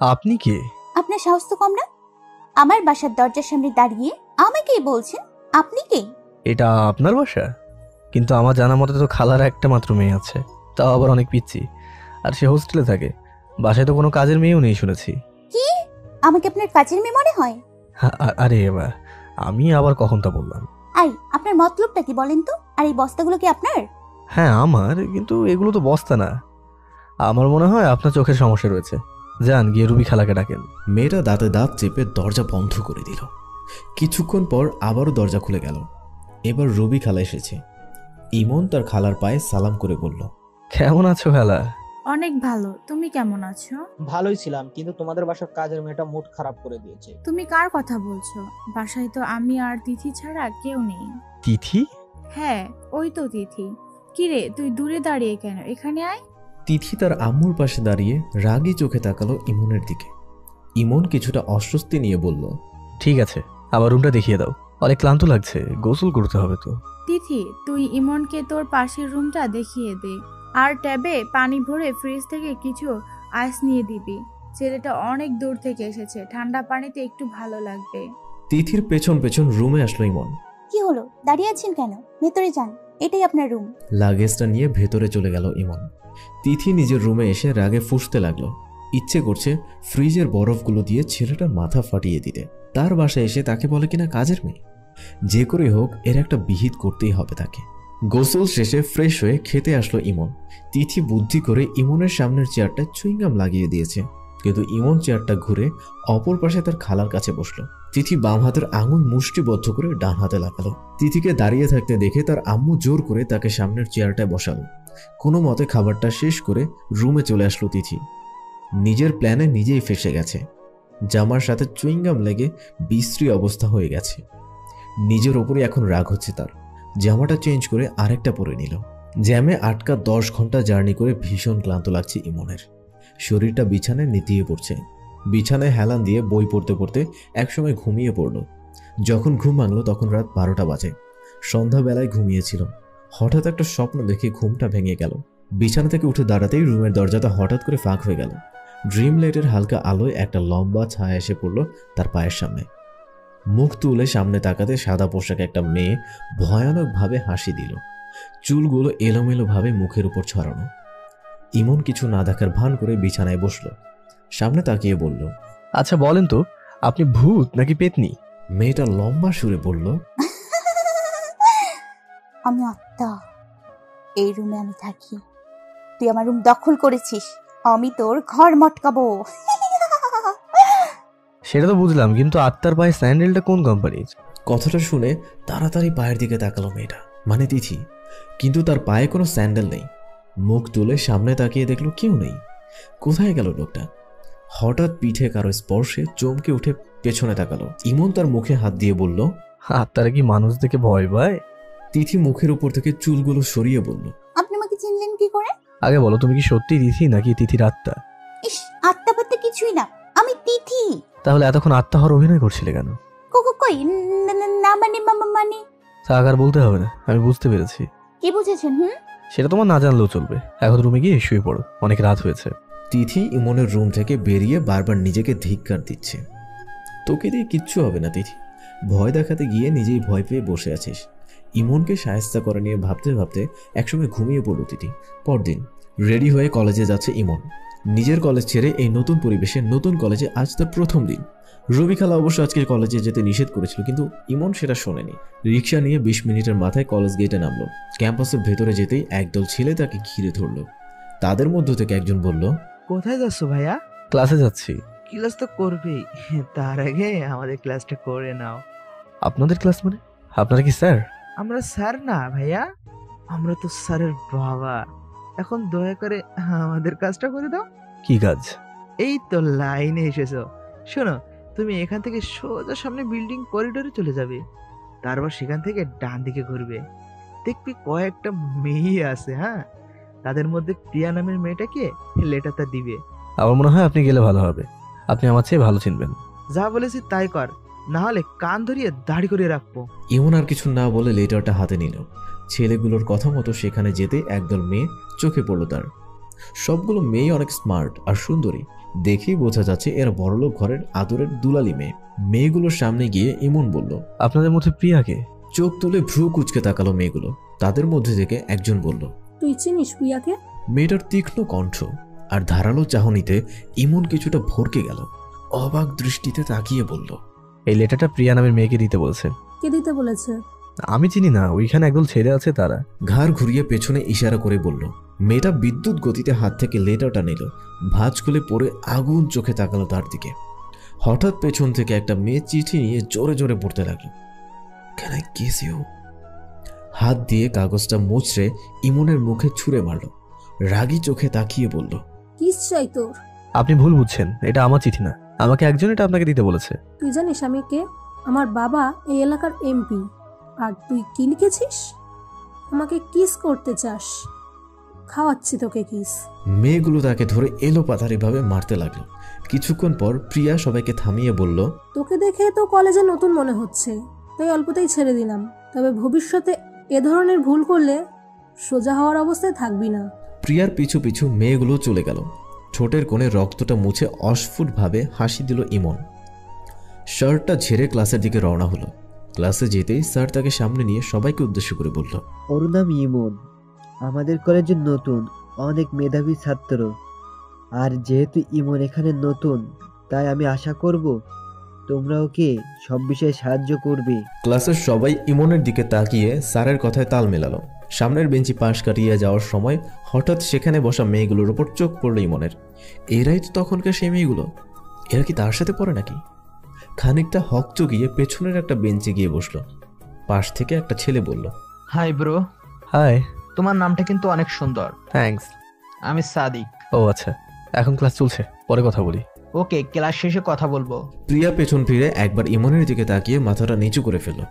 আপনি কে? আপনার সাহস তো কম না? আমার বাসার দরজার সামনে দাঁড়িয়ে আমাকেই বলছেন আপনি কে? এটা আপনার বাসা? কিন্তু আমার জানা মতে তো খালার একটা মাত্র মেয়ে আছে, তাও আবার অনেক পিচ্ছি, আর সে হোস্টেলে থাকে। বাসায় তো কোনো কাজের মেয়েও নেই শুনেছি। কি? আমাকে আপনার কাজের মেয়ে মনে হয়? আরে এবার আমি আবার কখন তা বললাম? আই, আপনার মতলবটা কি বলেন তো? আর এই বস্তাগুলো কি আপনার? হ্যাঁ আমার, কিন্তু এগুলো তো বস্তা না। আমার মনে হয় আপনার চোখের সমস্যা রয়েছে। যান গিয়ে রুবি খালাকে ডাকেন। মেয়েটা দাঁতে দাঁত চেপে দরজা বন্ধ করে দিল। কিছুক্ষণ পর আবারও দরজা খুলে গেল। এবার রুবি খালা এসেছে। ইমন তার খালার পায়ে সালাম করে বলল, কেমন আছো খালা? অনেক ভালো, তুমি কেমন আছো? ভালোই ছিলাম, কিন্তু তোমাদের বাসার কাজের মেয়েটা মুড খারাপ করে দিয়েছে। তুমি কার কথা বলছো? বাসায় তো আমি আর তিথি ছাড়া কেউ নেই। তিথি? হ্যাঁ, ওই তো তিথি। কিরে, তুই দূরে দাঁড়িয়ে কেন? এখানে আয়। তিথি তার আম্মুর পাশে দাঁড়িয়ে রাগী চোখে তাকালো ইমনের দিকে। ইমন কিছুটা অস্বস্তি নিয়ে বলল, ঠিক আছে, আবার রুমটা দেখিয়ে দাও। অনেক ক্লান্ত লাগছে, গোসল করতে হবে তো। তিথি, তুই ইমনকে তোর পাশের রুমটা দেখিয়ে দে। আর ট্যাবে পানি ভরে ফ্রিজ থেকে কিছু আইস নিয়ে দিবি। ছেলেটা অনেক দূর থেকে এসেছে, ঠান্ডা পানিতে একটু ভালো লাগবে। তিথির পেছন পেছন রুমে আসলো ইমন। কি হলো, দাঁড়িয়ে আছেন কেন? ভেতরে যান, এটাই আপনার রুম। লাগেজটা নিয়ে ভেতরে চলে গেল ইমন। তিথি নিজের রুমে এসে রাগে ফুঁসতে লাগলো। ইচ্ছে করছে ফ্রিজের বরফগুলো দিয়ে ছেলেটার মাথা ফাটিয়ে দিতে। তার বাসায় এসে তাকে বলে কিনা কাজের মেয়ে। যে করে হোক এর একটা বিহিত করতেই হবে তাকে। গোসল শেষে ফ্রেশ হয়ে খেতে আসলো ইমন। তিথি বুদ্ধি করে ইমনের সামনের চেয়ারটায় চুইংগাম লাগিয়ে দিয়েছে, কিন্তু ইমন চেয়ারটা ঘুরে অপর পাশে তার খালার কাছে বসলো। তিথি বাম হাতের আঙুল মুষ্টিবদ্ধ করে ডান হাতে লাগালো। তিথিকে দাঁড়িয়ে থাকতে দেখে তার আম্মু জোর করে তাকে সামনের চেয়ারটায় বসালো। কোনো মতে খাবারটা শেষ করে রুমে চলে আসলো তিথি। নিজের প্ল্যানে নিজেই ফেসে গেছে। জামার সাথে চুইংগাম লেগে বিশ্রী অবস্থা হয়ে গেছে। নিজের ওপরে এখন রাগ হচ্ছে তার। জামাটা চেঞ্জ করে আরেকটা পরে নিল। জ্যামে আটকা 10 ঘন্টা জার্নি করে ভীষণ ক্লান্ত লাগছে ইমনের। শরীরটা বিছানায় নেতিয়ে পড়ছে। বিছানায় হেলান দিয়ে বই পড়তে পড়তে একসময় ঘুমিয়ে পড়ল। যখন ঘুম ভাঙল তখন রাত 12টা বাজে। সন্ধ্যাবেলায় ঘুমিয়েছিল। হঠাৎ একটা স্বপ্ন দেখে ঘুমটা ভেঙে গেল। বিছানা থেকে উঠে দাঁড়াতেই রুমের দরজাটা হঠাৎ করে ফাঁক হয়ে গেল। ড্রিম লাইটের হালকা আলোয় একটা লম্বা ছায়া এসে পড়ল তার পায়ের সামনে। মুখ তুলে সামনে তাকাতে সাদা পোশাকে একটা মেয়ে ভয়ানকভাবে হাসি দিল। চুলগুলো এলোমেলোভাবে মুখের উপর ছড়ানো। ইমন কিছু না দেখার ভান করে বিছানায় বসলো। সামনে তাকিয়ে বলল, আচ্ছা বলেন তো, আপনি ভূত নাকি পেতনি? মেয়েটা লম্বা সুরে বলল, আমি আত্মা, এই রুমে আমি থাকি। তুই আমার রুম দখল করেছিস, আমি তোর ঘর মটকাবো। সেটা তো বুঝলাম, কিন্তু আত্মার পায়ে স্যান্ডেলটা কোন কোম্পানির? কথাটা শুনে তাড়াতাড়ি পায়ের দিকে তাকালো মেয়েটা, মানে তিথি। কিন্তু তার পায়ে কোনো স্যান্ডেল নেই। মুখ তুলে সামনে তাকিয়ে দেখলো কেউ নেই। কোথায় গেল লোকটা? হঠাৎ পিঠে কারো স্পর্শে চমকে উঠে পেছনে তাকালো। ইমন তার মুখে হাত দিয়ে বলল, আত্মারা কি মানুষ দেখে ভয় পায়? তিথি মুখের উপর থেকে চুলগুলো সরিয়ে বলল, আপনি আমাকে চিনলেন কি করে? আগে বলো, তুমি কি সত্যি তিথি নাকি তিথির আত্মা? ইস, আত্মা পাত্তা কিছুই না, আমি তিথি। তাহলে এতক্ষণ আত্মা হওয়ার অভিনয় করছিলে কেন? কই না মানে মানে সাকার বলতে হবে না, আমি বুঝতে পেরেছি। কি বুঝেছেন? সেটা তোমার না জানলেও চলবে। এখন রুমে গিয়ে শুয়ে পড়ো, অনেক রাত হয়েছে। তিথি ইমনের রুম থেকে বেরিয়ে বারবার নিজেকে ধিক্কার দিচ্ছে। তোকে দিয়ে কিচ্ছু হবে না তিথি, ভয় দেখাতে গিয়ে নিজেই ভয় পেয়ে বসে আছিস। ইমনকে সায়স্তা করে নিয়ে ভাবতে ভাবতে একসময় ঘুমিয়ে পড়ল তিথি। পরদিন রেডি হয়ে কলেজে যাচ্ছে ইমন। নিজের কলেজ ছেড়ে এই নতুন পরিবেশে নতুন কলেজে আজ তার প্রথম দিন। রবি খালা অবশ্য আজকে কলেজে যেতে নিষেধ করেছিল, কিন্তু ইমন সেটা শোনেনি। রিক্সা নিয়ে 20 মিনিটের মাথায় কলেজ গেটে নামলো। ক্যাম্পাসের ভেতরে যেতেই একদল ছেলে তাকে ঘিরে ধরলো। তাদের মধ্য থেকে একজন বলল, কোথায় যাচ্ছ ভাইয়া? ক্লাসে যাচ্ছি। ক্লাস তো করবেই, তার আগে আমাদের ক্লাসটা করে নাও। আপনাদের ক্লাস মানে? আপনারা কি স্যার? আমরা স্যার না ভাইয়া, আমরা তো স্যারের বাবা। এখন দয়া করে আমাদের কাজটা করে দাও। কি কাজ? এই তো লাইনে এসেছো। শোনো, তুমি এখান থেকে সোজা সামনে বিল্ডিং করিডোরে চলে যাবে। তারপর সেখান থেকে ডান দিকে ঘুরবে, দেখবি কয়েকটা মেয়ে আছে। হ্যাঁ, তাদের মধ্যে প্রিয়া নামের মেয়েটাকে লেটারটা দিবে। আমার মনে হয় আপনি গেলে ভালো হবে, আপনি আমার চেয়ে ভালো চিনবেন। যা বলেছি তাই কর, না হলে কান ধরিয়ে দাড়ি করে রাখবো। ইমন আর কিছু না বলে লেটারটা হাতে নিল। ছেলেগুলোর কথা মতো সেখানে যেতে একদল মেয়ে চোখে পড়ল তার। সবগুলো মেয়ে অনেক স্মার্ট আর সুন্দরী। দেখেই বোঝা যাচ্ছে এরা বড়লোক ঘরের আদরের দুলালি মেয়ে। মেয়েগুলোর সামনে গিয়ে ইমন বলল, আপনাদের মধ্যে প্রিয়াকে? চোখ তুলে ভ্রু কুচকে তাকালো মেয়েগুলো। তাদের মধ্যে থেকে একজন বলল, তুই চিনিস প্রিয়াকে? মেয়েটার তীক্ষ্ণ কণ্ঠ আর ধারালো চাহনিতে ইমন কিছুটা ভরকে গেল। অবাক দৃষ্টিতে তাকিয়ে বলল, এই লেটারটা প্রিয়া নামের মেয়েকে দিতে বলছে। কে দিতে বলেছে? আমি চিনি না, ওইখানে একদল ছেলে আছে তারা। ঘাড় ঘুরিয়ে পেছনে ইশারা করে বলল। মেয়েটা বিদ্যুৎ গতিতে হাত থেকে লেটারটা নিল, ভাঁজ খুলে পড়ে আগুন চোখে তাকালো তার দিকে। হঠাৎ পেছন থেকে একটা মেয়ে চিঠি নিয়ে জোরে জোরে পড়তে লাগলো। Can I kiss you? হাত দিয়ে কাগজটা মুছড়ে ইমনের মুখে ছুঁড়ে মারল। রাগী চোখে তাকিয়ে বলল, কিস চাই তোর? আপনি ভুল বুঝছেন, এটা আমার চিঠি না। আমাকে একজন এটা আপনাকে দিতে বলেছে। তুই জানিস আমি কে? আমার বাবা এই এলাকার এমপি। আর তুই কি লিখেছিস? আমাকে কিস করতে চাস? খাওয়াচ্ছি তোকে কিস। মেয়েগুলো তাকে ধরে এলোপাতাড়িভাবে মারতে লাগলো। কিছুক্ষণ পর প্রিয়া সবাইকে থামিয়ে বলল, তোকে দেখে তো কলেজে নতুন মনে হচ্ছে, তাই অল্পতেই ছেড়ে দিলাম। তবে ভবিষ্যতে এ ধরনের ভুল করলে সোজা হওয়ার অবস্থায় থাকবি না। প্রিয়ার পিছু পিছু মেয়েগুলো চলে গেল। ঠোঁটের কোণে রক্তটা মুছে অস্ফুটভাবে হাসি দিল ইমন। শার্টটা ঝেড়ে ক্লাসের দিকে রওনা হলো। ক্লাসে যেতেই স্যার তাকে সামনে নিয়ে সবাইকে উদ্দেশ্য করে বলল, ওর নাম ইমন, আমাদের কলেজের নতুন, অনেক মেধাবী ছাত্র। আর যেহেতু ইমন এখানে নতুন, তাই আমি আশা করব তোমরা ওকে সব বিষয়ে সাহায্য করবে। ক্লাসের সবাই ইমনের দিকে তাকিয়ে স্যারের কথায় তাল মেলালো। সামনের বেঞ্চি পাশ কাটিয়ে যাওয়ার সময় হঠাৎ সেখানে বসা মেয়েগুলোর ওপর চোখ পড়ল ইমনের। এরাই তো তখনকার সেই মেয়েগুলো। এরা কি তার সাথে পড়ে নাকি? খানিকটা হকচকিয়ে পেছনের একটা বেঞ্চে গিয়ে বসলো। পাশ থেকে একটা ছেলে বলল, হাই ব্রো, হাই। তোমার নামটা কিন্তু অনেক সুন্দর। থ্যাঙ্কস। আমি সাদিক। ও আচ্ছা, এখন ক্লাস চলছে, পরে কথা বলি। ওকে, ক্লাস শেষে কথা বলবো। প্রিয়া পেছন ফিরে একবার ইমনের দিকে তাকিয়ে মাথাটা নিচু করে ফেলল।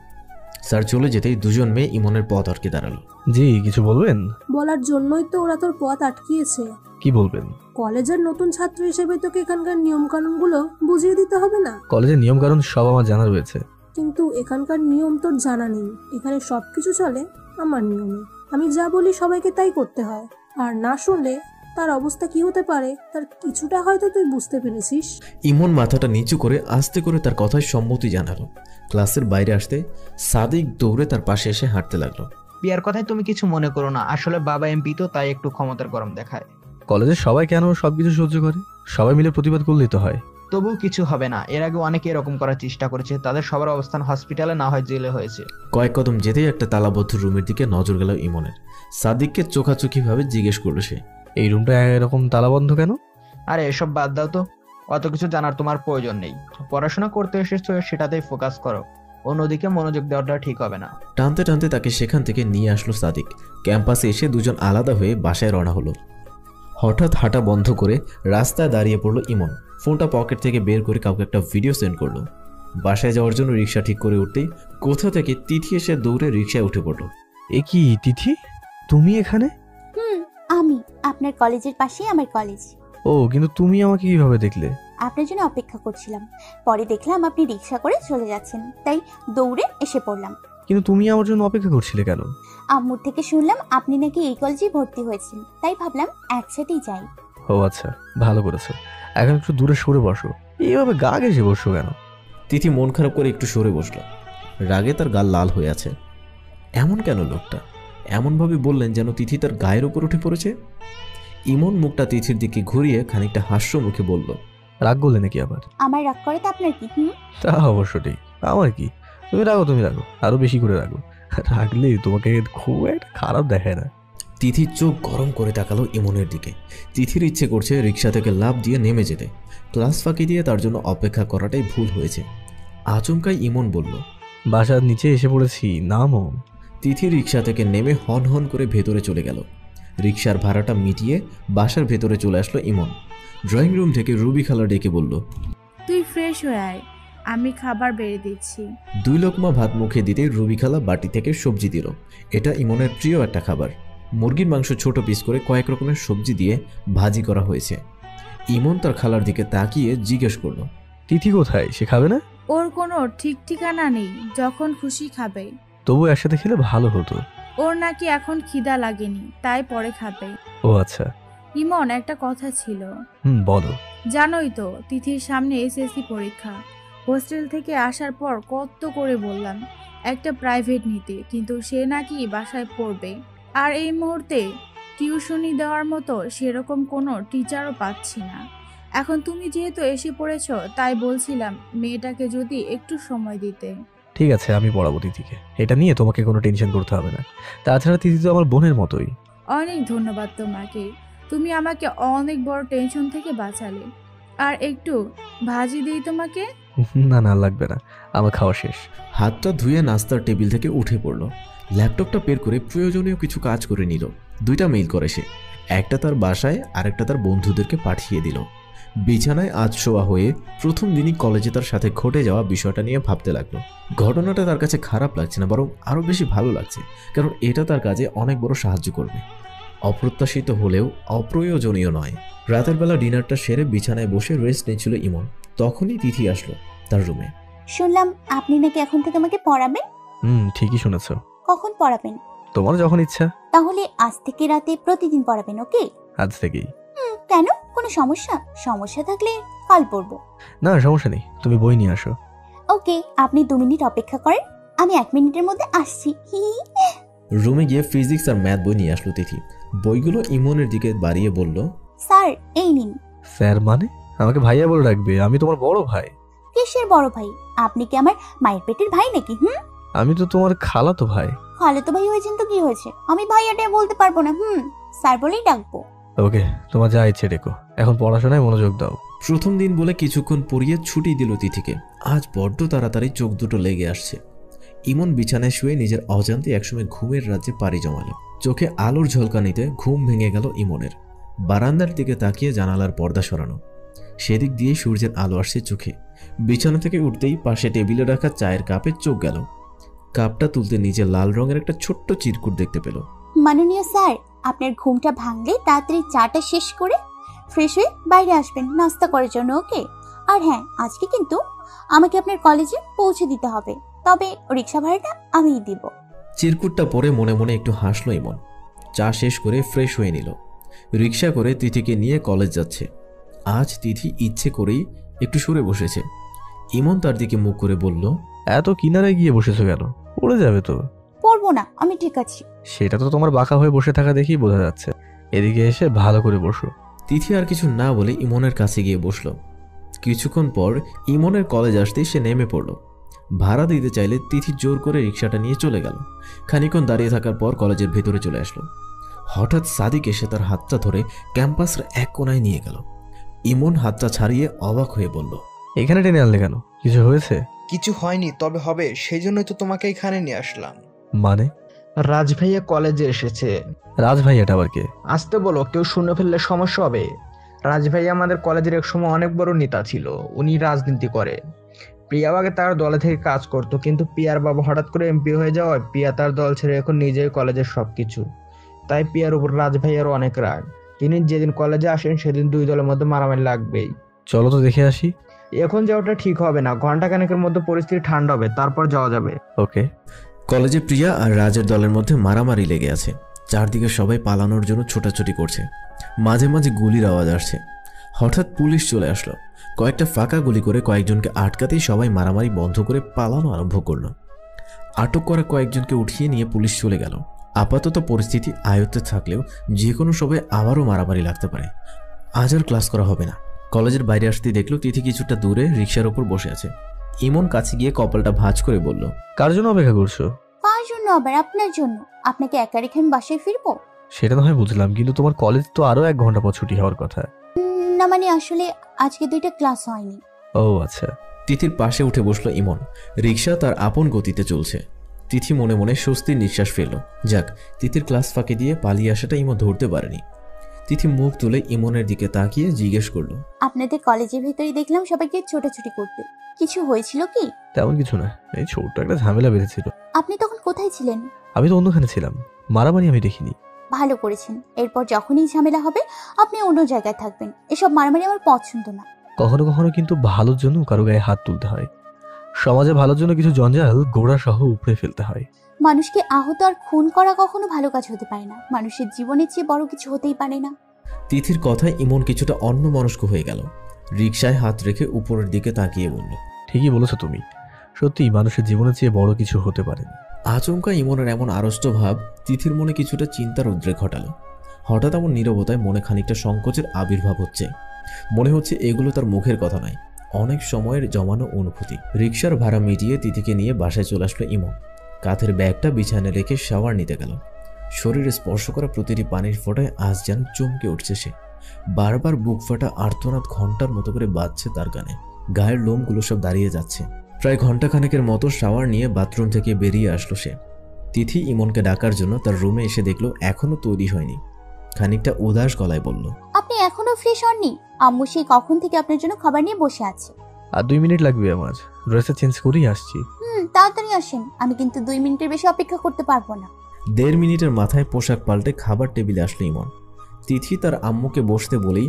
স্যার চলে যেতেই দুজন মেয়ে ইমনের পথ আটকে দাঁড়ালো। জি, কিছু বলবেন? বলার জন্যই তো ওরা তোর পথ আটকিয়েছে। কি বলবেন? কলেজের নতুন ছাত্র হিসেবে তোকে এখানকার নিয়ম কানুনগুলো বুঝিয়ে দিতে হবে না? কলেজের নিয়ম কানুন সব আমার জানা রয়েছে। কিন্তু এখানকার নিয়ম তোর জানা নেই। এখানে সবকিছু চলে আমার নিয়মে। আমি যা বলি সবাইকে তাই করতে হয়। আর না শুনলে তার অবস্থা কি হতে পারে তার কিছুটা হয়তো তুই বুঝতে পেরেছিস। ইমন মাথাটা নিচু করে আস্তে করে তার কথায় সম্মতি জানালো। ক্লাসের বাইরে আসতে সাদিক দৌড়ে তার পাশে এসে হাঁটতে লাগলো। বিয়ার কথায় তুমি কিছু মনে করো না, আসলে বাবা এমপি তো, তাই একটু ক্ষমতার গরম দেখায়। কলেজের সবাই কেন সবকিছু সহ্য করে? সবাই মিলে প্রতিবাদ করলেই তো হয়। তবুও কিছু হবে না। এর আগে অনেকে এরকম করার চেষ্টা করেছে, তাদের সবার অবস্থান হসপিটালে, না হয় জেলে হয়েছে। কয়েক কদম যেতেই একটা তালাবদ্ধ রুমের দিকে নজর গেল ইমনের। সাদিককে চোখাচোখি জিজ্ঞেস করলো সে, এই রুমটা এরকম তালাবন্ধ কেন? আরে এসব বাদ দাও তো, অত কিছু জানার তোমার প্রয়োজন নেই। পড়াশোনা করতে এসেছো, সেটাতেই ফোকাস করো। অন্যদিকে মনোযোগ দেওয়াটা ঠিক হবে না। টানতে টানতে তাকে সেখান থেকে নিয়ে আসলো সাদিক। ক্যাম্পাসে এসে দুজন আলাদা হয়ে বাসায় রওনা হলো। হঠাৎ হাঁটা বন্ধ করে রাস্তায় দাঁড়িয়ে পড়লো ইমন। ফোনটা পকেট থেকে বের করে কাউকে একটা ভিডিও সেন্ড করলো। বাসায় যাওয়ার জন্য রিক্সা ঠিক করে উঠতেই কোথা থেকে তিথি এসে দৌড়ে রিক্সায় উঠে পড়লো। এ কি তিথি, তুমি এখানে? আমি আপনার কলেজের পাশেই আমার কলেজ। ও, কিন্তু তুমি আমাকে কিভাবে দেখলে? আপনার জন্য অপেক্ষা করছিলাম, পরে দেখলাম আপনি রিক্সা করে চলে যাচ্ছেন, তাই দৌড়ে এসে পড়লাম। কিন্তু তুমি আমার জন্য অপেক্ষা করছিলে কেন? আম্মুর থেকে শুনলাম আপনি নাকি এই কলেজে ভর্তি হয়েছেন, তাই ভাবলাম একসাথেই যাই। ও আচ্ছা, ভালো করেছো। এখন একটু দূরে সরে বসো। এইভাবে গা ঘেঁষে বসো কেন? তিথি মন খারাপ করে একটু সরে বসলো। রাগে তার গাল লাল হয়ে আছে। এমন কেন লোকটা? এমনভাবে বললেন যেন তিথি তার গায়ের উপর উঠে পড়েছে। ইমন মুখটা তিথির দিকে ঘুরিয়ে খানিকটা হাস্য মুখে বলল, রাগ করলে নাকি আবার? আমার রাগ করে তো আপনার কি? তা অবশ্য ঠিক। আমার কি, তুমি রাগো, আরো বেশি করে রাগো। রাগলে তোমাকে খুব একটা খারাপ দেখায় না। তিথির চোখ গরম করে তাকালো ইমনের দিকে। তিথির ইচ্ছে করছে রিক্সা থেকে লাফ দিয়ে নেমে যেতে। ক্লাস ফাঁকি দিয়ে তার জন্য অপেক্ষা করাটাই ভুল হয়েছে। আচমকাই ইমন বলল, বাসার নিচে এসে পড়েছি, নামো। তিথি রিক্সা থেকে নেমে হন হন করে ভেতরে চলে গেল। রিক্সার ভাড়াটা মিটিয়ে বাসার ভেতরে চলে আসলো ইমন। ড্রয়িং রুম থেকে রুবি খালা ডেকে বলল, তুই ফ্রেশ হয়ে আয়, আমি খাবার বেড়ে দিচ্ছি। 2 লোকমা ভাত মুখে দিতে রুবি খালা বাটি থেকে সবজি দিল। এটা ইমনের প্রিয় একটা খাবার। মুরগির মাংস ছোট পিস করে কয়েক রকমের সবজি দিয়ে ভাজি করা হয়েছে। ইমন তার খালার দিকে তাকিয়ে জিজ্ঞেস করলো, তিথি কোথায়? সে খাবে না? ওর কোনো ঠিক ঠিকানা নেই, যখন খুশি খাবে। তবু একসাথে খেলে ভালো হতো। ওর নাকি এখন খিদা লাগেনি, তাই পরে খাবে। ও আচ্ছা। ইমন, একটা কথা ছিল। বলো। জানোই তো তিথির সামনে এসএসসি পরীক্ষা। হোস্টেল থেকে আসার পর কত করে বললাম একটা প্রাইভেট নিতে, কিন্তু সে নাকি বাসায় পড়বে। আর এই মুহূর্তে টিউশনি দেওয়ার মতো সেরকম কোনো টিচারও পাচ্ছি না। এখন তুমি যেহেতু এসে পড়েছ, তাই বলছিলাম মেয়েটাকে যদি একটু সময় দিতে। ঠিক আছে, আমি পড়াবো তিথিকে, এটা নিয়ে তোমাকে কোনো টেনশন করতে হবে না। তাছাড়া তিথি তো আমার বোনের মতোই। অনেক ধন্যবাদ তোমাকে, তুমি আমাকে অনেক বড় টেনশন থেকে বাঁচালে। আর একটু ভাজি দিই তোমাকে? না না, লাগবে না, আমার খাওয়া শেষ। হাতটা ধুয়ে নাস্তার টেবিল থেকে উঠে পড়ল। ল্যাপটপটা বের করে প্রয়োজনীয় কিছু কাজ করে নিল। 2টা মেইল করে সে, একটা তার বাসায় আর একটা তার বন্ধুদেরকে পাঠিয়ে দিল। বিছানায় আজ শোয়া হয়ে প্রথম দিনই কলেজে তার সাথে ঘটে যাওয়া বিষয়টা নিয়ে ভাবতে লাগলো। ঘটনাটা তার কাছে খারাপ লাগছে না, বরং আরও বেশি ভালো লাগছে, কারণ এটা তার কাজে অনেক বড় সাহায্য করবে। অপ্রত্যাশিত হলেও অপ্রয়োজনীয় নয়। রাতের বেলা ডিনারটা সেরে বিছানায় বসে রেস্ট নিচ্ছিল ইমন। তখনই তিথি আসলো তার রুমে। শুনলাম আপনি নাকি এখন থেকে আমাকে পড়াবেন। ঠিকই শুনেছ। কখন পড়াবেন? তোমার যখন ইচ্ছা। তাহলে আজ থেকে রাতে প্রতিদিন পড়াবেন, ওকে? আজ থেকেই। কেন, কোনো সমস্যা? সমস্যা থাকলে কাল পড়বো। না, সমস্যা নেই, তুমি বই নিয়ে আসো। ওকে, আপনি 2 মিনিট অপেক্ষা করেন, আমি 1 মিনিটের মধ্যে আসছি। রুমে গিয়ে ফিজিক্স আর ম্যাথ বই নিয়ে আসলো তিথি। বইগুলো ইমনের দিকে বাড়িয়ে বলল, স্যার এই নিন। স্যার মানে? আমাকে ভাইয়া বলে রাখবে, আমি তোমার বড় ভাই। কিসের বড় ভাই? আপনি কি আমার মায়ের পেটের ভাই নাকি? আমি তো তোমার খালাতো ভাই। খালাতো ভাই হয়েছেন তো কি হয়েছে, আমি ভাইয়াটা বলতে পারবো না। স্যার বলেই ডাকবো। ওকে, তোমার যা ইচ্ছে ডেকো, এখন পড়াশোনায় মনোযোগ দাও। প্রথম দিন বলে কিছুক্ষণ পড়িয়ে ছুটি দিল তিথিকে। আজ বড্ড তাড়াতাড়ি চোখ দুটো লেগে আসছে। ইমন বিছানায় শুয়ে নিজের অজান্তে একসময় ঘুমের রাজ্যে পাড়ি জমালো। চোখে আলোর ঝলকানিতে ঘুম ভেঙে গেল ইমনের। বারান্দার দিকে তাকিয়ে জানালার পর্দা সরানো, সেদিক দিয়ে সূর্যের আলো আসছে চোখে। বিছানা থেকে উঠতেই পাশে টেবিলে রাখা চায়ের কাপে চোখ গেল। কাপটা তুলতে নিচে লাল রঙের একটা ছোট্ট চিরকুট দেখতে পেল। মাননীয় স্যার, আপনার ঘুমটা ভাঙলে তাড়াতাড়ি চাটা শেষ করে ফ্রেশ হয়ে বাইরে আসবেন নাস্তা করার জন্য, ওকে? আর হ্যাঁ, আজকে কিন্তু আমাকে আপনার কলেজে পৌঁছে দিতে হবে, তবে রিক্সা ভাড়াটা আমিই দিব। চিরকুটটা পরে মনে মনে একটু হাসলো ইমন। চা শেষ করে ফ্রেশ হয়ে নিল। রিক্সা করে তিথিকে নিয়ে কলেজ যাচ্ছে। আজ তিথি ইচ্ছে করেই একটু সরে বসেছে। ইমন তার দিকে মুখ করে বলল, এত কিনারে গিয়ে বসেছো কেন? পড়ে যাবে তো। পড়বো না, আমি ঠিক আছি। সেটা তো তোমার বাঁকা হয়ে বসে থাকা দেখেই বোঝা যাচ্ছে। এদিকে এসে ভালো করে বসো। তিথি আর কিছু না বলে ইমনের কাছে গিয়ে বসলো। কিছুক্ষণ পর ইমনের কলেজ আসতেই সে নেমে পড়ল। ভাড়া দিতে চাইলে তিথি জোর করে রিক্সাটা নিয়ে চলে গেল। খানিকক্ষণ দাঁড়িয়ে থাকার পর কলেজের ভেতরে চলে আসলো। হঠাৎ সাদিক এসে তার হাতটা ধরে ক্যাম্পাসের এক কোনায় নিয়ে গেল। ইমন হাতটা ছাড়িয়ে অবাক হয়ে বলল, এখানে টেনে আনলে কেন? কিছু হয়েছে? কিছু হয়নি, তবে হবে, সেই জন্যই তো তোমাকে এখানে নিয়ে আসলাম। মানে? রাজ ভাইয়া কলেজে এসেছে। রাজ ভাই এটা আবার কে? আসতে বলো, কেউ শুনে ফেললে সমস্যা হবে। রাজ ভাইয়া আমাদের কলেজের এক সময় অনেক বড় নেতা ছিল, উনি রাজনীতি করে। প্রিয়াও আগে তার দলে থেকে কাজ করতো, কিন্তু প্রিয়ার বাবা হঠাৎ করে এমপি হয়ে যাওয়ায় প্রিয়া তার দল ছেড়ে এখন নিজেই কলেজের সবকিছু। তাই প্রিয়ার উপর রাজ ভাইয়ারও অনেক রাগ। তিনি যেদিন কলেজে আসেন সেদিন 2 দলের মধ্যে মারামারি লাগবেই। চলো তো দেখে আসি। এখন যাওয়াটা ঠিক হবে না, ঘন্টাখানেকের মধ্যে পরিস্থিতি ঠান্ডা হবে, তারপর যাওয়া যাবে। ওকে। কলেজে প্রিয়া আর রাজের দলের মধ্যে মারামারি লেগে আছে। চারদিকে সবাই পালানোর জন্য ছোটাছুটি করছে। মাঝে মাঝে গুলির আওয়াজ আসছে। হঠাৎ পুলিশ চলে আসলো। কয়েকটা ফাঁকা গুলি করে কয়েকজনকে আটকাতেই সবাই মারামারি বন্ধ করে পালানো আরম্ভ করলো। আটক করা কয়েকজনকে উঠিয়ে নিয়ে পুলিশ চলে গেল। আপাতত পরিস্থিতি আয়ত্তে থাকলেও যে কোনো সময় আবারও মারামারি লাগতে পারে। আজ আর ক্লাস করা হবে না। কলেজের বাইরে আসতেই দেখলো তিথি কিছুটা দূরে রিক্সার উপর বসে আছে। ইমন কাছে গিয়ে কপালটা ভাঁজ করে বলল, কার জন্য অপেক্ষা করছো? কার জন্য আবার? আপনার জন্য। আপনাকে একা রেখে আমি বাসায় ফিরবো? সেটা না হয় বুঝলাম, কিন্তু তোমার কলেজ তো আরো 1 ঘন্টা পর ছুটি হওয়ার কথা। না মানে আসলে আজকে 2টা ক্লাস হয়নি। ও আচ্ছা। তিথির পাশে উঠে বসলো ইমন। রিক্সা তার আপন গতিতে চলছে। তিথি মনে মনে স্বস্তির নিঃশ্বাস ফেলল। যাক, তিথির ক্লাস ফাঁকি দিয়ে পালিয়ে আসাটা ইমন ধরতে পারেনি। তিথি মুখ তুলে ইমনের দিকে তাকিয়ে জিজ্ঞেস করলো, আপনাদের কলেজের ভেতরেই দেখলাম সবাইকে ছোটাছুটি করতে, কিছু হয়েছিল কি? তেমন কিছু না, এই ছোট্ট একটা ঝামেলা বেঁধেছিল। আপনি তখন কোথায় ছিলেন? আমি তো অন্যখানে ছিলাম, মারামারি আমি দেখিনি। ভালো করেছেন, এরপর যখনই ঝামেলা হবে আপনি অন্য জায়গায় থাকবেন। এসব মারামারি আমার পছন্দ না। কখনো কখনো কিন্তু ভালোর জন্য কারো গায়ে হাত তুলতে হয়। সমাজে ভালোর জন্য কিছু জঞ্জাল গোড়া সহ উপড়ে ফেলতে হয়। মানুষকে আহত আর খুন করা কখনো ভালো কাজ হতে পারে না। মানুষের জীবনের চেয়ে বড় কিছু হতেই পারে না। তিথির কথায় ইমন কিছুটা অন্যমনস্ক হয়ে গেল। রিকশায় হাত রেখে উপরের দিকে তাকিয়ে বলল, ঠিকই বলেছো তুমি, সত্যি মানুষের জীবনের চেয়ে বড় কিছু হতে পারে না। আচমকা ইমনের এমন আড়ষ্ট ভাব তিথির মনে কিছুটা চিন্তার উদ্রেক ঘটালো। হঠাৎ এমন নীরবতায় মনে খানিকটা সংকোচের আবির্ভাব হচ্ছে। মনে হচ্ছে এগুলো তার মুখের কথা নয়, অনেক সময়ের জমানো অনুভূতি। রিকশার ভাড়া মিটিয়ে তিথিকে নিয়ে বাসায় চলে আসলো ইমন। কাঁধের ব্যাগটা বিছানায় রেখে শাওয়ার নিতে গেল। শরীরে স্পর্শ করা প্রতিটি পানির ফোঁটায় আজ যেন চমকে উঠছে সে। বারবার বুক ফাটা আর্তনাদ ঘন্টার মতো করে বাজছে তার গানে। গায়ের লোমগুলো সব দাঁড়িয়ে যাচ্ছে। প্রায় ঘন্টাখানেকের মতো শাওয়ার নিয়ে বাথরুম থেকে বেরিয়ে আসলো সে। তিথি ইমনকে ডাকার জন্য তার রুমে এসে দেখলো এখনো তৈরি হয়নি। খানিকটা উদাস গলায় বলল, আপনি এখনো ফ্রেশ হননি? আম্মু সেই কখন থেকে আপনার জন্য খাবার নিয়ে বসে আছে। আর 2 মিনিট লাগবে আমার, ড্রেসটা চেঞ্জ করেই আসছি। তাড়াতাড়ি আসেন, আমি কিন্তু 2 মিনিটের বেশি অপেক্ষা করতে পারবো না। 1.5 মিনিটের মাথায় পোশাক পাল্টে খাবার টেবিলে আসলো ইমন। তিথি তার আম্মুকে বসতে বলেই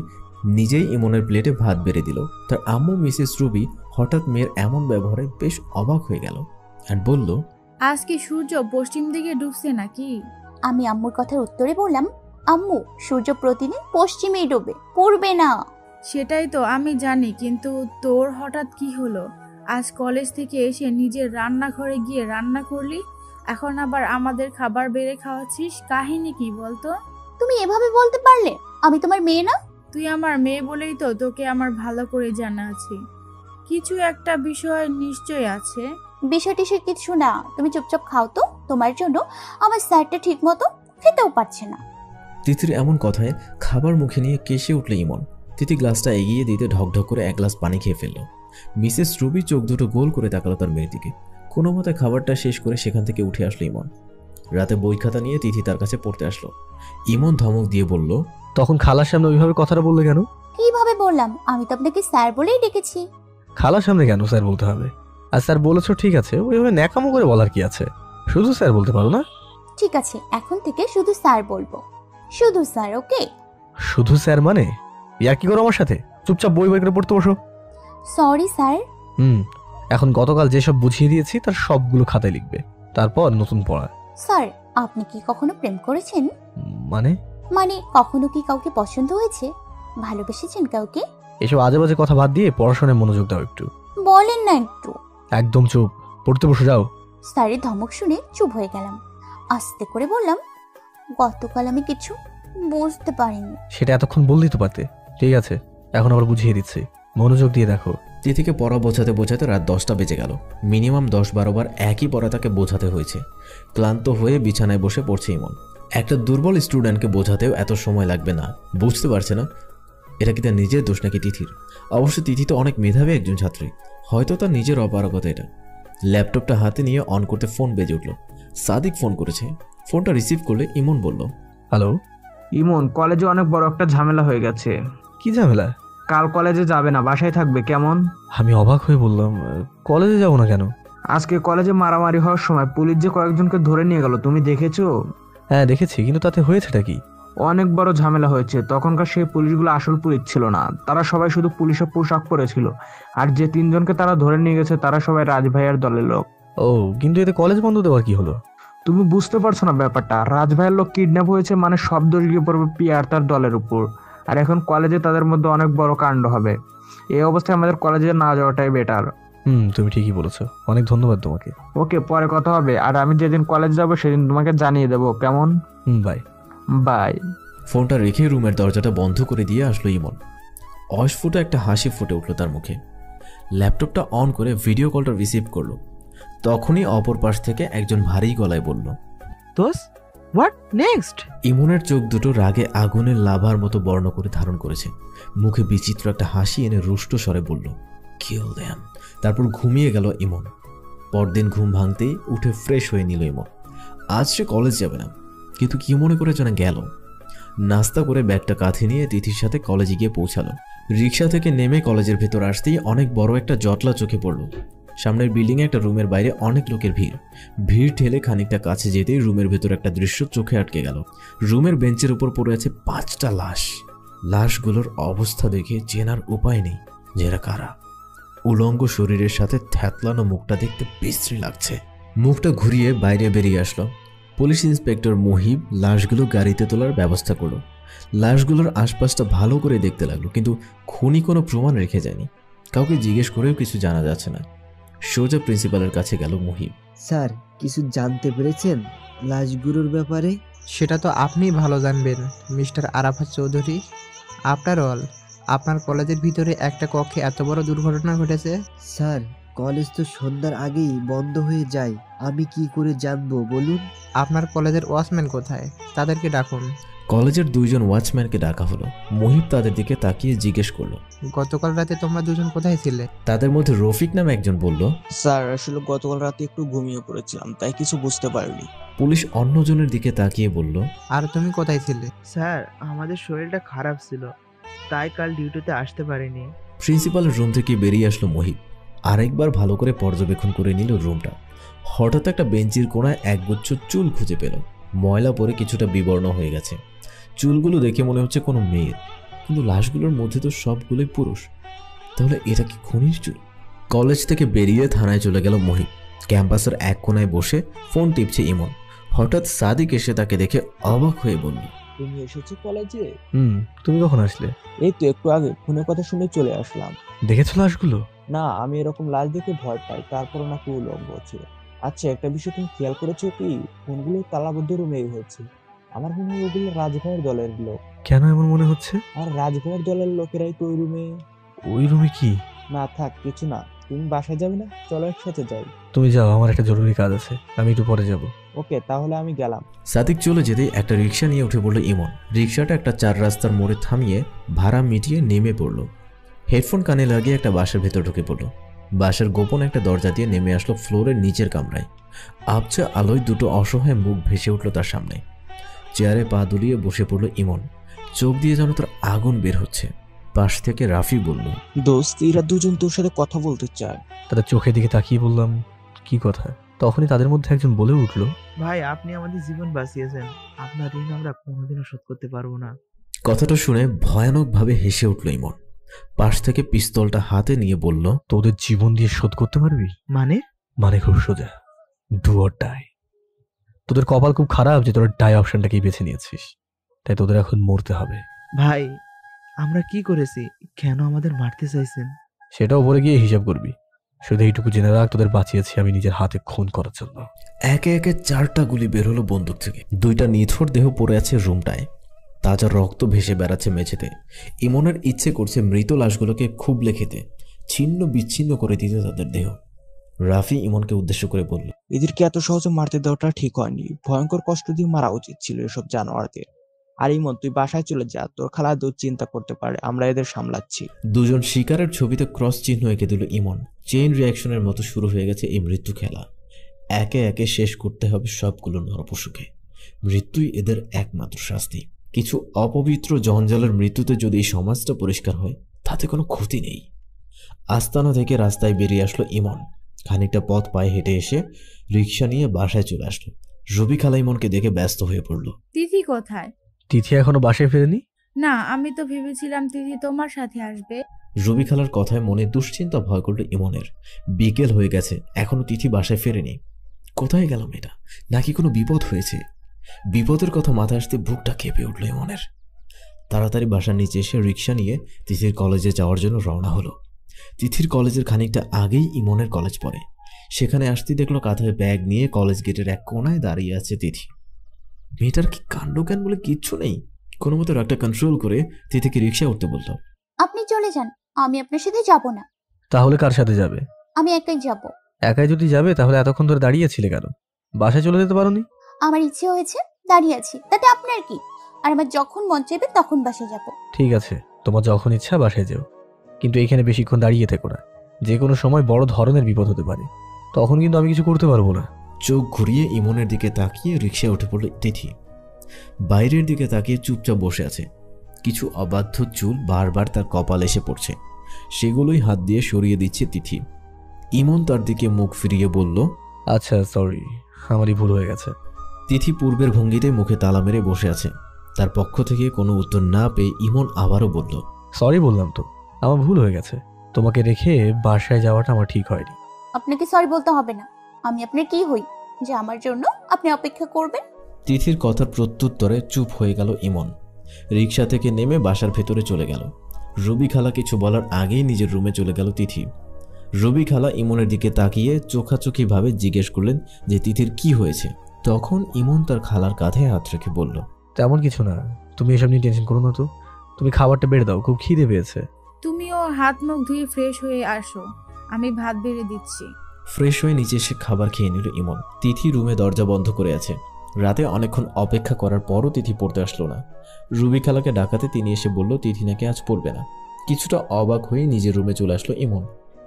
নিজেই ইমনের প্লেটে ভাত বেড়ে দিল। তার আম্মু মিসেস রুবি হঠাৎ মেয়ের এমন ব্যবহারে বেশ অবাক হয়ে গেল আর বলল, আজ কি সূর্য পশ্চিম দিকে ডুবছে নাকি? আমি আম্মুর কথার উত্তরে বললাম, আম্মু সূর্য প্রতিদিন পশ্চিমেই ডোবে, পূর্বে না। সেটাই তো আমি জানি, কিন্তু তোর হঠাৎ কি হলো? আজ কলেজ থেকে এসে নিজের রান্নাঘরে গিয়ে রান্না করলি, এখন আবার আমাদের খাবার বেড়ে খাওয়াচ্ছিস, কাহিনী কি বলতো? তুমি এভাবে বলতে পারলে? আমি তোমার মেয়ে না? তুই আমার মেয়ে বলেই তো তোকে আমার ভালো করে জানা আছে। কিছু একটা বিষয় নিশ্চয় আছে। বিষয়টি সে কিছু না, তুমি চুপচাপ খাও তো। তোমার জন্য আমার স্যারটা ঠিক মতো খেতেও পারছে না। তিথির এমন কথায় খাবার মুখে নিয়ে কেসে উঠল ইমন। তিথি গ্লাসটা এগিয়ে দিতে ঢকঢক করে 1 গ্লাস পানি খেয়ে ফেলল। মিসেস রুবি চোখ দুটো গোল করে তাকালো তার মেয়ের দিকে। কোনো মতে খাবারটা শেষ করে সেখান থেকে উঠে আসলো ইমন। রাতে বই খাতা নিয়ে তিথি তার কাছে পড়তে আসলো। ইমন ধমক দিয়ে বলল, তখন খালার সামনে ওইভাবে কথাটা বললে কেন? কিভাবে বললাম? আমি তো আপনাকে স্যার বলেই ডেকেছি। খালার সামনে কেন স্যার বলতে হবে? আর স্যার বলেছো ঠিক আছে, ওইভাবে ন্যাকামো করে বলার কি আছে? শুধু স্যার বলতে পারো না? ঠিক আছে, এখন থেকে শুধু স্যার বলবো, শুধু স্যার। ওকে? শুধু স্যার মানে ইয়া কি করো আমার সাথে? চুপচাপ বই করে পড়তে বসো। Sorry sir. এখন গতকাল যেসব বুঝিয়ে দিয়েছি তার সবগুলো খাতায় লিখবে, তারপর নতুন পড়া। স্যার, আপনি কি কখনো প্রেম করেছেন? মানে কখনো কি কাউকে পছন্দ হয়েছে, ভালোবেসেছেন কাউকে? এসব আজে বাজে কথা বাদ দিয়ে পড়াশোনায় মনোযোগ দাও একটু। বলেন না একটু। একদম চুপ, পড়তে বসে যাও। স্যারের ধমক শুনে চুপ হয়ে গেলাম। আস্তে করে বললাম, গতকাল আমি কিছু বুঝতে পারিনি। সেটা এতক্ষণ বললেই তো পারতে। ঠিক আছে, এখন আবার বুঝিয়ে দিচ্ছি, মনোযোগ দিয়ে দেখো। তিথিকে পড়া বোঝাতে বোঝাতে রাত 10টা বেজে গেল। মিনিমাম 10-12 বার একই পড়া তাকে বোঝাতে হয়েছে। ক্লান্ত হয়ে বিছানায় বসে পড়ছে ইমন। একটা দুর্বল স্টুডেন্টকে বোঝাতেও এত সময় লাগবে না। বুঝতে পারছে না এটা কি তার নিজের দোষ নাকি তিথির। অবশ্য তিথি তো অনেক মেধাবী একজন ছাত্রী, হয়তো তার নিজের অপারগতা এটা। ল্যাপটপটা হাতে নিয়ে অন করতে ফোন বেজে উঠল। সাদিক ফোন করেছে। ফোনটা রিসিভ করলে ইমন বলল, হ্যালো। ইমন, কলেজে অনেক বড় একটা ঝামেলা হয়ে গেছে। কি ঝামেলা? কাল কলেজে যাবে না, বাসায় থাকবে, কেমন? আমি অবাক হয়ে বললাম, কলেজে যাবো না কেন? আজকে কলেজে মারামারি হওয়ার সময় পুলিশ যে কয়েকজনকে ধরে নিয়ে গেল, তুমি দেখেছো? হ্যাঁ দেখেছি, কিন্তু তাতে হয়েছেটা কি? অনেক বড় ঝামেলা হয়েছে। তখনকার সেই পুলিশগুলো আসল পুলিশ ছিল না, তারা সবাই শুধু পুলিশের পোশাক পরেছিল। আর যে 3 জনকে তারা ধরে নিয়ে গেছে তারা সবাই রাজভাইয়ের দলের লোক। ও, কিন্তু এতে কলেজ বন্ধ দেওয়ার কি হলো? তুমি বুঝতে পারছো না ব্যাপারটা? রাজভাইয়ের লোক কিডন্যাপ হয়েছে, মানে সব দোষ গিয়ে পড়বে পিয়ার তার দলের উপর। আর এখন কলেজে তাদের মধ্যে অনেক বড় কাণ্ড হবে। এই অবস্থায় আমাদের কলেজে না যাওয়াটাই বেটার। তুমি ঠিকই বলেছো, অনেক ধন্যবাদ তোমাকে। ওকে, পরে কথা হবে। আর আমি যেদিন কলেজ যাব সেদিন তোমাকে জানিয়ে দেবো, কেমন? Bye bye. ফোনটা রেখে রুমের দরজাটা বন্ধ করে দিয়ে আসলো ইমন। অস্ফুট একটা হাসি ফুটে উঠল তার মুখে। ল্যাপটপটা অন করে ভিডিও কলটা রিসিভ করলো। তখনই অপর পাশ থেকে একজন ভারী গলায় বলল, দোস্ত, হোয়াট নেক্সট? ইমনের চোখ দুটো রাগে আগুনের লাভার মতো বর্ণ করে ধারণ করেছে। মুখে বিচিত্র একটা হাসি এনে রুষ্ট স্বরে বলল, কিল দেম। তারপর ঘুমিয়ে গেল ইমন। পরদিন ঘুম ভাঙতেই উঠে ফ্রেশ হয়ে নিল ইমন। আজ সে কলেজ যাবে না, কিন্তু কি মনে করে যেন গেল। নাস্তা করে ব্যাগটা কাঁধে নিয়ে তিথির সাথে কলেজে গিয়ে পৌঁছালো। রিক্সা থেকে নেমে কলেজের ভেতর আসতেই অনেক বড় একটা জটলা চোখে পড়ল। সামনের বিল্ডিংয়ে একটা রুমের বাইরে অনেক লোকের ভিড় ঠেলে খানিকটা কাছে যেতেই রুমের ভেতর একটা দৃশ্য চোখে আটকে গেল। রুমের বেঞ্চের উপর পড়ে আছে 5টা লাশ। লাশগুলোর অবস্থা দেখে চেনার উপায় নেই যে এরা কারা। উলঙ্গ শরীরের সাথে থ্যাতলানো মুখটা দেখতে বিশ্রী লাগছে। মুখটা ঘুরিয়ে বাইরে বেরিয়ে আসলো। পুলিশ ইন্সপেক্টর মুহিব লাশগুলো গাড়িতে তোলার ব্যবস্থা করলো। লাশগুলোর আশপাশটা ভালো করে দেখতে লাগলো, কিন্তু খুনি কোনো প্রমাণ রেখে যায়নি। কাউকে জিজ্ঞেস করেও কিছু জানা যাচ্ছে না। সোজা প্রিন্সিপালের কাছে গেল মুহিব। স্যার, কিছু জানতে পেরেছেন লাশগুলোর ব্যাপারে? সেটা তো আপনিই ভালো জানবেন mister Arafat Chowdhury. After all, আপনার কলেজের ভিতরে একটা কক্ষে এত বড় দুর্ঘটনা ঘটেছে। স্যার, কলেজ তো সন্ধ্যার আগেই বন্ধ হয়ে যায়, আমি কি করে জানবো বলুন? আপনার কলেজের ওয়াচম্যান কোথায়? তাদেরকে ডাকুন। কলেজের 2 জন ওয়াচম্যানকে ডাকা হলো। মুহিব তাদের দিকে তাকিয়ে জিজ্ঞেস করলো, গতকাল রাতে তোমরা দুজন কোথায় ছিলে? তাদের মধ্যে রফিক নামে একজন বলল, স্যার আসলে গতকাল রাতে একটু ঘুমিয়ে পড়েছিলাম, তাই কিছু বুঝতে পারিনি। পুলিশ অন্যজনের দিকে তাকিয়ে বলল, আর তুমি কোথায় ছিলে? স্যার, আমাদের শরীরটা খারাপ ছিল, তাই কাল ডিউটিতে আসতে পারিনি। প্রিন্সিপালের রুম থেকে বেরিয়ে আসলো মুহিব। আরেকবার ভালো করে পর্যবেক্ষণ করে নিল রুমটা। হঠাৎ একটা বেঞ্চির কোণায় একগুচ্ছ চুল খুঁজে পেল। ময়লা পরে কিছুটা বিবর্ণ হয়ে গেছে। চুলগুলো দেখে মনে হচ্ছে কোনো মেয়ের, কিন্তু লাশগুলোর মধ্যে তো সবগুলোই পুরুষ। তাহলে এটা কি খুনির চুল? কলেজ থেকে বেরিয়ে থানায় চলে গেল মুহিব। ক্যাম্পাসের এক কোণায় বসে ফোন টিপছে ইমন। হঠাৎ সাদিক এসে তাকে দেখে অবাক হয়ে বলল, তুমি এসেছো কলেজে? তুমি কখন আসলে? এই তো একটু আগে, ফোনের কথা শুনে চলে আসলাম। দেখেছো লাশগুলো? না, আমি এরকম লাশ দেখে ভয় পাই, তারপর নাকি উলঙ্গ ছিল। আচ্ছা, একটা বিষয় তুমি খেয়াল করেছো কি, ফোনগুলো তালাবদ্ধ রুমেই হয়েছে। আমার মনে হয় ওগুলো রাজভাইয়ের দলের লোক। কেন এমন মনে হচ্ছে? আর রাজভাইয়ের দলের লোকেরাই তো ওই রুমে। ওই রুমে কি? না থাক, কিছু না। তুমি বাসায় যাবে না? চলো একসাথে যাই। তুমি যাও, আমার একটা জরুরি কাজ আছে, আমি একটু পরে যাব। ওকে, তাহলে আমি গেলাম। সাদিক চলে যেতে একটা রিক্সা নিয়ে উঠে পড়ল ইমন। রিক্সাটা একটা 4 রাস্তার মোড়ে থামিয়ে ভাড়া মিটিয়ে নেমে পড়ল। হেডফোন কানে লাগিয়ে একটা বাসার ভেতর ঢুকে পড়ল। বাসার গোপন একটা দরজা দিয়ে নেমে আসলো ফ্লোরের নিচের কামরায়। আবছা আলোয় দুটো অসহায় মুখ ভেসে উঠল তার সামনে। চেয়ারে পা দুলিয়ে বসে পড়ল ইমন। চোখ দিয়ে যেন তার আগুন বের হচ্ছে। পাশ থেকে রাফি বলল, দোস্ত, এরা দুজন তোর সাথে কথা বলতে চায়। তাদের চোখের দিকে তাকিয়ে বললাম, কি কথা? তখনই তাদের মধ্যে একজন বলে উঠল, ভাই, আপনি আমাদের জীবন বাঁচিয়েছেন, আপনার ঋণ আমরা কোনোদিনও শোধ করতে পারবো না। কথাটা শুনে ভয়ানকভাবে হেসে উঠল ইমন। পাশ থেকে পিস্তলটা হাতে নিয়ে বলল, তোদের জীবন দিয়ে শোধ করতে পারবি? মানে খুব সোজা, ডু অর ডাই। তোদের কপাল খুব খারাপ যে তোরা ডাই অপশনটাকেই বেছে নিয়েছিস, তাই তোদের এখন মরতে হবে। ভাই, আমরা কি করেছি? কেন আমাদের মারতে চাইছেন? সেটা উপরে গিয়ে হিসাব করবি। শুধু এইটুকু জেনে রাখ, তোদের বাঁচিয়েছি আমি নিজের হাতে খুন করার জন্য। একে একে 4টা গুলি বের হলো বন্দুক থেকে। 2টা নিথর দেহ পড়ে আছে রুমটায়। তাজা রক্ত ভেসে বেড়াচ্ছে মেঝেতে। ইমনের ইচ্ছে করছে মৃত লাশগুলোকে খুবলে খেতে, ছিন্ন বিচ্ছিন্ন করে দিতে তাদের দেহ। রাফি ইমনকে উদ্দেশ্য করে বলল, এদেরকে এত সহজে মারতে দেওয়াটা ঠিক হয়নি। ভয়ঙ্কর কষ্ট দিয়ে মারা উচিত ছিল এসব জানোয়ারদের। আর ইমন, তুই বাসায় চলে যা, তোর খালা চিন্তা করতে পারে, আমরা এদের সামলাচ্ছি। 2 জন শিকারের ছবিতে ক্রস চিহ্ন এঁকে দিল ইমন। চেইন রিয়াকশনের মতো শুরু হয়ে গেছে এই মৃত্যু খেলা। একে একে শেষ করতে হবে সবগুলো নরপশুকে। মৃত্যুই এদের একমাত্র শাস্তি। কিছু অপবিত্র জঞ্জালের মৃত্যুতে যদি এই সমাজটা পরিষ্কার হয়, তাতে কোনো ক্ষতি নেই। আস্তানা থেকে রাস্তায় বেরিয়ে আসলো ইমন। খানিকটা পথ পায়ে হেঁটে এসে রিক্সা নিয়ে বাসায় চলে আসলো। রবি খালা ইমনকে দেখে ব্যস্ত হয়ে পড়ল। তিথি কোথায়? তিথি এখনো বাসায় ফেরেনি? না, আমি তো ভেবেছিলাম তিথি তোমার সাথে আসবে। রবি খালার কথায় মনে দুশ্চিন্তা ভয় করল ইমনের। বিকেল হয়ে গেছে, এখনো তিথি বাসায় ফেরেনি। কোথায় গেল মেয়েটা? নাকি কোনো বিপদ হয়েছে? বিপদের কথা মাথায় আসতে বুকটা কেঁপে উঠল ইমনের। তাড়াতাড়ি বাসার নিচে এসে রিক্সা নিয়ে তিথির কলেজে যাওয়ার জন্য রওনা হলো। তিথির কলেজের খানিকটা আগেই ইমনের কলেজ পড়ে। সেখানে আসতেই দেখলো কাঁধে ব্যাগ নিয়ে কলেজ গেটের এক কোনায় দাঁড়িয়ে আছে তিথি। মেয়েটার কি কাণ্ড জ্ঞান বলে কিচ্ছু নেই। কোনো মতো একটা কন্ট্রোল করে তিথিকে রিক্সা উঠতে বলল। আপনি চলে যান, আমি আপনার সাথে যাব না। তাহলে কার সাথে যাবে? আমি একাই যাব। একাই যদি যাবে তাহলে এতক্ষণ ধরে দাঁড়িয়েছিলে কেন? বাসায় চলে যেতে পারোনি? আমার ইচ্ছে হয়েছে, দাঁড়িয়ে আছি, তাতে আপনার কি? আর আমার যখন মন চাইবে তখন বাসায় যাব। ঠিক আছে, তোমার যখন ইচ্ছা বাসায় যেও, কিন্তু এখানে বেশিক্ষণ দাঁড়িয়ে থেকো না। যে কোনো সময় বড় ধরনের বিপদ হতে পারে, তখন কিন্তু আমি কিছু করতে পারবো না। চোখ ঘুরিয়ে ইমনের দিকে তাকিয়ে রিক্সায় উঠে পড়ল তিথি। বাইরের দিকে তাকিয়ে চুপচাপ বসে আছে। কিছু অবাধ্য চুল বারবার তার কপাল এসে পড়ছে, সেগুলোই হাত দিয়ে সরিয়ে দিচ্ছে তিথি। ইমন তার দিকে মুখ ফিরিয়ে বলল, আচ্ছা সরি, আমারই ভুল হয়ে গেছে। তিথি পূর্বের ভঙ্গিতে মুখে তালা মেরে বসে আছে। তার পক্ষ থেকে কোনো উত্তর না পেয়ে ইমন আবারও বলল, সরি বললাম তো, আমার ভুল হয়ে গেছে। তোমাকে রেখে বাসায় যাওয়াটা আমার ঠিক হয়নি। আপনাকে সরি বলতে হবে না। আমি আপনার কি হই যে আমার জন্য আপনি অপেক্ষা করবেন? তিথির কথার প্রত্যুত্তরে চুপ হয়ে গেল ইমন। রিক্সা থেকে নেমে বাসার ভেতরে চলে গেল। রবি খালা কিছু বলার আগেই নিজের রুমে চলে গেল তিথি। রবি খালা ইমনের দিকে তাকিয়ে চোখাচোখিভাবে জিজ্ঞেস করলেন যে তিথির কি হয়েছে। তখন ইমন তার খালার কাঁধে হাত রেখে বলল, তেমন কিছু না, তুমি এসব নিয়ে টেনশন করো না তো। তুমি খাবারটা বেড়ে দাও, খুব খিদে পেয়েছে। তুমিও হাত মুখ ধুয়ে ফ্রেশ হয়ে আসো, আমি ভাত বেড়ে দিচ্ছি। ফ্রেশ হয়ে নিচে এসে খাবার খেয়ে নিল ইমন। তিথি রুমে দরজা বন্ধ করে আছে। রাতে অনেকক্ষণ অপেক্ষা করার পরও তিথি পড়তে আসলো না। রুবি খালাকে ডাকাতে তিনি এসে বলল তিথি নাকি আজ পড়বে না। কিছুটা অবাক হয়ে নিজের রুমে চলে আসলো ইমন।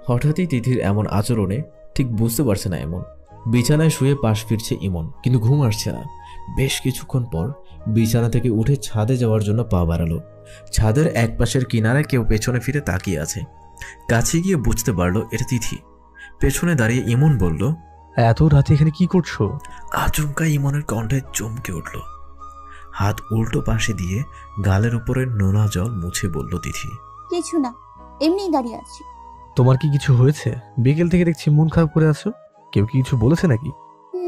হঠাৎই তিথির এমন আচরণে ঠিক বুঝতে পারছে না ইমন। বিছানায় শুয়ে পাশ ফিরছে ইমন, কিন্তু ঘুম আসছে না। বেশ কিছুক্ষণ পর বিছানা থেকে উঠে ছাদে যাওয়ার জন্য পা বাড়ালো। ছাদের এক পাশের কিনারে কেউ পেছনে ফিরে তাকিয়ে আছে। কাছে গিয়ে বুঝতে পারলো এটা তিথি। পেছনে দাঁড়িয়ে ইমন বলল, এত রাতে এখানে কি করছো? আচমকা ইমনের কণ্ঠে চমকে উঠল। হাত উল্টো পাশে দিয়ে গালের উপরে নোনা জল মুছে বলল তিথি, কিছু না, এমনিই দাঁড়িয়ে আছি। তোমার কি কিছু হয়েছে? বিকেল থেকে দেখছি মন খারাপ করে আছো। কেউ কি কিছু বলেছে নাকি?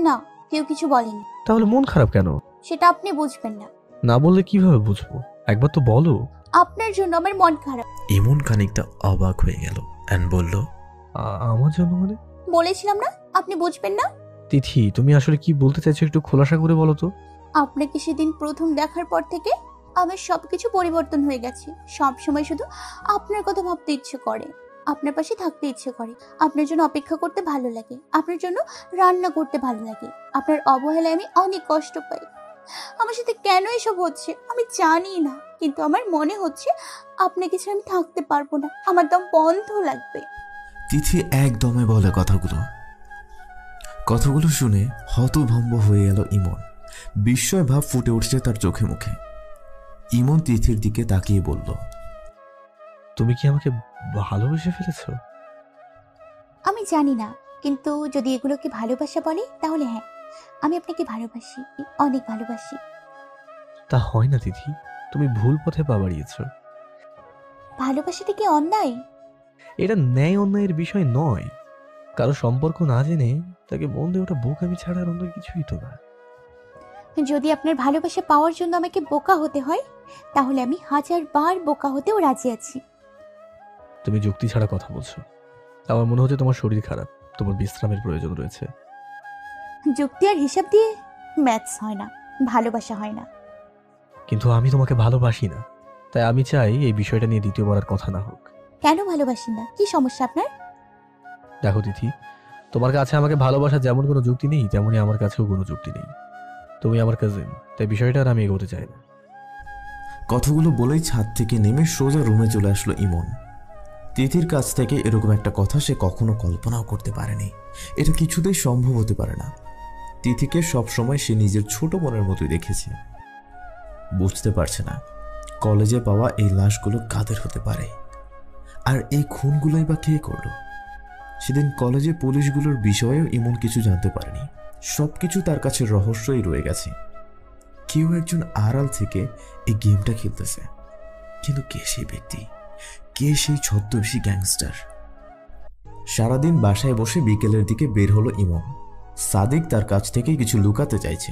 না, কেউ কিছু বলেনি। তাহলে মন খারাপ কেন? সেটা আপনি বুঝবেন না। না বললে কিভাবে বুঝবো? একবার তো বলো। আপনার জন্য আমার মন খারাপ। ইমন খানিকটা অবাক হয়ে গেল এন্ড বলল, আমার জন্য মানে? বলেছিলাম না আপনি বুঝবেন না। তিথি, তুমি আসলে কি বলতে চাইছো একটু খোলাসা করে বলো তো। আপনাকে সেদিন প্রথম দেখার পর থেকে আমার সবকিছু পরিবর্তন হয়ে গেছে। সব সময় শুধু আপনার কথা ভাবতে ইচ্ছে করে, আপনার পাশে থাকতে ইচ্ছে করে, আপনার জন্য অপেক্ষা করতে ভালো লাগে, আপনার জন্য রান্না করতে ভালো লাগে। আপনার অবহেলায় আমি অনেক কষ্ট পাই। আমার সাথে কেন এসব হচ্ছে আমি জানি না, কিন্তু আমার মনে হচ্ছে আপনাকে ছাড়া আমি থাকতে পারবো না, আমার দম বন্ধ লাগবে। তিথি একদমে বলে কথাগুলো শুনে হতভম্ব হয়ে গেল ইমন। বিস্ময় ভাব ফুটে উঠছে তার চোখে মুখে। ইমন তিথির দিকে তাকিয়ে বলল, তুমি কি আমাকে ভালোবেসে ফেলেছো? আমি জানি না, কিন্তু যদি এগুলোকে ভালোবাসা বলে তাহলে হ্যাঁ, আমি আপনাকে ভালোবাসি, অনেক ভালোবাসি। তা হয় না তিথি, তুমি ভুল পথে পা বাড়িয়েছ। ভালোবাসাটা কি অন্যায়? এটা ন্যায় অন্যায়ের বিষয় নয়। কারো সম্পর্ক না জেনে তাকে মন দিয়ে ওটা বোকামি ছাড়া আর অন্য কিছুই তো না। যদি আপনার ভালোবাসা পাওয়ার জন্য আমাকে বোকা হতে হয়, তাহলে আমি 1000 বার বোকা হতেও রাজি আছি। তুমি যুক্তি ছাড়া কথা বলছো। আমার মনে হচ্ছে তোমার শরীর খারাপ, তোমার বিশ্রামের প্রয়োজন রয়েছে। যুক্তি আর হিসাব দিয়ে ম্যাথস হয় না, ভালোবাসা হয় না। কিন্তু আমি তোমাকে ভালোবাসি না, তাই আমি চাই এই বিষয়টা নিয়ে দ্বিতীয়বার আর কথা না হোক। কেন ভালোবাসেন না? কি সমস্যা আপনার? দেখো তিথি, তোমার কাছে আমাকে ভালোবাসা যেমন কোনো যুক্তি নেই, তেমনই আমার কাছেও কোনো যুক্তি নেই। তুমি আমার কাজিন, তাই বিষয়টা আর আমি এগোতে চাই না। কথাগুলো বলেই ছাদ থেকে নেমে সোজা রুমে চলে আসলো ইমন। তিথির কাছ থেকে এরকম একটা কথা সে কখনো কল্পনাও করতে পারেনি। এটা কিছুতেই সম্ভব হতে পারে না। তিথিকে সবসময় সে নিজের ছোট বোনের মতোই দেখেছে। বুঝতে পারছে না কলেজে পাওয়া এই লাশগুলো কাদের হতে পারে, আর এই খুনগুলোই বা কে করলো। সেদিন কলেজে পুলিশগুলোর বিষয়েও ইমন কিছু জানতে পারেনি। সবকিছু তার কাছে রহস্যই রয়ে গেছে। কেউ একজন আড়াল থেকে এই গেমটা খেলতেছে, কিন্তু কে সেই ব্যক্তি? কে সেই ছদ্মবেশী গ্যাংস্টার? সারাদিন বাসায় বসে বিকেলের দিকে বের হলো ইমন। সাদিক তার কাছ থেকে কিছু লুকাতে চাইছে।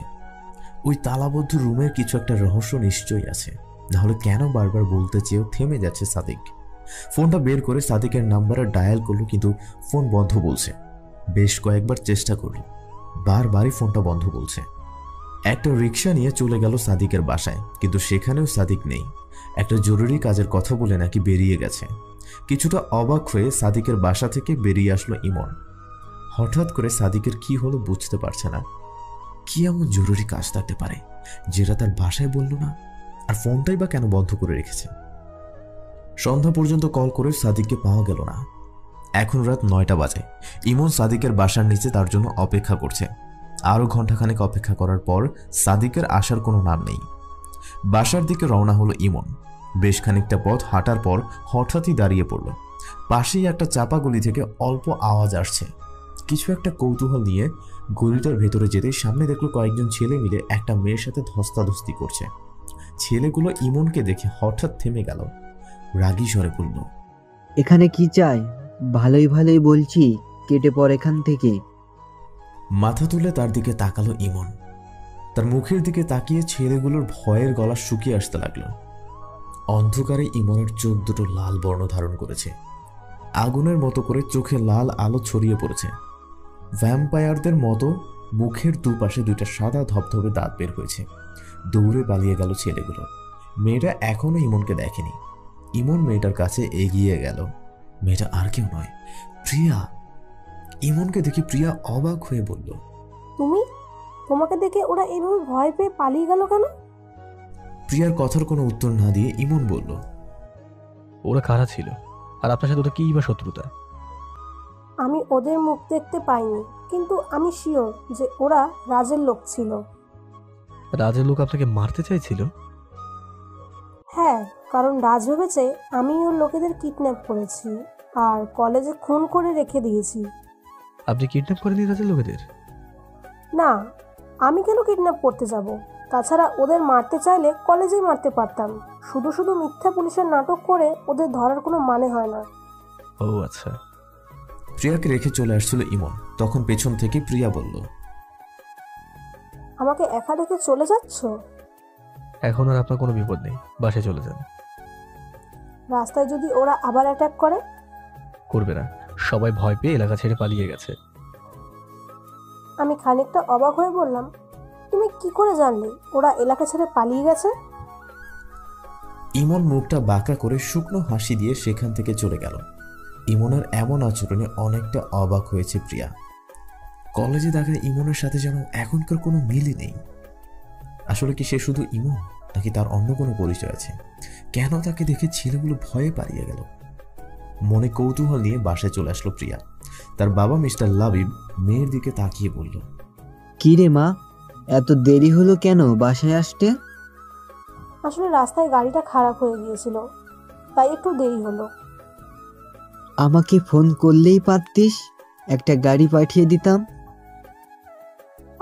ওই তালাবদ্ধ রুমের কিছু একটা রহস্য নিশ্চয়ই আছে, নাহলে কেন বারবার বলতে চেয়েও থেমে যাচ্ছে সাদিক। ফোনটা বের করে সাদিকের নাম্বারে ডায়াল করলো, কিন্তু ফোন বন্ধ বলছে। বেশ কয়েকবার চেষ্টা করলো, বারবারই ফোনটা বন্ধ বলছে। একটা রিক্সা নিয়ে চলে গেল সাদিকের বাসায়, কিন্তু সেখানেও সাদিক নেই। একটা জরুরি কাজের কথা বলে নাকি বেরিয়ে গেছে। কিছুটা অবাক হয়ে সাদিকের বাসা থেকে বেরিয়ে আসলো ইমন। হঠাৎ করে সাদিকের কি হলো বুঝতে পারছে না। কি এমন জরুরি কাজ থাকতে পারে যেটা তার বাসায় বলল না, আর ফোনটাই বা কেন বন্ধ করে রেখেছে? সন্ধ্যা পর্যন্ত কল করে সাদিককে পাওয়া গেল না। এখন রাত 9টা বাজে। ইমন সাদিকের বাসার নিচে তার জন্য অপেক্ষা করছে। আরো ঘন্টাখানেক অপেক্ষা করার পর সাদিকের আসার কোনো নাম নেই। বাসার দিকে রওনা হলো ইমন। বেশ খানিকটা পথ হাঁটার পর হঠাৎই দাঁড়িয়ে পড়ল। পাশেই একটা চাপা গলি থেকে অল্প আওয়াজ আসছে। কিছু একটা কৌতূহল নিয়ে গলিটার ভেতরে যেতেই সামনে দেখলো কয়েকজন ছেলে মিলে একটা মেয়ের সাথে ধস্তাধস্তি করছে। ছেলেগুলো ইমনকে দেখে হঠাৎ থেমে গেল, রাগী স্বরে বলল, এখানে কি চাই? ভালোই ভালোই বলছি, কেটে পড় এখান থেকে। মাথা তুলে তার দিকে তাকালো ইমন। তার মুখের দিকে তাকিয়ে ছেলেগুলোর ভয়ের গলা শুকিয়ে আসতে লাগলো। অন্ধকারে ইমনের চোখ দুটো লাল বর্ণ ধারণ করেছে, আগুনের মতো করে চোখে লাল আলো ছড়িয়ে পড়েছে। ভ্যাম্পায়ারদের মতো মুখের দুপাশে দুইটা সাদা ধবধবে দাঁত বের হয়েছে। দৌড়ে পালিয়ে গেল ছেলেগুলো। মেয়েটা এখনো ইমনকে দেখেনি। ইমন মেয়েটার কাছে এগিয়ে গেল। মেয়েটা আর কেউ নয়, প্রিয়া। ইমনকে দেখে প্রিয়া অবাক হয়ে বলল, তোমাকে দেখে ওরা এভাবে ভয় পেয়ে পালিয়ে গেল কেন? প্রিয়ার কথার কোনো উত্তর না দিয়ে ইমন বলল, ওরা কারা ছিল, আর আপনার সাথে ওটা কি বা শত্রুতা? আমি ওদের মুখ দেখতে পাইনি, কিন্তু আমি শিওর যে ওরা রাজের লোক ছিল। রাজের লোক আপনাকে মারতে চাইছিল? হ্যাঁ, কারণ রাজ ভেবেছে আমি ওর লোকেদের কিডন্যাপ করেছি আর কলেজে খুন করে রেখে দিয়েছি। আপনি কিডন্যাপ করেনি রাজের লোকেদের? না, আমি কেন কিডন্যাপ করতে যাব? তাছাড়া ওদের মারতে চাইলে কলেজেই মারতে পারতাম। শুধু শুধু মিথ্যা পুলিশের নাটক করে ওদের ধরার কোনো মানে হয় না। ও আচ্ছা। প্রিয়াকে রেখে চলে আসছিল ইমন। তখন পেছন থেকে প্রিয়া বলল, আমাকে একা রেখে চলে যাচ্ছ? এখন আর আপনার কোনো বিপদ নেই, বাসায় চলে যান। রাস্তায় যদি ওরা আবার অ্যাটাক করে? করবে না, সবাই ভয় পেয়ে এলাকা ছেড়ে পালিয়ে গেছে। আমি খানিকটা অবাক হয়ে বললাম, তুমি কি করে জানলে ওরা এলাকা ছেড়ে পালিয়ে গেছে? ইমন মুখটা বাঁকা করে শুকনো হাসি দিয়ে সেখান থেকে চলে গেল। ইমনের এমন আচরণে অনেকটা অবাক হয়েছে প্রিয়া। কলেজে দেখা ইমনের সাথে যেন এখনকার কোনো মিলই নেই। আসলে কি সে শুধু ইমন, নাকি তার অন্য কোনো পরিচয় আছে? কেন তাকে দেখে ছেলেগুলো ভয়ে পালিয়ে গেল? মনে কৌতূহল নিয়ে বাসায় চলে আসলো প্রিয়া। তার বাবা মিস্টার লাবিব মেয়ের দিকে তাকিয়ে বলল, কি রে মা, এত দেরি হলো কেন বাসায় আসতে? আসলে রাস্তায় গাড়িটা খারাপ হয়ে গিয়েছিল, তাই একটু দেরি হলো। আমাকে ফোন করলেই পারতিস, একটা গাড়ি পাঠিয়ে দিতাম।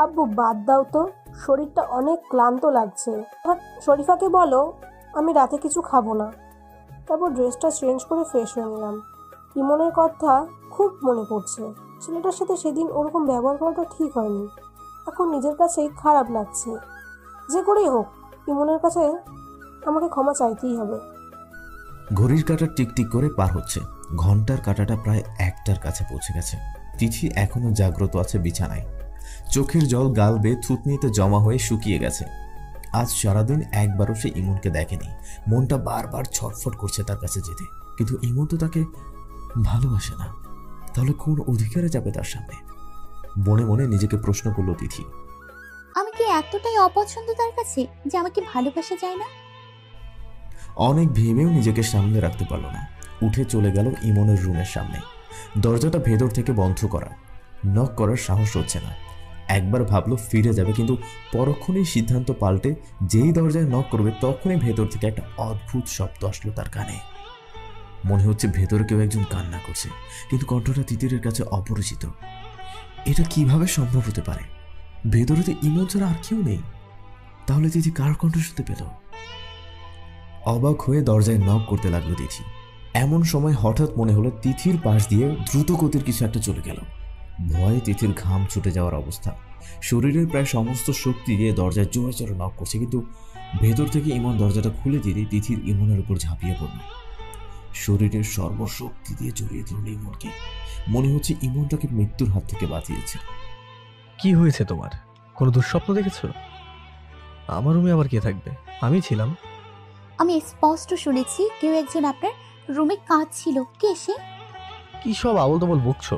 আব্বু বাদ দাও তো, শরীরটা অনেক ক্লান্ত লাগছে। শরীফাকে বলো আমি রাতে কিছু খাবো না। তারপর ড্রেসটা চেঞ্জ করে ফ্রেশ হয়ে নিলাম। ইমনের কথা খুব মনে পড়ছে। ছেলেটার সাথে সেদিন ওরকম ব্যবহার করাটা ঠিক হয়নি। এখন নিজের কাছেই খারাপ লাগছে। যে করেই হোক ইমনের কাছে আমাকে ক্ষমা চাইতেই হবে। ঘড়ির কাঁটা টিকটিক করে পার হচ্ছে। ঘন্টার কাঁটাটা প্রায় 1টার কাছে পৌঁছে গেছে। তিথি এখনো জাগ্রত আছে বিছানায়। চোখের জল গাল বেয়ে থুতনিতে জমা হয়ে শুকিয়ে গেছে। আজ সারাদিন একবারও সে ইমনকে দেখেনি। মনটা বারবার ছটফট করছে তার কাছে যেতে, কিন্তু ইমন তো তাকে ভালোবাসে না। তাহলে কোন অধিকারে যাবে তার সামনে? মনে মনে নিজেকে প্রশ্ন করলো তিথি। আমি কি এতটাই অপছন্দ তার কাছে যে আমাকে ভালোবাসা যায় না? অনেক ভেবেও নিজেকে সামলে রাখতে পারল না। উঠে চলে গেল ইমনের রুমের সামনে। দরজাটা ভেতর থেকে বন্ধ করা। নক করার সাহস হচ্ছে না। একবার ভাবলো ফিরে যাবে, কিন্তু পরক্ষণেই সিদ্ধান্ত পাল্টে যেই দরজায় নক করবে তখনই ভেতর থেকে একটা অদ্ভুত শব্দ আসলো তার কানে। মনে হচ্ছে ভেতরে কেউ একজন কান্না করছে, কিন্তু কণ্ঠটা তিতিরের কাছে অপরিচিত। এটা কিভাবে সম্ভব হতে পারে? ভেতরে তো ইমন ছাড়া আর কেউ নেই। তাহলে তিথি কার কণ্ঠ শুনতে পেল? অবাক হয়ে দরজায় নক করতে লাগলো তিথি। এমন সময় হঠাৎ মনে হলো তিথির পাশ দিয়ে দ্রুত গতির কিছু একটা চলে গেল। ভয়ে তিথির ঘাম ছুটে যাওয়ার অবস্থা। শরীরের প্রায় সমস্ত শক্তি দিয়ে দরজায় জোরে জোরে নক করছে, কিন্তু ভেতর থেকে ইমন দরজাটা খুলে দিতে তিথির ইমনের উপর ঝাঁপিয়ে পড়ল। শরীরের সর্বশক্তি দিয়ে জড়িয়ে ধরল ইমনকে। মনে হচ্ছে ইমন তাকে মৃত্যুর হাত থেকে বাঁচিয়েছে। কি হয়েছে তোমার? কোনো দুঃস্বপ্ন দেখেছো? আমার রুমে আবার কে থাকবে? আমি ছিলাম। আমি স্পষ্ট শুনেছি কেউ একজন আপনার রুমে কাঁদছিল। কে সে? কি সব আবল তাবল বকছো?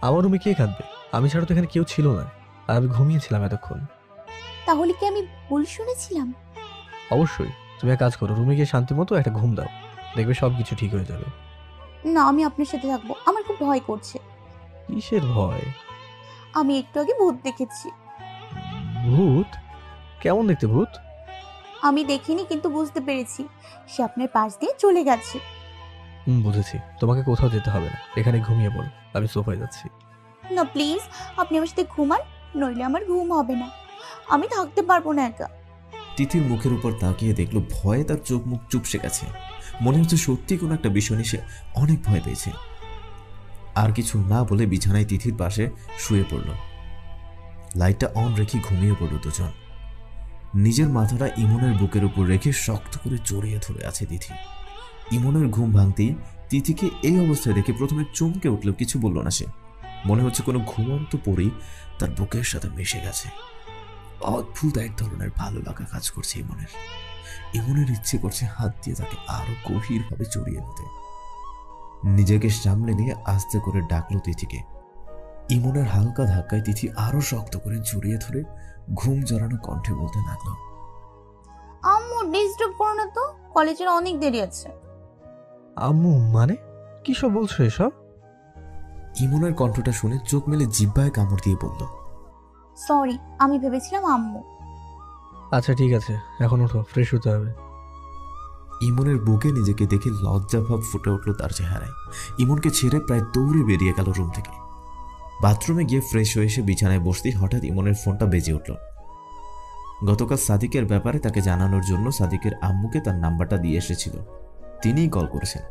আমার রুমে কে কাঁদবে? আমি ছাড়া তো এখানে কেউ ছিল না, আর আমি ঘুমিয়েছিলাম এতক্ষণ। তাহলে কি আমি ভুল শুনেছিলাম? অবশ্যই। তুমি এক কাজ করো, রুমে গিয়ে শান্তি মতো একটা ঘুম দাও, দেখবে সব কিছু ঠিক হয়ে যাবে। না, আমি আপনার সাথে থাকবো। আমার খুব ভয় করছে। কিসের ভয়? আমি একটু আগে ভূত দেখেছি। ভূত? কেমন দেখতে ভূত? আমি দেখিনি, কিন্তু বুঝতে পেরেছি সে আপনার পাশ দিয়ে চলে গেছে। বুঝেছি। তোমাকে কোথাও যেতে হবে না, এখানে ঘুমিয়ে পড়ো, আমি সোফায় যাচ্ছি। না প্লিজ, আপনি আমার সাথে ঘুমান, নইলে আমার ঘুম হবে না। আমি থাকতে পারবো না একা। তিথির মুখের উপর তাকিয়ে দেখলো ভয়ে তার চোখ মুখ চুপসে গেছে। মনে হচ্ছে সত্যি কোনো একটা বিষয় নিয়ে সে অনেক ভয় পেয়েছে। আর কিছু না বলে বিছানায় তিথির পাশে শুয়ে পড়ল। লাইটটা অন রেখে ঘুমিয়ে পড়ল দুজন। নিজের মাথাটা ইমনের বুকের উপর রেখে শক্ত করে জড়িয়ে ধরে আছে তিথি। ইমনের ঘুম ভাঙতেই তিথিকে এই অবস্থায় দেখে প্রথমে চমকে উঠলেও কিছু বলল না সে। মনে হচ্ছে কোনো ঘুমন্ত পরী তার বুকের সাথে মিশে গেছে। অদ্ভুত এক ধরনের ভালো লাগা কাজ করছে ইমনের। ইমনের ইচ্ছে করছে হাত দিয়ে তাকে আরো গভীরভাবে জড়িয়ে নিতে। নিজেকে সামনে নিয়ে আস্তে করে ডাকলো তিথিকে। ইমনের হালকা ধাক্কায় তিথি আরো শক্ত করে জড়িয়ে ধরে ঘুম জড়ানো কণ্ঠে বলতে লাগলো, আম্মু ডিস্টার্ব করো না তো, কলেজের অনেক দেরি আছে। আম্মু মানে কি সব বলছো এসব? ইমনের কণ্ঠটা শুনে চোখ মেলে জিহ্বায় কামড় দিয়ে বলল, সরি, আমি ভেবেছিলাম আম্মু। আচ্ছা ঠিক আছে, এখন ওঠো, ফ্রেশ হতে হবে। ইমনের বুকে নিজেকে দেখে লজ্জা ভাব ফুটে উঠল তার চেহারায়। ইমনকে ছেড়ে প্রায় দৌড়ে বেরিয়ে গেল রুম থেকে। বাথরুমে গিয়ে ফ্রেশ হয়ে এসে বিছানায় বসতেই হঠাৎ ইমনের ফোনটা বেজে উঠল। গতকাল সাদিকের ব্যাপারে তাকে জানানোর জন্য সাদিকের আম্মুকে তার নাম্বারটা দিয়ে এসেছিল, তিনিই কল করেছেন।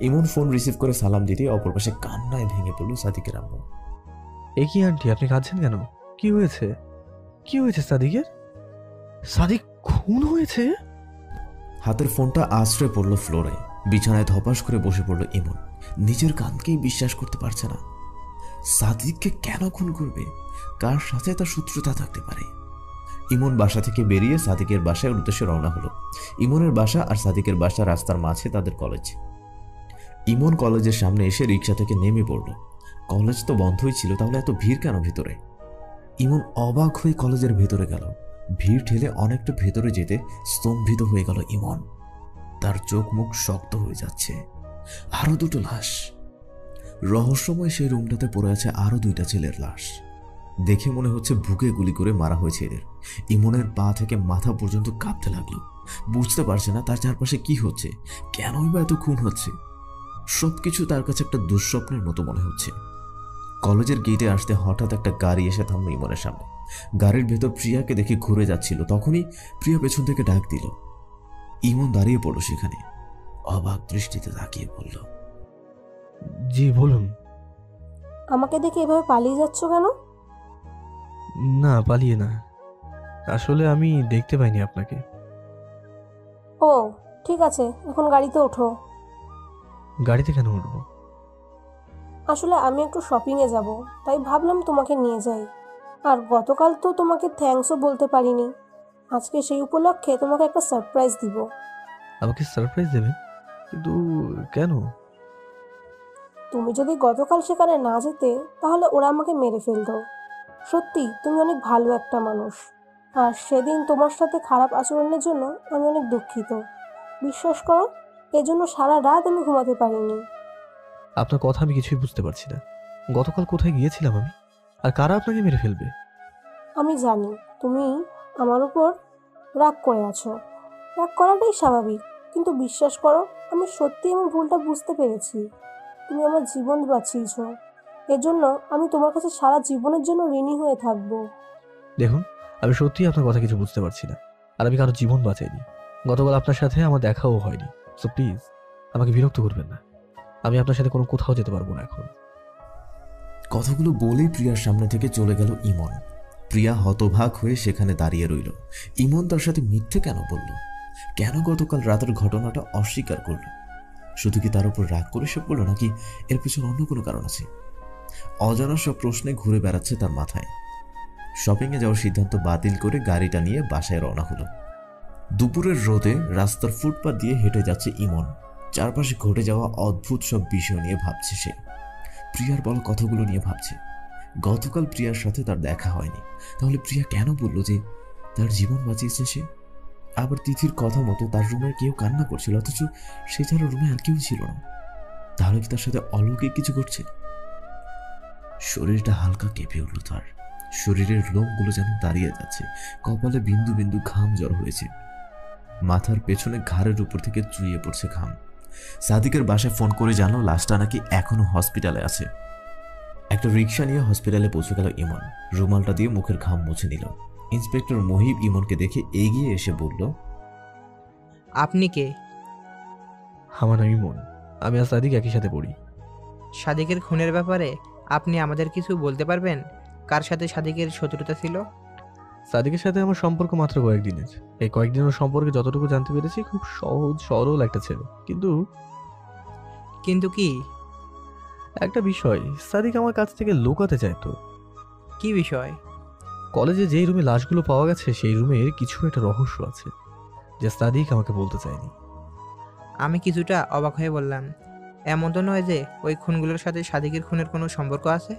ইমন ফোন রিসিভ করে সালাম দিতে অপর পাশে কান্নায় ভেঙে পড়ল সাদিকের আম্মু। এ কি আন্টি, আপনি কাঁদছেন কেন? কি হয়েছে? কি হয়েছে সাদিকের? সাদিক খুন হয়েছে? হাতের ফোনটা আশ্রয় পড়ল ফ্লোরে। বিছানায় ধপাস করে বসে পড়ল ইমন। নিজের কানকেই বিশ্বাস করতে পারছে না। সাদিককে কেন খুন করবে? কার সাথে তার শত্রুতা থাকতে পারে? ইমন বাসা থেকে বেরিয়ে সাদিকের বাসায় উদ্দেশ্যে রওনা হলো। ইমনের বাসা আর সাদিকের বাসা রাস্তার মাঝে তাদের কলেজ। ইমন কলেজের সামনে এসে রিক্সা থেকে নেমে পড়ল। কলেজ তো বন্ধই ছিল, তাহলে এত ভিড় কেন ভিতরে? ইমন অবাক হয়ে কলেজের ভেতরে গেল। ভিড় ঠেলে অনেকটা ভেতরে যেতে স্তম্ভিত হয়ে গেল ইমন। তার চোখ মুখ শক্ত হয়ে যাচ্ছে। আরো দুটো লাশ। রহস্যময় সেই রুমটাতে পড়ে আছে আরো দুইটা ছেলের লাশ। দেখে মনে হচ্ছে বুকে গুলি করে মারা হয়েছে এদের। ইমনের পা থেকে মাথা পর্যন্ত কাঁপতে লাগলো। বুঝতে পারছে না তার চারপাশে কি হচ্ছে, কেনই বা এত খুন হচ্ছে। সবকিছু তার কাছে একটা দুঃস্বপ্নের মতো মনে হচ্ছে। কলেজের গেটে আসতে হঠাৎ একটা গাড়ি এসে থামলো ইমনের সামনে। গাড়ির ভেতর প্রিয়াকে দেখে ঘুরে যাচ্ছিল। তখনই প্রিয়া পেছন থেকে ডাক দিল। ইমন দাঁড়িয়ে পড়ল সেখানে, অবাক দৃষ্টিতে তাকিয়ে বলল, জি বলুন। আমাকে দেখে এভাবে পালিয়ে যাচ্ছ কেন? না, পালিয়ে না, আসলে আমি দেখতে পাইনি আপনাকে। ও ঠিক আছে, এখন গাড়িতে ওঠো। গাড়িতে কেন উঠবো? আসলে আমি একটু শপিংয়ে যাব, তাই ভাবলাম তোমাকে নিয়ে যাই। আর গতকাল তো তোমাকে থ্যাঙ্কসও বলতে পারিনি। আজকে সেই উপলক্ষে তোমাকে একটা সারপ্রাইজ দিব। আমাকে সারপ্রাইজ দেবেন? কিন্তু কেন? তুমি যদি গতকাল সেখানে না যেতে তাহলে ওরা আমাকে মেরে ফেলতো। সত্যি তুমি অনেক ভালো একটা মানুষ, আর সেদিন তোমার সাথে খারাপ আচরণের জন্য আমি অনেক দুঃখিত। বিশ্বাস করো, এজন্য সারা রাত আমি ঘুমাতে পারিনি। আপনার কথা আমি কিছুই বুঝতে পারছি না। গতকাল কোথায় গিয়েছিলাম আমি, আর কারা আপনাকে মেরে ফেলবে? আমি জানি তুমি আমার উপর রাগ করে আছো। রাগ করাটাই স্বাভাবিক, কিন্তু বিশ্বাস করো, আমি সত্যি আমার ভুলটা বুঝতে পেরেছি। তুমি আমার জীবন বাঁচিয়েছ, এজন্য আমি তোমার কাছে সারা জীবনের জন্য ঋণী হয়ে থাকবো। দেখুন, আমি সত্যিই আপনার কথা কিছু বুঝতে পারছি না, আর আমি কারো জীবন বাঁচাইনি। গতকাল আপনার সাথে আমার দেখাও হয়নি, সো প্লিজ আমাকে বিরক্ত করবেন না। আমি আপনার সাথে কোনো কোথাও যেতে পারবো না এখন। কথাগুলো বলেই প্রিয়ার সামনে থেকে চলে গেল ইমন। প্রিয়া হতভাগ হয়ে সেখানে দাঁড়িয়ে রইল। ইমন তার সাথে মিথ্যে কেন বলল? কেন গতকাল রাতের ঘটনাটা অস্বীকার করল? শুধু কি তার উপর রাগ করে সে বলল, নাকি এর পিছনে অন্য কোনো কারণ আছে? অজানা সব প্রশ্নে ঘুরে বেড়াচ্ছে তার মাথায়। শপিংয়ে যাওয়ার সিদ্ধান্ত বাতিল করে গাড়িটা নিয়ে বাসায় রওনা হলো। দুপুরের রোদে রাস্তার ফুটপাত দিয়ে হেঁটে যাচ্ছে ইমন। চারপাশে ঘটে যাওয়া অদ্ভুত সব বিষয় নিয়ে ভাবছে সে। প্রিয়ার বলা কথাগুলো নিয়ে ভাবছে। গতকাল প্রিয়ার সাথে তার দেখা হয়নি, তাহলে প্রিয়া কেন বলল যে তার জীবন বাঁচিয়েছে সে? আবার তিথির কথা মতো তার রুমে কেউ কান্না করছিল, অথচ সে ছাড়া রুমে আর কেউ ছিল না। তাহলে কি তার সাথে অলৌকিক কিছু ঘটছে? শরীরটা হালকা কেঁপে উঠল তার। শরীরের লোমগুলো যেন দাঁড়িয়ে যাচ্ছে। কপালে বিন্দু বিন্দু ঘাম জড়ো হয়েছে। মাথার পেছনে ঘাড়ের উপর থেকে চুইয়ে পড়ছে ঘাম। সাদিকের বাসায় ফোন করে জানলো লাশটা নাকি এখনো হসপিটালে আছে। একটা রিক্সা নিয়ে হসপিটালে পৌঁছে গেল ইমন। রুমালটা দিয়ে মুখের ঘাম মুছে নিল। ইন্সপেক্টর মহিব ইমনকে দেখে এগিয়ে এসে বলল, আপনি কে? আমার নাম ইমন, আমি আর সাদিক একই সাথে পড়ি। সাদিকের খুনের ব্যাপারে আপনি আমাদের কিছু বলতে পারবেন? কার সাথে সাদিকের শত্রুতা ছিল? সাদিকের সাথে আমার সম্পর্ক মাত্র কয়েকদিনের। এই কয়েকদিনের সম্পর্কে যতটুকু জানতে পেরেছি, খুব সহজ সরল একটা ছেলে। কিন্তু কিন্তু কি? একটা বিষয় সাদিক আমার কাছ থেকে লুকাতে চাইতো। কি বিষয়? কলেজে যেই রুমে লাশগুলো পাওয়া গেছে সেই রুমের কিছু একটা রহস্য আছে, যে সাদিক আমাকে বলতে চায়নি। আমি কিছুটা অবাক হয়ে বললাম, এমন তো নয় যে ওই খুনগুলোর সাথে সাদিকের খুনের কোনো সম্পর্ক আছে?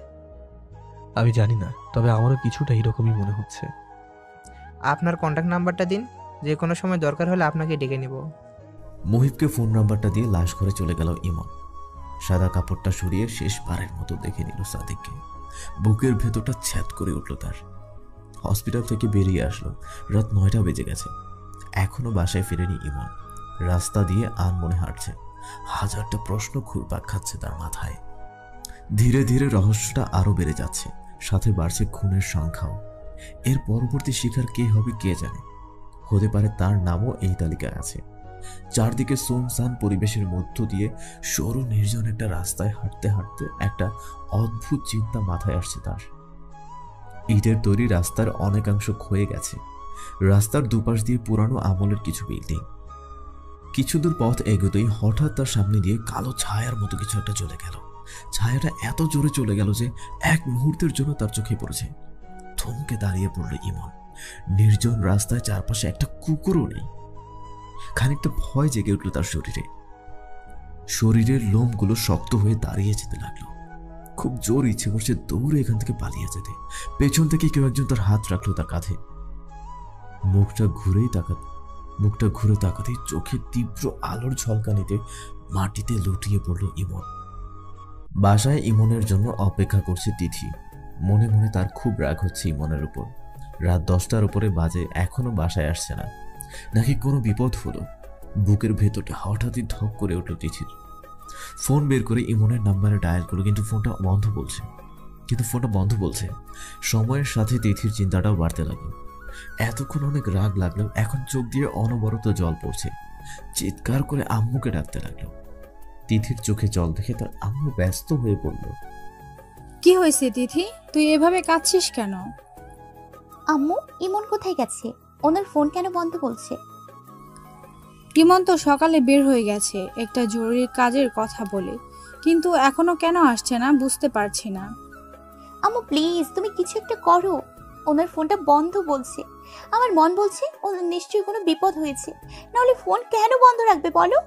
আমি জানি না, তবে আমারও কিছুটা এরকমই মনে হচ্ছে। আপনার কন্ট্যাক্ট নাম্বারটা দিন, যে কোনো সময় দরকার হলে আপনাকে ডেকে নেব। মুহিবকে ফোন নাম্বারটা দিয়ে লাশ ঘরে চলে গেল ইমন। সাদা কাপড়টা সরিয়ে শেষবারের মতো দেখে নিল সাদিককে। বুকের ভেতরটা ছ্যাদ করে উঠল তার। হসপিটাল থেকে বেরিয়ে আসলো, রাত 9টা বেজে গেছে। এখনো বাসায় ফিরেনি ইমন। রাস্তা দিয়ে আনমনে হাঁটছে, হাজারটা প্রশ্ন ঘুরপাক খাচ্ছে তার মাথায়। ধীরে ধীরে রহস্যটা আরো বেড়ে যাচ্ছে, সাথে বাড়ছে খুনের সংখ্যাও। এর পরবর্তী শিকার কে হবে কে জানে। হতে পারে তার নামও এই তালিকায় আছে। চারদিকে সুনসান পরিবেশের মধ্য দিয়ে সরু নির্জন একটা রাস্তায় হাঁটতে হাঁটতে একটা অদ্ভুত চিন্তা মাথায় আসছে তার। ইটের তৈরি রাস্তার অনেকাংশ ক্ষয়ে গেছে। রাস্তার দুপাশ দিয়ে পুরানো আমলের কিছু বিল্ডিং। কিছু দূর পথ এগোতেই হঠাৎ তার সামনে দিয়ে কালো ছায়ার মতো কিছু একটা চলে গেল। ছায়াটা এত জোরে চলে গেল যে এক মুহূর্তের জন্য তার চোখে পড়েছে। থমকে দাঁড়িয়ে পড়ল ইমন। নির্জন রাস্তায় চারপাশে একটা কুকুরও নেই। খানিকটা ভয় জেগে উঠল তার শরীরে। শরীরের লোমগুলো শক্ত হয়ে দাঁড়িয়ে যেতে লাগলো। খুব জোর ইচ্ছে করছে দৌড়ে এখান থেকে পালিয়ে যেতে। পেছন থেকে কেউ একজন তার হাত রাখলো তার কাঁধে। মুখটা ঘুরে তাকাতেই চোখে তীব্র আলোর ঝলকানিতে মাটিতে লুটিয়ে পড়ল ইমন। বাসায় ইমনের জন্য অপেক্ষা করছে তিথি। মনে মনে তার খুব রাগ হচ্ছে ইমনের উপর। রাত 10টার উপরে বাজে, এখনো বাসায় আসছে না। নাকি কোনো বিপদ হলো? বুকের ভেতরটা হঠাৎই ধক করে উঠল তিথির। ফোন বের করে ইমনের নাম্বারে ডায়াল করলো, কিন্তু ফোনটা বন্ধ বলছে। সময়ের সাথে তিথির চিন্তাটাও বাড়তে লাগলো। এতক্ষণ অনেক রাগ লাগলো, এখন চোখ দিয়ে অনবরত জল পড়ছে। চিৎকার করে আম্মুকে ডাকতে লাগলো। তিথির চোখে জল দেখে তার আম্মু ব্যস্ত হয়ে পড়ল। কি হয়েছে তিথি, তুই এভাবে কাঁদছিস কেন? আম্মু, ইমন কোথায় গেছে? ওনার ফোন কেন বন্ধ বলছে? ইমন তো সকালে বের হয়ে গেছে একটা জরুরি কাজের কথা বলে, কিন্তু এখনো কেন আসছে না বুঝতে পারছি না। আম্মু প্লিজ, তুমি কিছু একটা করো। ওনার ফোনটা বন্ধ বলছে। আমার মন বলছে ওনার নিশ্চয়ই কোনো বিপদ হয়েছে, নাহলে ফোন কেন বন্ধ রাখবে বলো?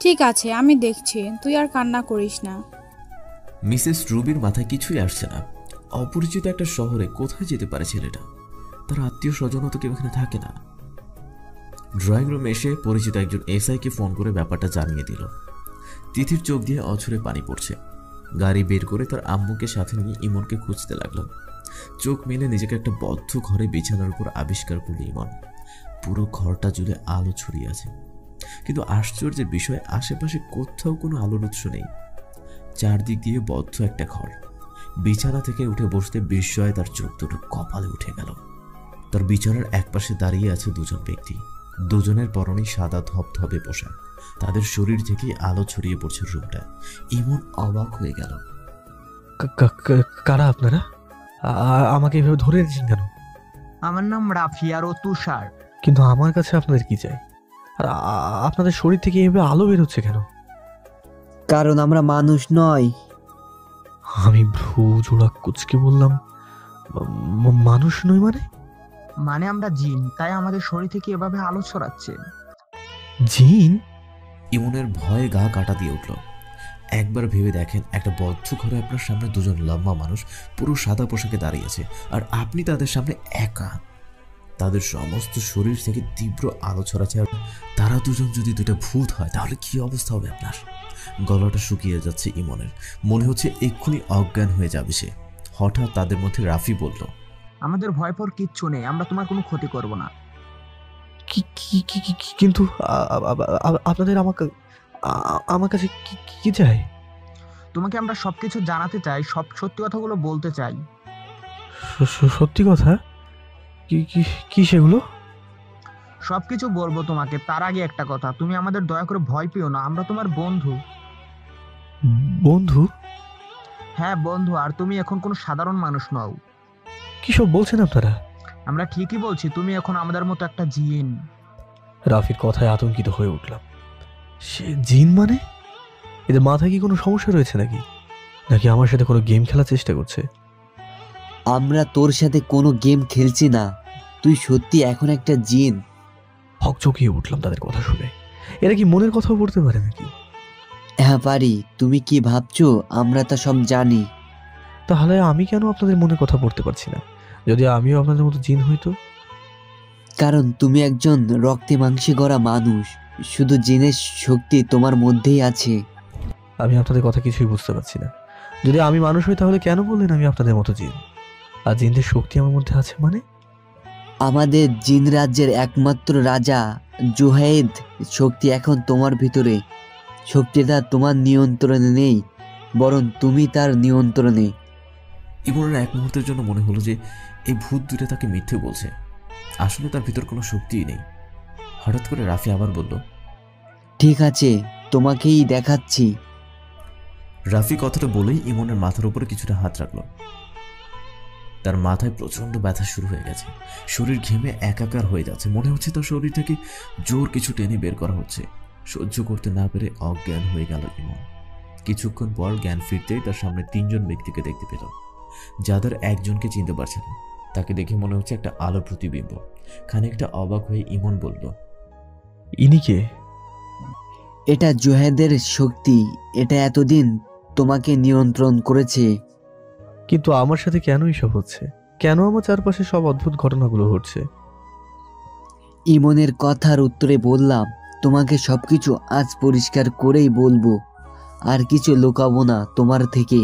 ঠিক আছে, আমি দেখছি, তুই আর কান্না করিস না। মিসেস রুবির মাথায় কিছুই আসছে না। অপরিচিত একটা শহরে কোথায় যেতে পারে ছেলেটা? তার আত্মীয় স্বজনও তো কেউ এখানে থাকে না। ড্রয়িং রুমে এসে পরিচিত একজন এসআইকে ফোন করে ব্যাপারটা জানিয়ে দিল। তিথির চোখ দিয়ে অঝরে পানি পড়ছে। গাড়ি বের করে তার আম্মুকে সাথে নিয়ে ইমনকে খুঁজতে লাগলো। চোখ মেলে নিজেকে একটা বদ্ধ ঘরে বিছানার উপর আবিষ্কার করল ইমন। পুরো ঘরটা জুড়ে আলো ছড়িয়ে আছে, কিন্তু আশ্চর্যের বিষয় আশেপাশে কোথাও কোনো আলোর উৎস নেই। চারদিক দিয়ে বদ্ধ একটা ঘর। বিছানা থেকে উঠে বসতে বিস্ময়ে তার চোখ দুটো কপালে উঠে গেল। তার বিছানার একপাশে দাঁড়িয়ে আছে দুজন ব্যক্তি। দুজনের পরনেই সাদা ধবধবে পোশাক। তাদের শরীর থেকে আলো ছড়িয়ে পড়ছে রুমটা। ইমন অবাক হয়ে গেল। কারা আপনারা? আমাকে এভাবে ধরে রেখেছেন কেন? আমার নাম রাফি আর ও তুষার। কিন্তু আমার কাছে আপনাদের কি চাই? আর আপনাদের শরীর থেকে এভাবে আলো বের হচ্ছে কেন? কারণ আমরা মানুষ নই। আমি ভ্রু জোড়া কুচকে বললাম, মানুষ নই মানে? মানে আমরা জিন, তাই আমাদের শরীর থেকে এভাবে আলো ছড়াচ্ছে। জিন? ইমনের ভয়ে গা কাটা দিয়ে উঠল। একবার ভেবে দেখেন, একটা বদ্ধ ঘরে আপনার সামনে দুজন লম্বা মানুষ পুরো সাদা পোশাকে দাঁড়িয়েছে, আর আপনি তাদের সামনে একা। তাদের সমস্ত শরীর থেকে তীব্র আলো ছড়াচ্ছে। আর তারা দুজন যদি দুটো ভূত হয় তাহলে কি অবস্থা হবে আপনার? গলাটা শুকিয়ে যাচ্ছে ইমনের। মনে হচ্ছে এক্ষুনি অজ্ঞান হয়ে যাবে সে। হঠাৎ তাদের মধ্যে রাফি বলল, আমাদের ভয় পর কিচ্ছু নেই, আমরা তোমার কোনো ক্ষতি করব না। কিন্তু আপনাদের আমার কাছে কি চাই? তোমাকে আমরা সবকিছু জানাতে চাই, সব সত্যি কথাগুলো বলতে চাই। সত্যি কথা? কি সেগুলো? সবকিছু বলবো তোমাকে, তার আগে একটা কথা, তুমি আমাদের দয়া করে ভয় পেও না, আমরা তোমার বন্ধু। বন্ধু? হ্যাঁ বন্ধু, আর তুমি এখন কোনো সাধারণ মানুষ নও। কি সব বলছেন আপনারা? আমরা ঠিকই বলছি, তুমি এখন আমাদের মতো একটা জিন। রাফির কথায় আতঙ্কিত হয়ে উঠলাম। সে জিন মানে? এদের মাথায় কি কোনো সমস্যা রয়েছে নাকি? নাকি আমার সাথে কোনো গেম খেলার চেষ্টা করছে? আমরা তোর সাথে কোনো গেম খেলছি না, তুই সত্যি এখন একটা জিন। হকচকিয়ে উঠলাম তাদের কথা শুনে। এরা কি মনের কথাও পড়তে পারে নাকি? হ্যাঁ পারি, তুমি কি ভাবছো আমরা তা সব জানি। তাহলে আমি কেন আপনাদের মনের কথা পড়তে পারছি না? যদি আমিও আপনাদের মতো জিন হইতো? কারণ তুমি একজন রক্তে মাংসে গড়া মানুষ, শুধু জিনের শক্তি তোমার মধ্যেই আছে। আমি আপনাদের কথা কিছুই বুঝতে পারছি না। যদি আমি মানুষ হই তাহলে কেন বললেন আমি আপনাদের মতো জিন? আর জিনদের শক্তি আমার মধ্যে আছে মানে? আমাদের জিন রাজ্যের একমাত্র রাজা জুহাইদ শক্তি এখন তোমার ভিতরে। শক্তিটা তোমার নিয়ন্ত্রণে নেই, বরং তুমি তার নিয়ন্ত্রণে। ইমনের এক মুহূর্তের জন্য মনে হলো যে এই ভূত দুটো তাকে মিথ্যে বলছে, আসলে তার ভিতর কোনো শক্তিই নেই। হঠাৎ করে রাফি আবার বলল, ঠিক আছে, তোমাকেই দেখাচ্ছি। রাফি কথাটা বলেই ইমনের মাথার উপরে কিছুটা হাত রাখলো। তার মাথায় প্রচন্ড ব্যথা শুরু হয়ে গেছে, শরীর ঘেমে একাকার হয়ে যাচ্ছে, মনে হচ্ছে তার শরীর থেকে জোর কিছু টেনে বের করা হচ্ছে। সহ্য করতে না পেরে অজ্ঞান হয়ে গেল ইমন। কিছুক্ষণ পর জ্ঞান ফিরতেই তার সামনে 3জন ব্যক্তিকে দেখতে পেল, যাদের একজনকে চিনতে পারছে না। তাকে দেখে মনে হচ্ছে একটা আলো প্রতিবিম্ব। খানিকটা অবাক হয়ে ইমন বলল, ইনি কে? এটা জুহাইদের শক্তি, এটা এতদিন তোমাকে নিয়ন্ত্রণ করেছে। কিন্তু আমার সাথে কেন এসব হচ্ছে? কেন আমার চারপাশে সব অদ্ভুত ঘটনাগুলো ঘটছে? ইমনের কথার উত্তরে বললাম, তোমাকে সবকিছু আজ পরিষ্কার করেই বলবো, আর কিছু লুকাবো না তোমার থেকে।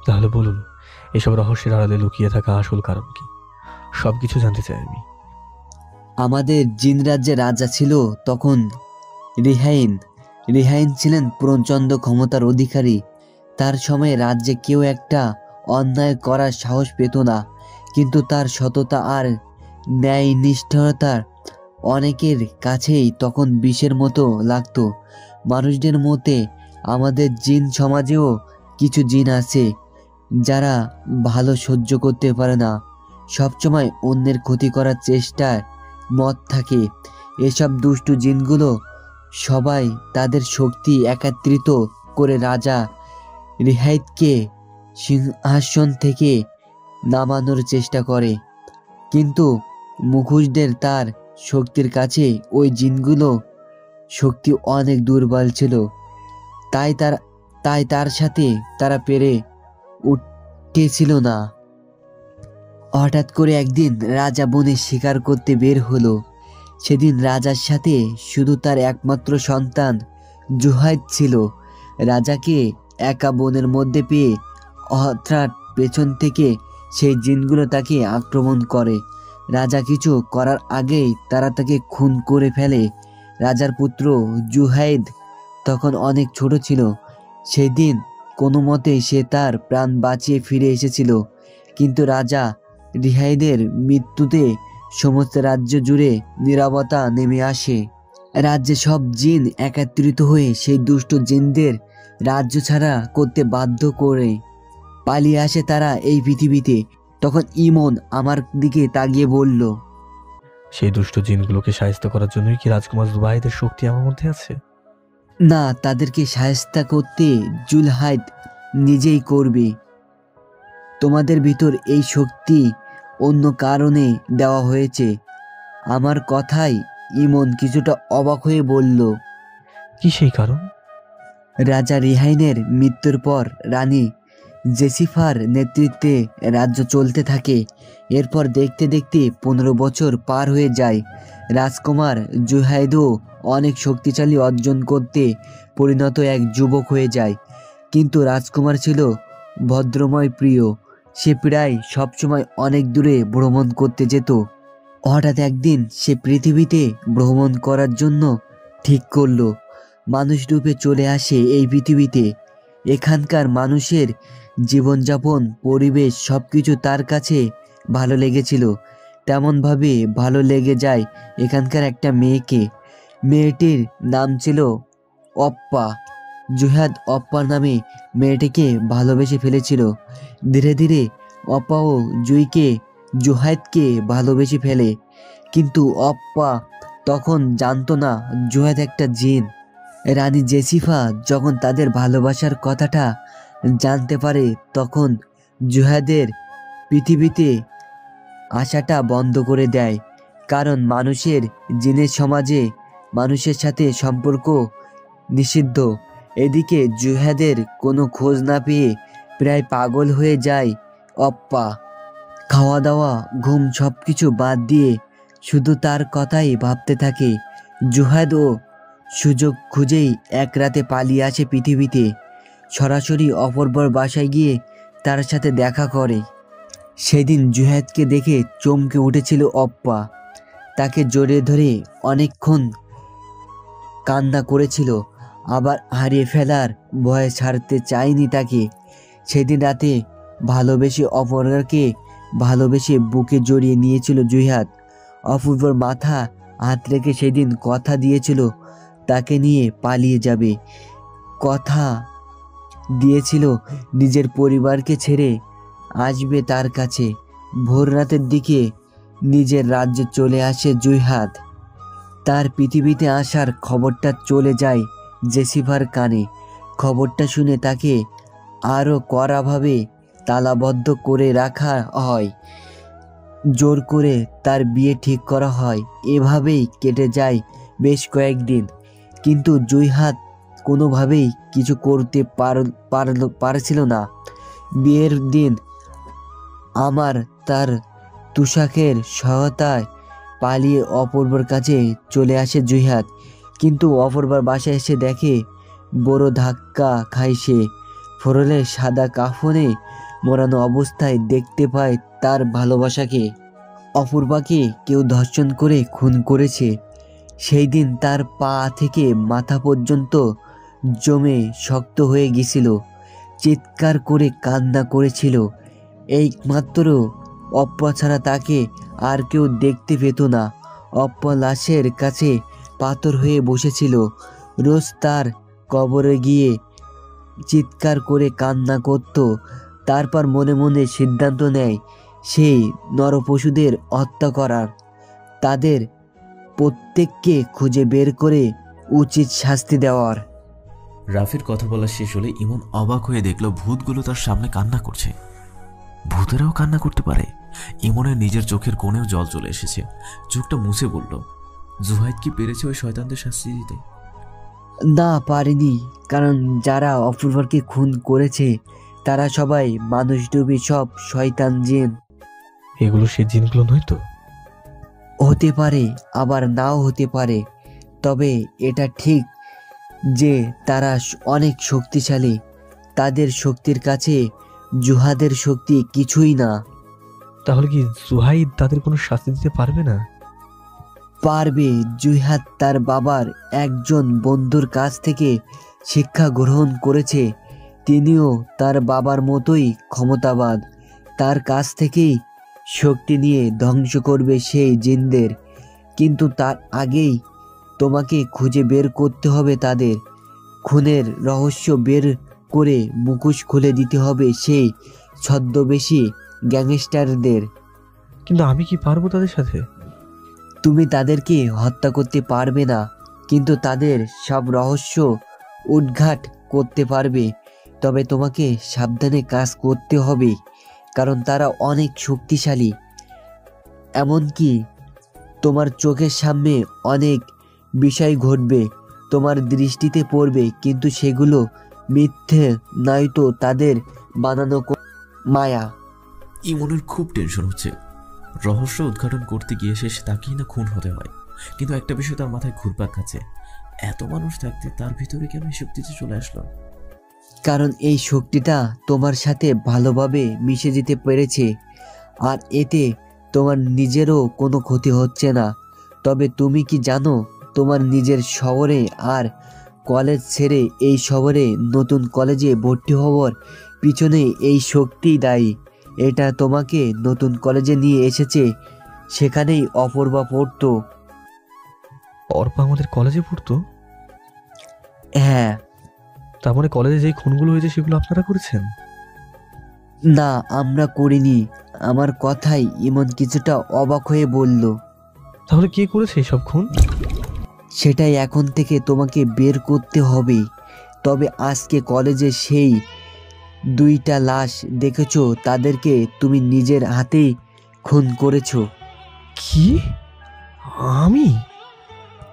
তাহলে বলুন, এসব রহস্যের আড়ালে লুকিয়ে থাকা আসল কারণ কি? সবকিছু জানতে চাই আমি। আমাদের জিন রাজ্যে রাজা ছিল তখন রিহাইন। রিহাইন ছিলেন প্রচণ্ড ক্ষমতার অধিকারী। তার সময়ে রাজ্যে কেউ একটা অন্যায় করার সাহস পেত না, কিন্তু তার সততা আর ন্যায় নিষ্ঠুরতার অনেকের কাছেই তখন বিষের মতো লাগতো। মানুষদের মতে আমাদের জিন সমাজেও কিছু জিন আছে যারা ভালো সহ্য করতে পারে না, সবসময় অন্যের ক্ষতি করার চেষ্টায় মত থাকে। এসব দুষ্টু জিনগুলো সবাই তাদের শক্তি একত্রিত করে রাজা রিহাইতকে সিংহাসন থেকে নামানোর চেষ্টা করে, কিন্তু মুখোশদের তার শক্তির কাছে ওই জিনগুলো শক্তি অনেক দুর্বল ছিল। তাই তার সাথে তারা পেরে উঠতেছিল না। হঠাৎ করে একদিন রাজা বনে শিকার করতে বের হলো। সেদিন রাজার সাথে শুধু তার একমাত্র সন্তান জুহাইদ ছিল। রাজাকে একা বনের মধ্যে পেয়ে হঠাৎ পেছন থেকে সেই জিনগুলো তাকে আক্রমণ করে। রাজা কিছু করার আগেই তারা তাকে খুন করে ফেলে। রাজার পুত্র জুহাইদ তখন অনেক ছোট ছিল। সেদিন কোনো মতে সে তার প্রাণ বাঁচিয়ে ফিরে এসেছিল, কিন্তু রাজা রিহাইদের মৃত্যুতে সমস্ত রাজ্য জুড়ে নীরবতা নেমে আসে। রাজ্যে সব জিন একত্রিত হয়ে সেই দুষ্ট জিনদের রাজ্য ছাড়া করতে বাধ্য করে পালিয়ে আসে তারা এই পৃথিবীতে। তখন ইমন আমার দিকে তাকিয়ে বলল, সেই দুষ্ট জিনগুলোকে সাহায্য করার জন্যই কি রাজকুমার জুবাইদের শক্তি আমার মধ্যে আছে? না, তাদেরকে সাহায্য করতে জুলহাইদ নিজেই করবে। তোমাদের ভিতর এই শক্তি অন্য কারণে দেওয়া হয়েছে। আমার কথায় ইমন কিছুটা অবাক হয়ে বলল, কি সেই কারণ? রাজা রিহাইনের মৃত্যুর পর রানী জেসিফার নেতৃত্বে রাজ্য চলতে থাকে। এরপর দেখতে দেখতে 15 বছর পার হয়ে যায়। রাজকুমার জুহাইদও অনেক শক্তিশালী অর্জন করতে পরিণত এক যুবক হয়ে যায়, কিন্তু রাজকুমার ছিল ভদ্রময় প্রিয়। সে প্রায় সবসময় অনেক দূরে ভ্রমণ করতে যেত। হঠাৎ একদিন সে পৃথিবীতে ভ্রমণ করার জন্য ঠিক করলো। মানুষ রূপে চলে আসে এই পৃথিবীতে। এখানকার মানুষের জীবনযাপন, পরিবেশ সবকিছু তার কাছে ভালো লেগেছিল। তেমনভাবে ভালো লেগে যায় এখানকার একটা মেয়েকে। মেয়েটির নাম ছিল অপ্পা। জুহাদ অপ্পা নামে মেয়েটিকে ভালোবেসে ফেলেছিল। ধীরে ধীরে অপ্পাও জুইকে জুহাইদকে ভালোবেসে ফেলে, কিন্তু অপ্পা তখন জানতো না জুহাইদ একটা জিন। রানী জেসিফা যখন তাদের ভালোবাসার কথাটা জানতে পারে তখন জুহাইদের পৃথিবীতে আসাটা বন্ধ করে দেয়, কারণ মানুষের জিনের সমাজে মানুষের সাথে সম্পর্ক নিষিদ্ধ। এদিকে জুহাদের কোনো খোঁজ না পেয়ে প্রায় পাগল হয়ে যায় অপ্পা। খাওয়া দাওয়া ঘুম সব কিছু বাদ দিয়ে শুধু তার কথাই ভাবতে থাকে। জুহাদও সুযোগ খুঁজেই এক রাতে পালিয়ে আসে পৃথিবীতে, সরাসরি অপূর্বর বাসায় গিয়ে তার সাথে দেখা করে। সেদিন জুহাদকে দেখে চমকে উঠেছিল অপ্পা, তাকে জড়িয়ে ধরে অনেকক্ষণ কান্না করেছিল, আবার হারিয়ে ফেলার ভয়ে ছাড়তে চায়নি তাকে। সেদিন রাতে অপরাকে ভালোবেসে বুকে জড়িয়ে নিয়েছিল জুহাদ। অপূর্বর মাথা হাত রেখে সেদিন কথা দিয়েছিল তাকে নিয়ে পালিয়ে যাবে, কথা দিয়েছিল নিজের পরিবারকে ছেড়ে আসবে তার কাছে। ভোর রাতের দিকে নিজের রাজ্যে চলে আসে জুহাদ। তার পৃথিবীতে আসার খবরটা চলে যায় জেসিফার কানে। খবরটা শুনে তাকে আরও কড়াভাবে তালাবদ্ধ করে রাখা হয়, জোর করে তার বিয়ে ঠিক করা হয়। এভাবেই কেটে যায় বেশ কয়েকদিন, কিন্তু জুহাদ কোনোভাবেই কিছু করতে পারছিল না। বিয়ের দিন আমার তার তুষাকের সহায়তায় পালিয়ে অপূর্বর কাছে চলে আসে জুহাদ, কিন্তু অপূর্বার বাসায় এসে দেখে বড় ধাক্কা খায় সে। ফরলের সাদা কাফনে মোড়ানো অবস্থায় দেখতে পায় তার ভালোবাসাকে। অপূর্বাকে কেউ ধর্ষণ করে খুন করেছে। সেই দিন তার পা থেকে মাথা পর্যন্ত জমে শক্ত হয়ে গেছিল, চিৎকার করে কান্না করেছিল। এইমাত্র অপ্পা ছাড়া তাকে আর কেউ দেখতে পেত না। অপ্পা লাশের কাছে পাথর হয়ে বসেছিল, রোজ তার কবরে গিয়ে চিৎকার করে কান্না করত। তারপর মনে মনে সিদ্ধান্ত নেয় সেই নরপশুদের হত্যা করার, তাদের প্রত্যেককে খুঁজে বের করে উচিত শাস্তি দেওয়ার। রাফির কথা বলা শেষ হলে ইমন অবাক হয়ে দেখলো ভূতগুলো তার সামনে কান্না করছে। ভূতেরাও কান্না করতে পারে? ইমনের নিজের চোখের কোণেও জল চলে এসেছে, চোখটা মুছে বলল, জুহাইদ কি পেরেছে ওই শয়তানদের শাস্তি দিতে? না, পারেনি, কারণ যারা অপূর্বকে খুন করেছে তারা সবাই মানুষডুবি সব শয়তান জিন। এগুলো সে জিনগুলো নয় তো? হতে পারে, আবার নাও হতে পারে, তবে এটা ঠিক যে তারা অনেক শক্তিশালী। তাদের শক্তির কাছে জুহাদের শক্তি কিছুই না। তাহলে কি জুহাইদ তাদের কোনো শাস্তি দিতে পারবে না? পারবে। জুহাদ তার বাবার একজন বন্ধুর কাছ থেকে শিক্ষা গ্রহণ করেছে। তিনিও তার বাবার মতোই ক্ষমতাবান। তার কাছ থেকেই শক্তি নিয়ে ধ্বংস করবে সেই জিনদের, কিন্তু তার আগেই তোমাকে খুঁজে বের করতে হবে তাদের। খুনের রহস্য বের করে মুখোশ খুলে দিতে হবে সেই ছদ্মবেশী গ্যাংস্টারদের। কিন্তু আমি কি পারবো তাদের সাথে? তুমি তাদেরকে হত্যা করতে পারবে না, কিন্তু তাদের সব রহস্য উদ্ঘাট করতে পারবে। তবে তোমাকে সাবধানে কাজ করতে হবে, কারণ তারা অনেক শক্তিশালী। এমনকি তোমার চোখের সামনে অনেক বিষয় ঘটবে, তোমার দৃষ্টিতে পড়বে, কিন্তু সেগুলো মিথ্যে নয়তো তাদের বানানো মায়া। ইমনের খুব টেনশন হচ্ছে। রহস্য উদ্ঘাটন করতে গিয়ে শেষ তাকেই না খুন হতে হয়, কিন্তু একটা বিষয় তার মাথায় ঘুরপাক খাচ্ছে, এত মানুষ থাকতে তার ভিতরে কেন এই শক্তিটা চলে আসলো? কারণ এই শক্তিটা তোমার সাথে ভালোভাবে মিশে যেতে পেরেছে, আর এতে তোমার নিজেরও কোনো ক্ষতি হচ্ছে না। তবে তুমি কি জানো, তোমার নিজের শহরে আর কলেজ ছেড়ে এই শহরে নতুন কলেজে ভর্তি হওয়ার পিছনে এই শক্তিই দায়ী। এটা তোমাকে নতুন কলেজে নিয়ে এসেছে, সেখানেই অপূর্বা পড়তো। অর্পা আমাদের কলেজে পড়তো? হ্যাঁ। তার মানে কলেজে যেই খুনগুলো হয়েছে সেগুলো আপনারা করেছেন? না, আমরা করিনি। আমার কথাই ইমন কিছুটা অবাক হয়ে বলল, তাহলে কে করেছে এসব খুন? সেটাই এখন থেকে তোমাকে বের করতে হবে। তবে আজকে কলেজে সেই 2টা লাশ দেখেছো, তাদেরকে তুমি নিজের হাতেই খুন করেছো। কি? আমি?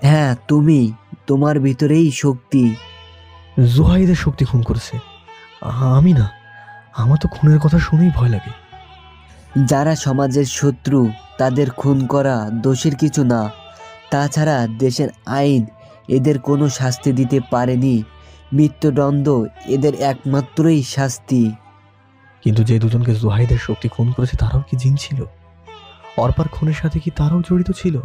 হ্যাঁ তুমি, তোমার ভিতরেই শক্তি। জোহাইদের শক্তি খুন করেছে? আমি না। আমার তো খুনের কথা শুনেই ভয় লাগে। যারা সমাজের শত্রু তাদের খুন করা দোষের কিছু না। তাছাড়া দেশের আইন এদের কোনো শাস্তি দিতে পারেনি। মৃত্যুদণ্ড এদের একমাত্রই শাস্তি। কিন্তু যে দুজনকে জোহাইদের শক্তি খুন করেছে তারাও কি জিন ছিল? অর্পার খুনের সাথে কি তারাও জড়িত ছিল?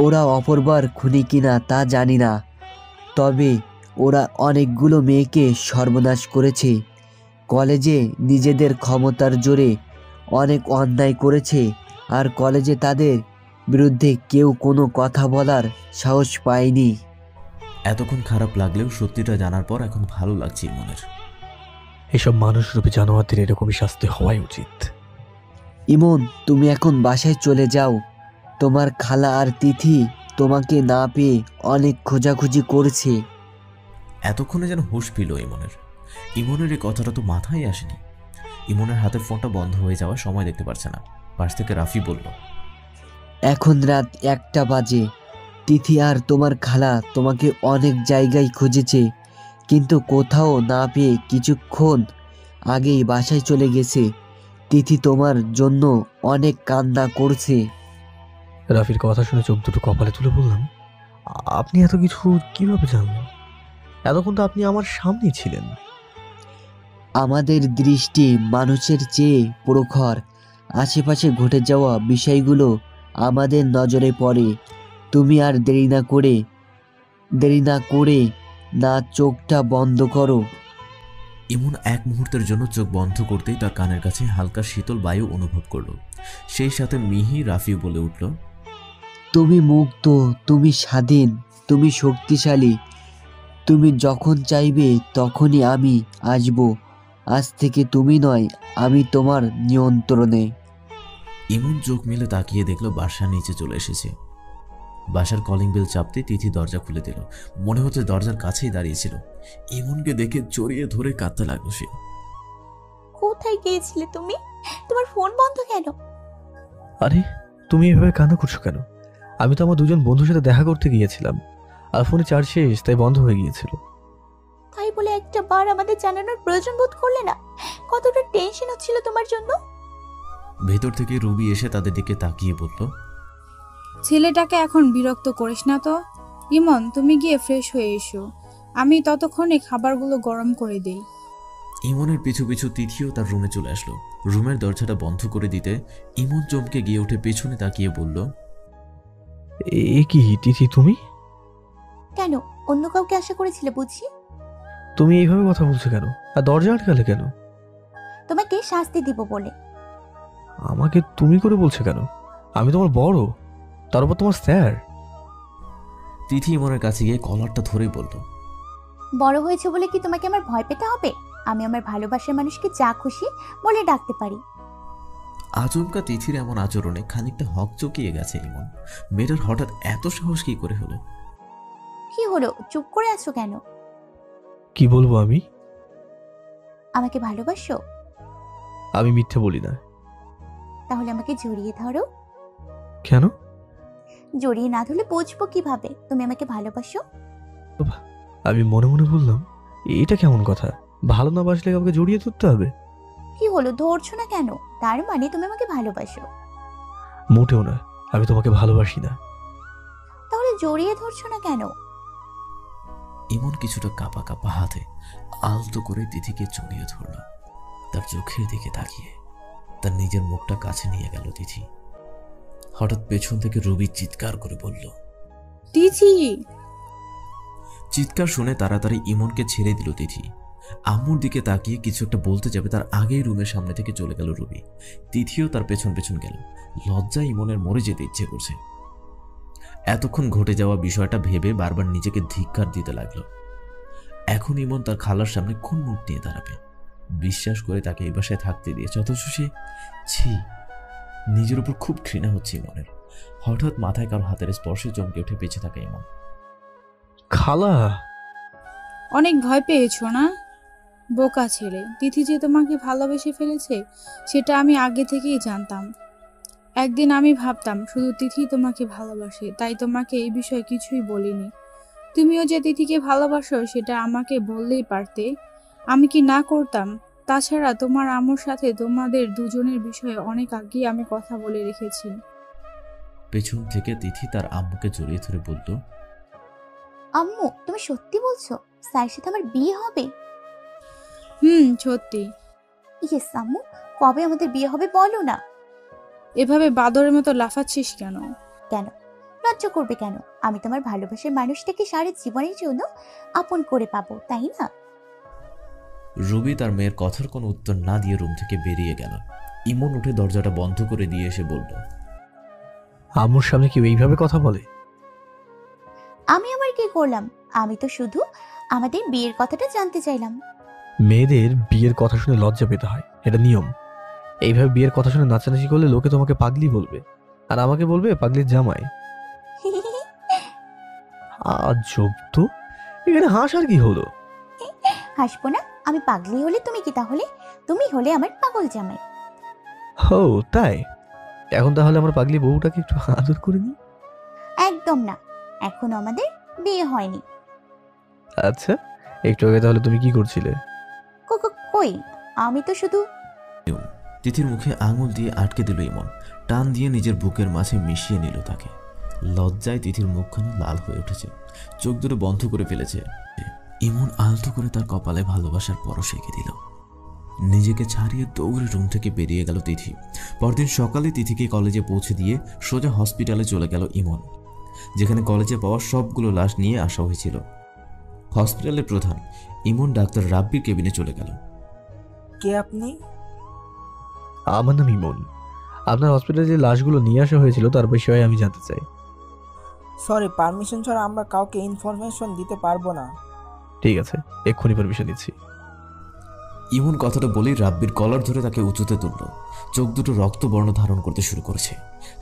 ওরা অপরবার খুনি কিনা তা জানি না, তবে ওরা অনেকগুলো মেয়েকে সর্বনাশ করেছে। কলেজে নিজেদের ক্ষমতার জোরে অনেক অন্যায় করেছে, আর কলেজে তাদের বিরুদ্ধে কেউ কোনো কথা বলার সাহস পায়নি। এতক্ষণ খারাপ লাগলেও সত্যিটা জানার পর এখন ভালো লাগছে ইমনের। এসব মানুষরূপী জানোয়ারদের এরকমই শাস্তি হওয়াই উচিত। ইমন, তুমি এখন বাসায় চলে যাও। তোমার খালা আর তিথি তোমাকে না পেয়ে অনেক খোঁজাখুঁজি করছে। এতক্ষণে যেন হুঁশ ফিল ইমনের। ইমনের এই কথাটা তো মাথায় আসেনি। ইমনের হাতের ফোনটা বন্ধ হয়ে যাওয়ার সময় দেখতে পারছে না। পাশ থেকে রাফি বলল, এখন রাত 1টা বাজে। তিথি আর তোমার খালা তোমাকে অনেক জায়গায় খুঁজেছে, কিন্তু কোথাও না পেয়ে কিছুক্ষণ আগেই বাসায় চলে গেছে। তিথি তোমার জন্য অনেক কান্না করছে। রাফির কথা শুনে চোখ দুটো কপালে তুলে বললাম, আপনি এত কিছু কিভাবে জানলেন? এতক্ষণ তো আপনি আমার সামনেই ছিলেন। আমাদের দৃষ্টি মানুষের চেয়ে প্রখর। আশেপাশে ঘটে যাওয়া বিষয়গুলো আমাদের নজরে পড়ে। তুমি আর দেরি না করে না চোখটা বন্ধ করো। ইমন এক মুহূর্তের জন্য চোখ বন্ধ করতেই তার কানের কাছে হালকা শীতল বায়ু অনুভব করলো। সেই সাথে মিহি রাফি বলে উঠল, তুমি মুক্ত, তুমি স্বাধীন, তুমি শক্তিশালী। তুমি যখন চাইবে তখনই আমি আসব। আজ থেকে তুমি নয়, আমি তোমার নিয়ন্ত্রণে। ইমন চোখ মেলে তাকিয়ে দেখলো বাসার নিচে চলে এসেছে। বাসার কলিং বেল চাপতে তিথি দরজা খুলে দিল। মনে হচ্ছে দরজার কাছেই দাঁড়িয়েছিল। ইমনকে দেখে জড়িয়ে ধরে কাঁদতে লাগলো সে। কোথায় গিয়েছিলে তুমি? তোমার ফোন বন্ধ কেন? আরে তুমি এভাবে কান্না করছো কেন? আমি তো আমার দুজন বন্ধুর সাথে দেখা করতে গিয়েছিলাম, আর ফোনে চার্জ শেষ, তাই বন্ধ হয়ে গিয়েছিল। তাই বলে একটা বার আমাদের জানানোর প্রয়োজন বোধ করলে না? কতটা টেনশন হচ্ছিল তোমার জন্য। ভেতর থেকে রুবি এসে তাদের দিকে তাকিয়ে বলল, ছেলেটাকে এখন বিরক্ত করিস না তো। ইমন, তুমি গিয়ে ফ্রেশ হয়ে এসো, আমি ততক্ষণে খাবারগুলো গরম করে দেই। ইমনের পিছু পিছু তিথিও তার রুমে চলে আসলো। রুমের দরজাটা বন্ধ করে দিতে ইমন চমকে গিয়ে উঠে পেছনে তাকিয়ে বলল, এ কি তিথি, তুমি? কেন, অন্য কাউকে আশা করেছিলে বুঝি? তুমি এইভাবে কথা বলছো কেন? আর দরজা আটকালে কেন? তোমাকে শাস্তি দিব বলে। আমাকে তুমি করে বলছো কেন? আমি তোমার বড়, তার উপর তোমার স্যার। তিথি ইমনের কাছে গিয়ে কলারটা ধরে বলল, বড় হয়েছে বলে কি তোমাকে আমার ভয় পেতে হবে? আমি আমার ভালোবাসার মানুষকে যা খুশি বলে ডাকতে পারি। আচমকা তিথির এমন আচরণে খানিকটা হক চকিয়ে গেছে ইমন। মেয়েটার হঠাৎ এত সাহস কি করে হলো? কি হলো, চুপ করে আছো কেন? কি বলবো আমি? আমাকে ভালোবাসো? আমি মিথ্যে বলি না। তাহলে আমাকে জড়িয়ে ধরো। কেন? জড়িয়ে না ধরলে বুঝবো কিভাবে তুমি আমাকে ভালোবাসো? আমি মনে মনে বললাম, এটা কেমন কথা? ভালো না বাসলে কাউকে জড়িয়ে ধরতে হবে? কি হলো, ধরছো না কেন? তার মানে তুমি আমাকে ভালোবাসো? মোটেও না, আমি তোমাকে ভালোবাসি না। তাহলে জড়িয়ে ধরছো না কেন? ইমন কিছুটা কাঁপা কাঁপা হাতে আলতো করে তিথিকে জড়িয়ে ধরল। তার চোখের দিকে তাকিয়ে তার নিজের মুখটা কাছে নিয়ে গেল তিথি। হঠাৎ পেছন থেকে রুবি চিৎকার করে বলল, তিথি! চিৎকার শুনে তাড়াতাড়ি ইমনকে ছেড়ে দিল তিথি। আম্মুর দিকে তাকিয়ে কিছু একটা বলতে যাবে, তার আগেই রুমের সামনে থেকে চলে গেল রুবি। তিথিও তার পেছন পেছন গেল। লজ্জায় ইমনের মরে যেতে ইচ্ছে করছে। এতক্ষণ ঘটে যাওয়া বিষয়টা ভেবে বারবার নিজেকে ধিক্কার দিতে লাগলো। এখন ইমন তার খালার সামনে কোন মুখ নিয়ে দাঁড়াবে? বিশ্বাস করে তাকে এই বাসায় থাকতে দিয়েছে, অথচ সে ছি, নিজের উপর খুব ঘৃণা হচ্ছে ইমনের। হঠাৎ মাথায় কারো হাতের স্পর্শে চমকে উঠে বেঁচে থাকে ইমন। খালা, অনেক ভয় পেয়েছো না? বোকা ছেলে, তিথি যে তোমাকে ভালোবেসে ফেলেছে সেটা আমি আগে থেকেই জানতাম। একদিন আমি ভাবতাম শুধু তিথি তোমাকে ভালোবাসে, তাই তোমাকে এই বিষয়ে কিছুই বলিনি। তুমিও যে তিথিকে ভালোবাসো সেটা আমাকে বললেই পারতে, আমি কি না করতাম? তাছাড়া তোমার আম্মুর সাথে তোমাদের দুজনের বিষয়ে অনেক আগেই আমি কথা বলে রেখেছি। পেছন থেকে তিথি তার আম্মুকে জড়িয়ে ধরে বলল, আম্মু, তুমি সত্যি বলছো স্যারের সাথে আমার বিয়ে হবে? সত্যি। ইয়েস আম্মু, কবে আমাদের বিয়ে হবে বলো না। এভাবে বাদরের মতো লাফাচ্ছিস কেন? কেন লজ্জা করবে কেন? আমি তোমার ভালোবাসার মানুষটাকে সারা জীবনের জন্য আপন করে পাবো, তাই না? রুবি তার মেয়ের কথার কোনো উত্তর না দিয়ে রুম থেকে বেরিয়ে গেল। ইমন উঠে দরজাটা বন্ধ করে দিয়ে এসে বলল, আম্মুর সামনে কেউ এইভাবে কথা বলে? আমি আবার কি করলাম? আমি তো শুধু আমাদের বিয়ের কথাটা জানতে চাইলাম। মেয়েদের বিয়ের কথা শুনে লজ্জা পেতে হয়, এটা নিয়ম। এইভাবে বিয়ের কথা শুনে নাচানাচি করলে লোকে তোমাকে পাগলি বলবে, আর আমাকে বলবে পাগলির জামাই। আজব তো, এখানে হাসার কি হলো? হাসবো না? আমি পাগলি হলে তুমি কি তাহলে? তুমি হলে আমার পাগল জামাই। ও তাই? এখন তাহলে আমার পাগলি বউটাকে একটু আদর করে নি। একদম না, এখনো আমাদের বিয়ে হয়নি। আচ্ছা, একটু আগে তাহলে তুমি কি করছিলে? কই, আমি তো শুধু। তিথির মুখে আঙুল দিয়ে আটকে দিল ইমন, টান দিয়ে নিজের বুকের মাঝে মিশিয়ে নিল তাকে। লজ্জায় তিথির মুখখানা লাল হয়ে উঠেছে, চোখ দুটো বন্ধ করে ফেলেছে। ইমন আলতো করে তার কপালে ভালোবাসার পরশ এঁকে দিল। নিজেকে ছাড়িয়ে দৌড়ে রুম থেকে বেরিয়ে গেল তিথি। পরদিন সকালে তিথিকে কলেজে পৌঁছে দিয়ে সোজা হসপিটালে চলে গেল ইমন, যেখানে কলেজে পাওয়া সবগুলো লাশ নিয়ে আসা হয়েছিল। হসপিটালের প্রধান ইমন ডাক্তার রাব্বির কেবিনে চলে গেল। কে আপনি? আমার নাম ইমন। আপনার হসপিটালে যে লাশগুলো নিয়ে আসা হয়েছিল তার বিষয়ে আমি জানতে চাই। সরি, পারমিশন ছাড়া আমরা কাউকে ইনফরমেশন দিতে পারবো না। ঠিক আছে, এক্ষুনি পারমিশন দিচ্ছি। ইমন কথাটা বলেই রাব্বির কলার ধরে তাকে উঁচুতে তুলল। চোখ দুটো রক্তবর্ণ ধারণ করতে শুরু করেছে।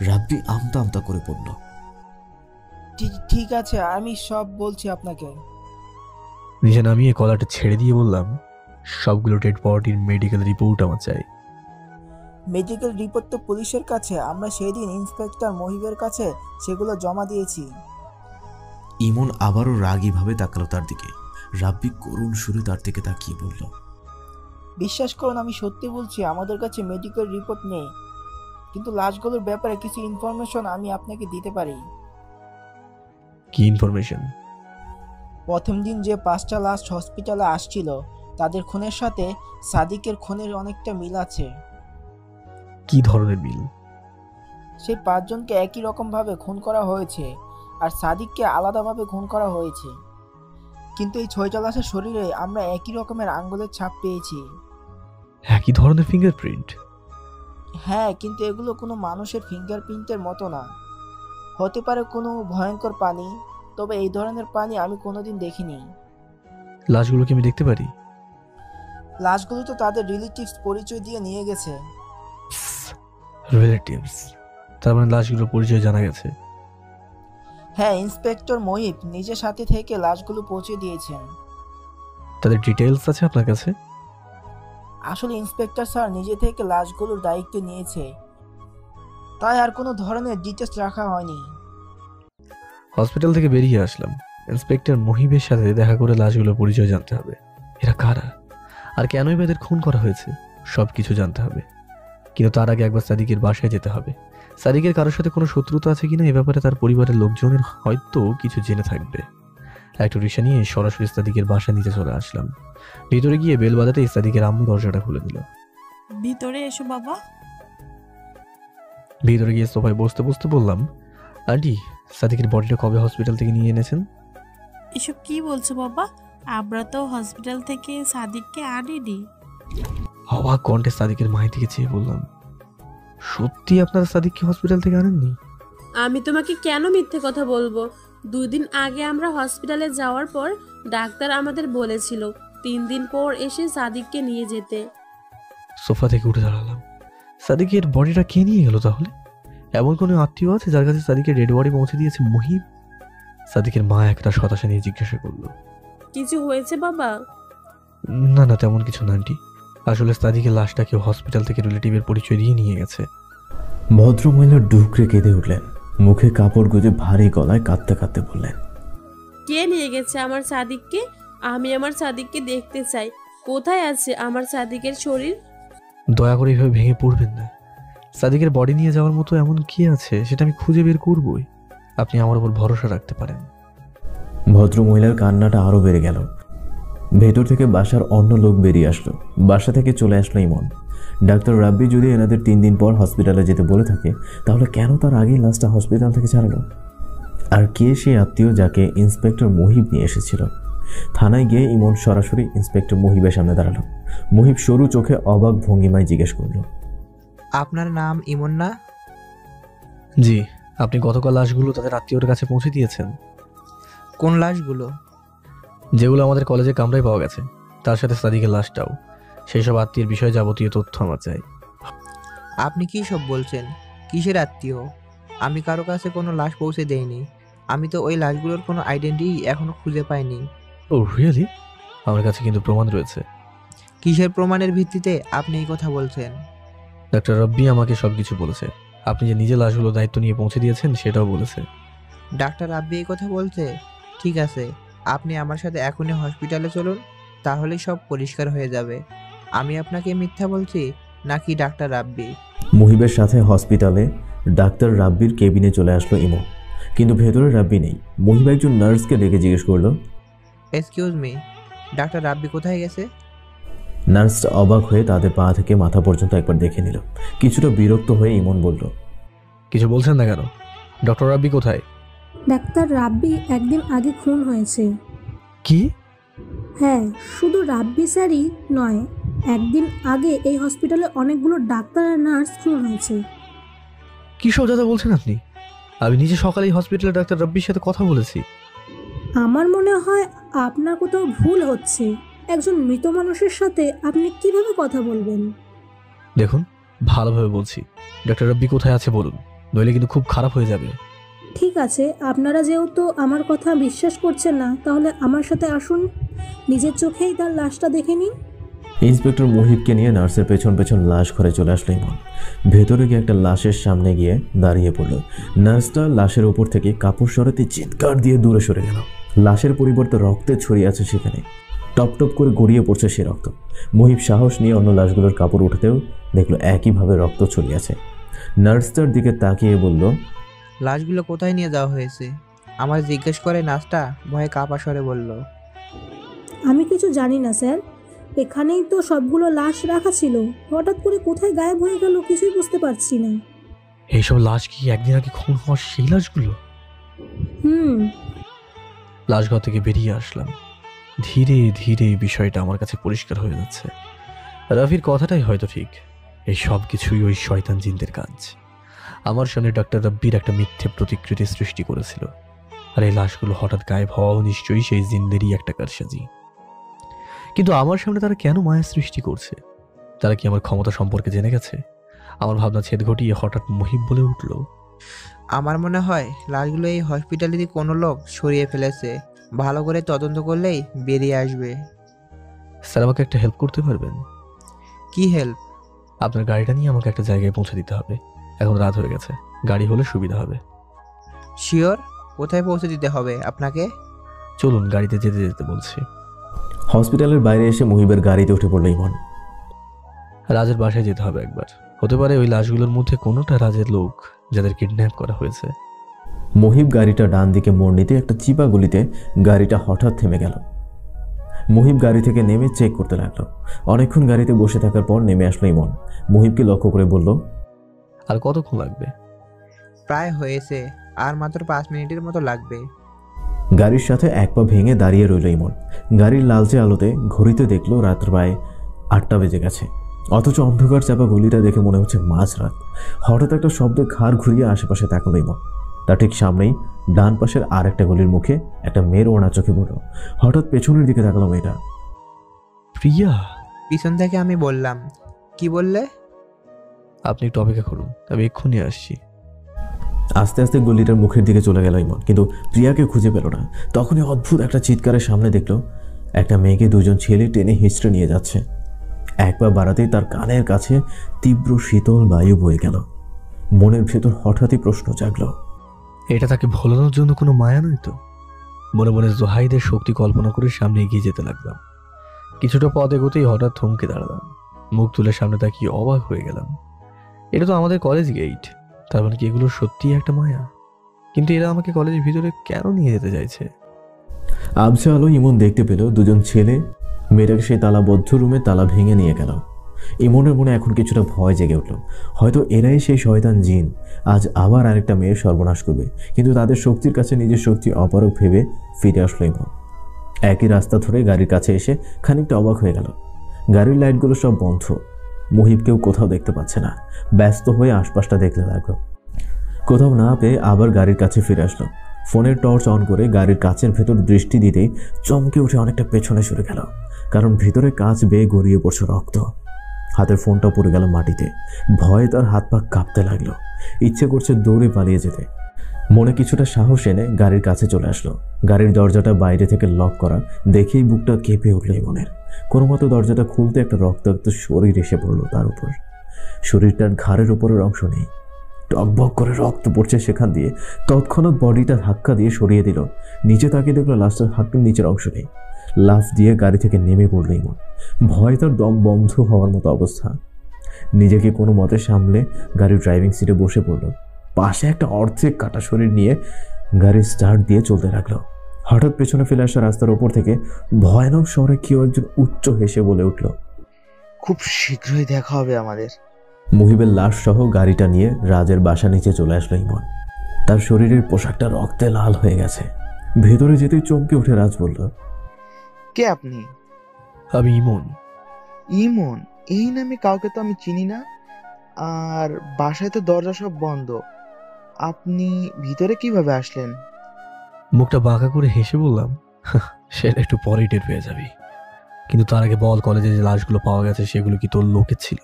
রাব্বি আমতা আমতা করে পড়ল, ঠিক আছে, আমি সব বলছি আপনাকে। নিজে নামিয়ে কলারটা ছেড়ে দিয়ে বললাম, সবগুলো ডেড বডির মেডিকেল রিপোর্ট আমার চাই। মেডিকেল রিপোর্ট তো পুলিশের কাছে, আমরা সেই দিন ইন্সপেক্টর মহিবের কাছে সেগুলো জমা দিয়েছি। ইমন আবারও রাগীভাবে তাকালো তার দিকে। রাব্বি করুণ সুরে তার দিকে তাকিয়ে বলল, বিশ্বাস করুন, আমি সত্যি বলছি, আমাদের কাছে মেডিকেল রিপোর্ট নেই, কিন্তু লাশগুলোর ব্যাপারে কিছু ইনফরমেশন আমি আপনাকে দিতে পারি। কি ইনফরমেশন? প্রথম দিন যে 5টা লাশ হসপিটালে আসছিল তাদের খুনের সাথে সাদিকের খুনের অনেকটা মিল আছে। কি ধরনের মিল? সেই 5 জনকে একই রকম ভাবে খুন করা হয়েছে, আর সাদিককে আলাদাভাবে খুন করা হয়েছে। কিন্তু এই 6টা লাশের শরীরে আমরা একই রকমের আঙ্গুলের ছাপ পেয়েছি। একই ধরনের ফিঙ্গারপ্রিন্ট? হ্যাঁ, কিন্তু এগুলো কোনো মানুষের ফিঙ্গারপ্রিন্টের মতো না। হতে পারে কোনো ভয়ঙ্কর পানি, তবে এই ধরনের পানি আমি কোনোদিন দেখিনি। লাশগুলো কি আমি দেখতে পারি? লাশগুলো তো তাদের রিলেটিভস পরিচয় দিয়ে নিয়ে গেছে। রিলেটিভস? তার মানে লাশগুলোর পরিচয় জানা গেছে? হ্যাঁ, ইন্সপেক্টর মহিব নিজের সাথে থেকে লাশগুলো পৌঁছে দিয়েছেন। তাদের ডিটেইলস আছে আপনার কাছে? আসলে ইন্সপেক্টর স্যার নিজে থেকে লাশগুলোর দায়িত্ব নিয়েছে, তাই আর কোনো ধরনের ডিটেইলস রাখা হয়নি। হসপিটাল থেকে বেরিয়ে আসলাম, ইন্সপেক্টর মহিবের সাথে দেখা করে লাশগুলোর পরিচয় জানতে হবে। এরা কারা আর কেনই বা এদের খুন করা হয়েছে সবকিছু জানতে হবে। কিন্তু তার আগে একবার সাদিকের বাসায় যেতে হবে। সাদিকের কারোর সাথে কোনো শত্রুতা আছে কিনা এ ব্যাপারে তার পরিবারের লোকজনের হয়তো কিছু জেনে থাকবে। একটা রিক্সা নিয়ে সরাসরি সাদিকের বাসা নিতে চলে আসলাম। ভিতরে গিয়ে বেল বাজাতেই সাদিকের আম্মু দরজাটা খুলে দিল। ভিতরে এসো বাবা। ভিতরে গিয়ে সোফায় বসতে বসতে বললাম, আন্টি, সাদিকের বডিটা কবে হসপিটাল থেকে নিয়ে এনেছেন? এসব কি বলছো বাবা? আমরা তো হসপিটাল থেকে সাদিককে আনিনি। অবাক কণ্ঠে সাদিকের মায়ের দিকে চেয়ে বললাম, সত্যি আপনারা সাদিককে হসপিটাল থেকে আনেননি? আমি তোমাকে কেন মিথ্যে কথা বলবো? 2 দিন আগে আমরা হসপিটালে যাওয়ার পর ডাক্তার আমাদের বলেছিল 3 দিন পর এসে সাদিককে নিয়ে যেতে। সোফা থেকে উঠে দাঁড়ালাম। সাদিকের বডিটা কে নিয়ে গেল তাহলে? এমন কোনো আত্মীয় আছে যার কাছে সাদিকের ডেড বডি পৌঁছে দিয়েছে মুহিব? সাদিকের মা একটা হতাশা নিয়ে জিজ্ঞাসা করলো, কিছু হয়েছে বাবা? না না, তেমন কিছু না আন্টি। আসলে সাদিকের লাশটা কেউ হসপিটাল থেকে রিলেটিভের পরিচয় দিয়ে নিয়ে গেছে। ভদ্রমহিলা ডুকরে কেঁদে উঠলেন, মুখে কাপড় গুঁজে ভারী গলায় কাঁদতে কাঁদতে বললেন, কে নিয়ে গেছে আমার সাদিককে? আমি আমার সাদিককে দেখতে চাই। কোথায় আছে আমার সাদিকের শরীর? দয়া করে এইভাবে ভেঙে পড়বেন না। সাদিকের বডি নিয়ে যাওয়ার মতো এমন কি আছে সেটা আমি খুঁজে বের করবই। আপনি আমার উপর ভরসা রাখতে পারেন। ভদ্রমহিলার কান্নাটা আরো বেড়ে গেল। ভেতর থেকে বাসার অন্য লোক বেরিয়ে আসলো। বাসা থেকে চলে আসলো ইমন। ডাক্তার রাব্বি যদি এনাদের 3 দিন পর হসপিটালে যেতে বলে থাকে, তাহলে কেন তার আগেই লাশটা হসপিটাল থেকে ছাড়ালো? আর কে সেই আত্মীয় যাকে ইন্সপেক্টর মুহিব নিয়ে এসেছিল? থানায় গিয়ে ইমন সরাসরি ইন্সপেক্টর মুহিবের সামনে দাঁড়ালো। মুহিব সরু চোখে অবাক ভঙ্গিমায় জিজ্ঞেস করলো, আপনার নাম ইমন না? জি। আপনি গতকাল লাশগুলো তাদের আত্মীয়র কাছে পৌঁছে দিয়েছেন? কোন লাশগুলো? যেগুলো আমাদের কলেজে কামরায় পাওয়া গেছে, তার সাথে সাদিকের লাশটাও। সেই সব আত্মীয়ের বিষয়ে যাবতীয় তথ্য আমার চাই। আপনি কি সব বলছেন? কিসের আত্মীয়? আমি কারো কাছে কোনো লাশ পৌঁছে দেইনি। আমি তো ওই লাশগুলোর কোনো আইডেন্টিটি এখনো খুঁজে পাইনি। ও রিয়েলি? আমার কাছে কিন্তু প্রমাণ রয়েছে। কিসের প্রমাণের ভিত্তিতে আপনি এই কথা বলছেন? ডাক্তার রাব্বি আমাকে সবকিছু বলেছে। আপনি যে নিজে লাশগুলো দায়িত্ব নিয়ে পৌঁছে দিয়েছেন সেটাও বলেছে। ডাক্তার রাব্বি এই কথা বলছে? ঠিক আছে, আপনি আমার সাথে এখনই হসপিটালে চলুন, তাহলেই সব পরিষ্কার হয়ে যাবে। আমি আপনাকে মিথ্যা বলছি নাকি ডাক্তার রাব্বি? মুহিবের সাথে হসপিটালে ডাক্তার রাব্বির কেবিনে চলে আসলো ইমন, কিন্তু ভেতরে রাব্বি নেই। মুহিব একজন নার্সকে ডেকে জিজ্ঞেস করলো, এক্সকিউজ মি, ডাক্তার রাব্বি কোথায় গেছে? নার্সটা অবাক হয়ে তাদের পা থেকে মাথা পর্যন্ত একবার দেখে নিল। কিছুটা বিরক্ত হয়ে ইমন বলল, কিছু বলছেন না কেন? ডক্টর রাব্বি কোথায়? ডাক্তার রাব্বি একদিন আগে খুন হয়েছে। কি? হ্যাঁ, শুধু রাব্বি স্যারই নয়, একদিন আগে এই হসপিটালে অনেকগুলো ডাক্তার আর নার্স খুন হয়েছে। কি সব কথা বলছেন আপনি? আমি নিজে সকালে এই হসপিটালে ডাক্তার রাব্বির সাথে কথা বলেছি। আমার মনে হয় আপনার কোথাও ভুল হচ্ছে। একজন মৃত মানুষের সাথে আপনি কিভাবে কথা বলবেন? দেখুন, ভালোভাবে বলছি, ডাক্তার রাব্বি কোথায় আছে বলুন, নইলে কিন্তু খুব খারাপ হয়ে যাবে। ঠিক আছে, আপনারা যেহেতু আমার কথা বিশ্বাস করছেন না, তাহলে আমার সাথে আসুন, নিজের চোখেই তার লাশটা দেখে নিন। ইন্সপেক্টর মুহিবকে নিয়ে নার্সের পেছন পেছন লাশ ঘরে চলে আসলো ইমন। ভেতরে গিয়ে একটা লাশের সামনে গিয়ে দাঁড়িয়ে পড়ল। নার্সটা লাশের ওপর থেকে কাপড় সরাতে চিৎকার দিয়ে দূরে সরে গেল। লাশের পরিবর্তে রক্তে ছড়িয়ে আছে সেখানে, টপ টপ করে গড়িয়ে পড়ছে সে রক্ত। মুহিব সাহস নিয়ে অন্য লাশগুলোর কাপড় উঠাতেও দেখলো একইভাবে রক্ত ছড়িয়ে আছে। নার্সটার দিকে তাকিয়ে বলল, লাশগুলো কোথায় নিয়ে যাওয়া হয়েছে? আমার জিজ্ঞেস করে নার্সটা ভয়ে কাঁপা স্বরে বলল, আমি কিছু জানি না স্যার, এখানেই তো সবগুলো লাশ রাখা ছিল, হঠাৎ করে কোথায় গায়েব হয়ে গেল কিছুই বুঝতে পারছি না। এইসব লাশ কি একদিন আগে খুন হওয়ার সেই লাশগুলো? লাশঘর থেকে বেরিয়ে আসলাম। ধীরে ধীরে বিষয়টা আমার কাছে পরিষ্কার হয়ে যাচ্ছে। রাফির কথাটাই হয়তো ঠিক, এই সব কিছুই ওই শয়তান জিনদের কাজ। আমার সামনে ডাক্তার রাব্বির একটা মিথ্যে প্রতিকৃতি সৃষ্টি করেছিল, আর এই লাশগুলো হঠাৎ গায়েব হওয়াও নিশ্চয়ই সেই জিনদেরই একটা কারসাজি। কিন্তু আমার সামনে তারা কেন মায়া সৃষ্টি করছে? তারা কি আমার ক্ষমতা সম্পর্কে জেনে গেছে? আমার ভাবনা ছেদ ঘটিয়ে হঠাৎ মুহিব বলে উঠল, আমার মনে হয় লাশগুলো এই হসপিটালেরই কোনো লোক সরিয়ে ফেলেছে। ভালো করে তদন্ত করলেই বেরিয়ে আসবে। স্যার, আমাকে একটা হেল্প করতে পারবেন? কি হেল্প? আপনার গাড়িটা নিয়ে আমাকে একটা জায়গায় পৌঁছে দিতে হবে। এখন রাত হয়ে গেছে, গাড়ি হলে সুবিধা হবে। শিওর? কোথায় পৌঁছে দিতে হবে আপনাকে? চলুন, গাড়িতে যেতে যেতে বলছি। হসপিটালের বাইরে এসে মুহিবের গাড়িতে উঠে পড়ল ইমন। রাজের বাসায় যেতে হবে একবার। হতে পারে ওই লাশগুলোর মধ্যে কোনোটা রাজের লোক, যাদের কিডন্যাপ করা হয়েছে। মুহিব গাড়িটা ডান দিকে মোড় নিতে একটা চিপা গলিতে গাড়িটা হঠাৎ থেমে গেল। মুহিব গাড়ি থেকে নেমে চেক করতে লাগলো। অনেকক্ষণ গাড়িতে বসে থাকার পর নেমে আসলো ইমন। মুহিবকে লক্ষ্য করে বলল, আর কতক্ষণ লাগবে? প্রায় হয়েছে, আর মাত্র 5 মিনিটের মতো লাগবে। গাড়ির সাথে এক পা ভেঙে দাঁড়িয়ে রইল ইমন। গাড়ির লালচে আলোতে ঘড়িতে দেখলো রাত প্রায় 8টা বেজে গেছে, অথচ অন্ধকার চাপা গলিটা দেখে মনে হচ্ছে মাঝরাত। হঠাৎ একটা শব্দে ঘাড় ঘুরিয়ে আশেপাশে তাকালো ইমন। তার ঠিক সামনেই ডান পাশের আর একটা গলির মুখে একটা মেয়ের ওড়না চোখে পড়ল। হঠাৎ পেছনের দিকে তাকালো মেয়েটা। প্রিয়া? পিছন থেকে আমি বললাম। কি বললে? আপনি একটু অপেক্ষা করুন, আমি এক্ষুনি আসছি। আস্তে আস্তে গলিটার মুখের দিকে চলে গেল ইমন, কিন্তু প্রিয়াকে খুঁজে পেল না। তখনই অদ্ভুত একটা চিৎকারের সামনে দেখলো একটা মেয়েকে দুজন ছেলে টেনে হিঁচড়ে নিয়ে যাচ্ছে। এক পা বাড়াতেই তার কানের কাছে তীব্র শীতল বায়ু বয়ে গেল। মনের ভেতর হঠাৎই প্রশ্ন জাগলো, এটা তাকে ভোলানোর জন্য কোনো মায়া নয় তো? মনে মনে জোহাইদের শক্তি কল্পনা করে সামনে এগিয়ে যেতে লাগলাম। কিছুটা পথ এগোতেই হঠাৎ থমকে দাঁড়ালাম। মুখ তুলে সামনে তাকিয়ে অবাক হয়ে গেলাম। এটা তো আমাদের কলেজ গেট। তার মানে কি এগুলো সত্যিই একটা মায়া? কিন্তু এরা আমাকে কলেজের ভিতরে কেন নিয়ে যেতে চাইছে? আবছা আলো ইমন দেখতে পেল দুজন ছেলে মেয়েটাকে সেই তালাবদ্ধ রুমে তালা ভেঙে নিয়ে গেল। ইমনের মনে এখন কিছুটা ভয় জেগে উঠল। হয়তো এরাই সেই শয়তান জিন আজ আবার আরেকটা মেয়ের সর্বনাশ করবে। কিন্তু তাদের শক্তির কাছে নিজের শক্তি অপারক ভেবে ফিরে আসলো ইমন। একই রাস্তা ধরে গাড়ির কাছে এসে খানিকটা অবাক হয়ে গেল। গাড়ির লাইটগুলো সব বন্ধ। মুহিবকেও কোথাও দেখতে পাচ্ছে না। ব্যস্ত হয়ে আশপাশটা দেখতে লাগলো। কোথাও না পেয়ে আবার গাড়ির কাছে ফিরে আসলো। ফোনের টর্চ অন করে গাড়ির কাচের ভেতর দৃষ্টি দিতেই চমকে উঠে অনেকটা পেছনে সরে গেল, কারণ ভিতরে কাচ বেয়ে গড়িয়ে পড়ছে রক্ত। হাতের ফোনটা পড়ে গেল মাটিতে। ভয়ে তার হাত পা কাঁপতে লাগলো। ইচ্ছে করছে দৌড়ে পালিয়ে যেতে। মনে কিছুটা সাহস এনে গাড়ির কাছে চলে আসলো। গাড়ির দরজাটা বাইরে থেকে লক করা দেখেই বুকটা কেঁপে উঠল ইমনের। কোনো মতো দরজাটা খুলতে একটা রক্তাক্ত শরীর এসে পড়লো তার উপর। শরীরটার ঘাড়ের উপরের অংশ নেই, টকবক করে রক্ত পড়ছে সেখান দিয়ে। তৎক্ষণাৎ বডিটা ধাক্কা দিয়ে সরিয়ে দিল। নিচে তাকিয়ে দেখলো লাস্টের হাতটার নিচের অংশ নেই। লাফ দিয়ে গাড়ি থেকে নেমে পড়লো ইমন। ভয় তার দম বন্ধ হওয়ার মতো অবস্থা। নিজেকে কোনো মতে সামলে গাড়ির ড্রাইভিং সিটে বসে পড়লো। পাশে একটা অর্ধেক কাটা শরীর নিয়ে গাড়ি স্টার্ট দিয়ে চলতে লাগলো। হঠাৎ পেছনে ফেলে আসা রাস্তার ওপর থেকে ভয়ানক স্বরে কেউ একজন উচ্চ হেসে বলে উঠল, খুব শীঘ্রই দেখা হবে আমাদের। মুহিবের লাশ সহ গাড়িটা নিয়ে রাজের বাসা নিচে চলে আসলো ইমন। তার শরীরের পোশাকটা রক্তে লাল হয়ে গেছে। ভেতরে যেতেই চমকে উঠে রাজ বলল, কে আপনি? আমি ইমন। ইমন? এই নামে কাউকে তো আমি চিনি না। আর বাসায় তো দরজা সব বন্ধ, আপনি ভিতরে কিভাবে আসলেন? মুখটা বাঁকা করে হেসে বললাম, সেটা একটু পরেই টের পেয়ে যাবি। কিন্তু তার আগে বল, কলেজে যে লাশগুলো পাওয়া গেছে সেগুলো কি তোর লোকের ছিল?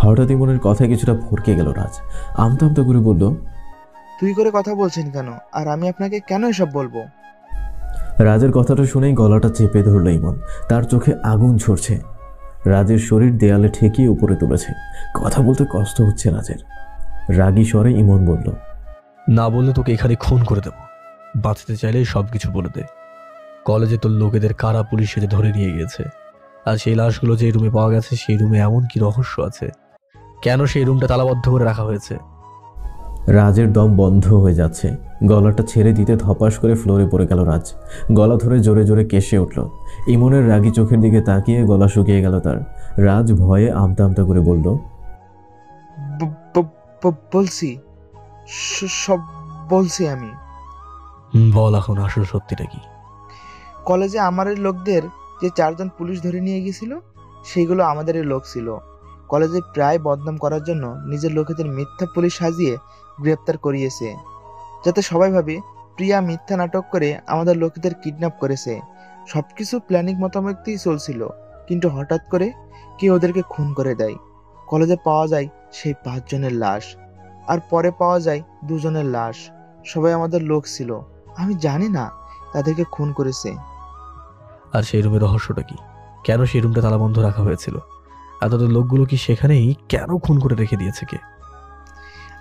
হঠাৎ ইমনের কথায় কিছুটা ভরকে গেল রাজ। আমতা আমতা করে বলল, তুই করে কথা বলছেন কেন? আর আমি আপনাকে কেন এসব বলবো? রাজের কথাটা শুনেই গলাটা চেপে ধরল ইমন। তার চোখে আগুন ঝরছে। রাজের শরীর দেয়ালে ঠেকিয়ে উপরে তুলেছে। কথা বলতে কষ্ট হচ্ছে রাজের। রাগী স্বরে ইমন বলল, না বললে তোকে এখানে খুন করে দেব। বাঁচতে চাইলে সবকিছু বলে দে। কলেজে তোর লোকেদের কারা পুলিশ সেজে ধরে নিয়ে গিয়েছে? আর সেই লাশগুলো যে রুমে পাওয়া গেছে সেই রুমে এমন কি রহস্য আছে? কেন সেই রুমটা তালাবদ্ধ করে রাখা হয়েছে? রাজের দম বন্ধ হয়ে যাচ্ছে। গলাটা ছেড়ে দিতে ধপাস করে ফ্লোরে পড়ে গেল রাজ। গলা ধরে জোরে জোরে কেশে উঠল। ইমনের রাগী চোখের দিকে তাকিয়ে গলা শুকিয়ে গেল তার। রাজ ভয়ে আমতা আমতা করে বলল, বলছি, সব বলছি আমি। বল এখন আসল সত্যিটা কি? কলেজে আমাদের লোকদের যে 4 জন পুলিশ ধরে নিয়ে গেছিল সেইগুলো আমাদেরই লোক ছিল। কলেজে প্রায় বদনাম করার জন্য নিজের লোকেদের মিথ্যা পুলিশ সাজিয়ে গ্রেপ্তার করিয়েছে, যাতে সবাই ভাবে প্রিয়া মিথ্যা নাটক করে আমাদের লোকেদের কিডন্যাপ করেছে। সবকিছু প্ল্যানিং মোতাবেকই চলছিল, কিন্তু হঠাৎ করে কেউ ওদেরকে খুন করে দেয়। কলেজে পাওয়া যায় সেই 5 জনের লাশ, আর পরে পাওয়া যায় 2 জনের লাশ। সবাই আমাদের লোক ছিল। আমি জানি না তাদেরকে খুন করেছে। আর সেই রুমের রহস্যটা কি? কেন সেই রুমটা তালাবন্ধ রাখা হয়েছিল? আর তোদের লোকগুলো কি সেখানেই কেন খুন করে রেখে দিয়েছে কে?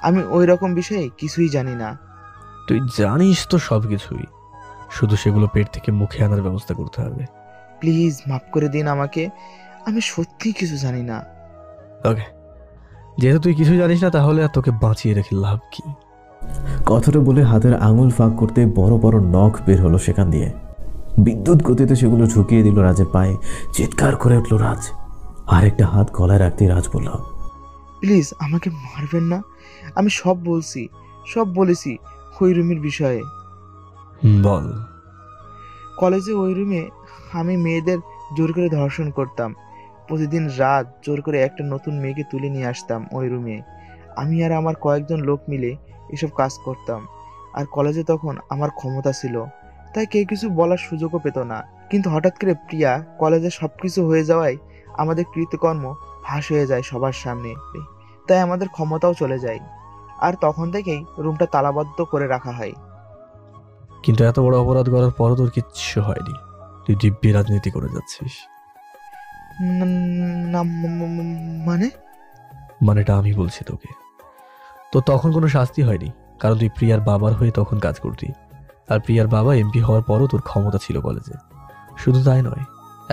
আমি ওই রকম বিষয়ে কিছুই জানি না। তুই জানিস তো সবকিছুই, শুধু সেগুলো পেট থেকে মুখে আনার ব্যবস্থা করতে হবে। প্লিজ মাফ করে দিন আমাকে, আমি সত্যি কিছু জানি না। ওকে, যেহেতু তুই কিছু জানিস না তাহলে আর তোকে বাঁচিয়ে রেখে লাভ কি? কথাটা বলে হাতের আঙুল ফাঁক করতে বড় বড় নখ বের হলো সেখান দিয়ে। বিদ্যুৎ গতিতে সেগুলো ঝুঁকিয়ে দিল রাজের পায়ে। চিৎকার করে উঠল রাজ। আরেকটা হাত গলায় রাখতেই রাজ বলল, প্লিজ আমাকে মারবেন না, আমি সব বলছি, সব বলেছি ওই রুমের বিষয়ে। বল। কলেজে ওই রুমে আমি মেয়েদের জোর করে ধর্ষণ করতাম। প্রতিদিন রাত জোর করে একটা নতুন মেয়েকে তুলে নিয়ে আসতাম ওই রুমে। আমি আর আমার কয়েকজন লোক মিলে এসব কাজ করতাম। আর কলেজে তখন আমার ক্ষমতা ছিল, তাই কেউ কিছু বলার সুযোগও পেত না। কিন্তু হঠাৎ করে প্রিয়া কলেজে সবকিছু হয়ে যাওয়ায় আমাদের কৃতকর্ম ফাঁস হয়ে যায় সবার সামনে, তাই আমাদের ক্ষমতাও চলে যায়। আর তখন থেকেই রুমটা তালাবদ্ধ করে রাখা হয়। কিন্তু এত বড় অপরাধ করার পরও তোর কিচ্ছু হয়নি, তুই দিব্যি রাজনীতি করে যাচ্ছিস। না মানে? মানেটা আমি বলছি তোকে। তো তখন কোনো শাস্তি হয়নি, কারণ তুই প্রিয়ার বাবার হয়ে তখন কাজ করতি। আর প্রিয়ার বাবা এমপি হওয়ার পরও তোর ক্ষমতা ছিল কলেজে। শুধু তাই নয়,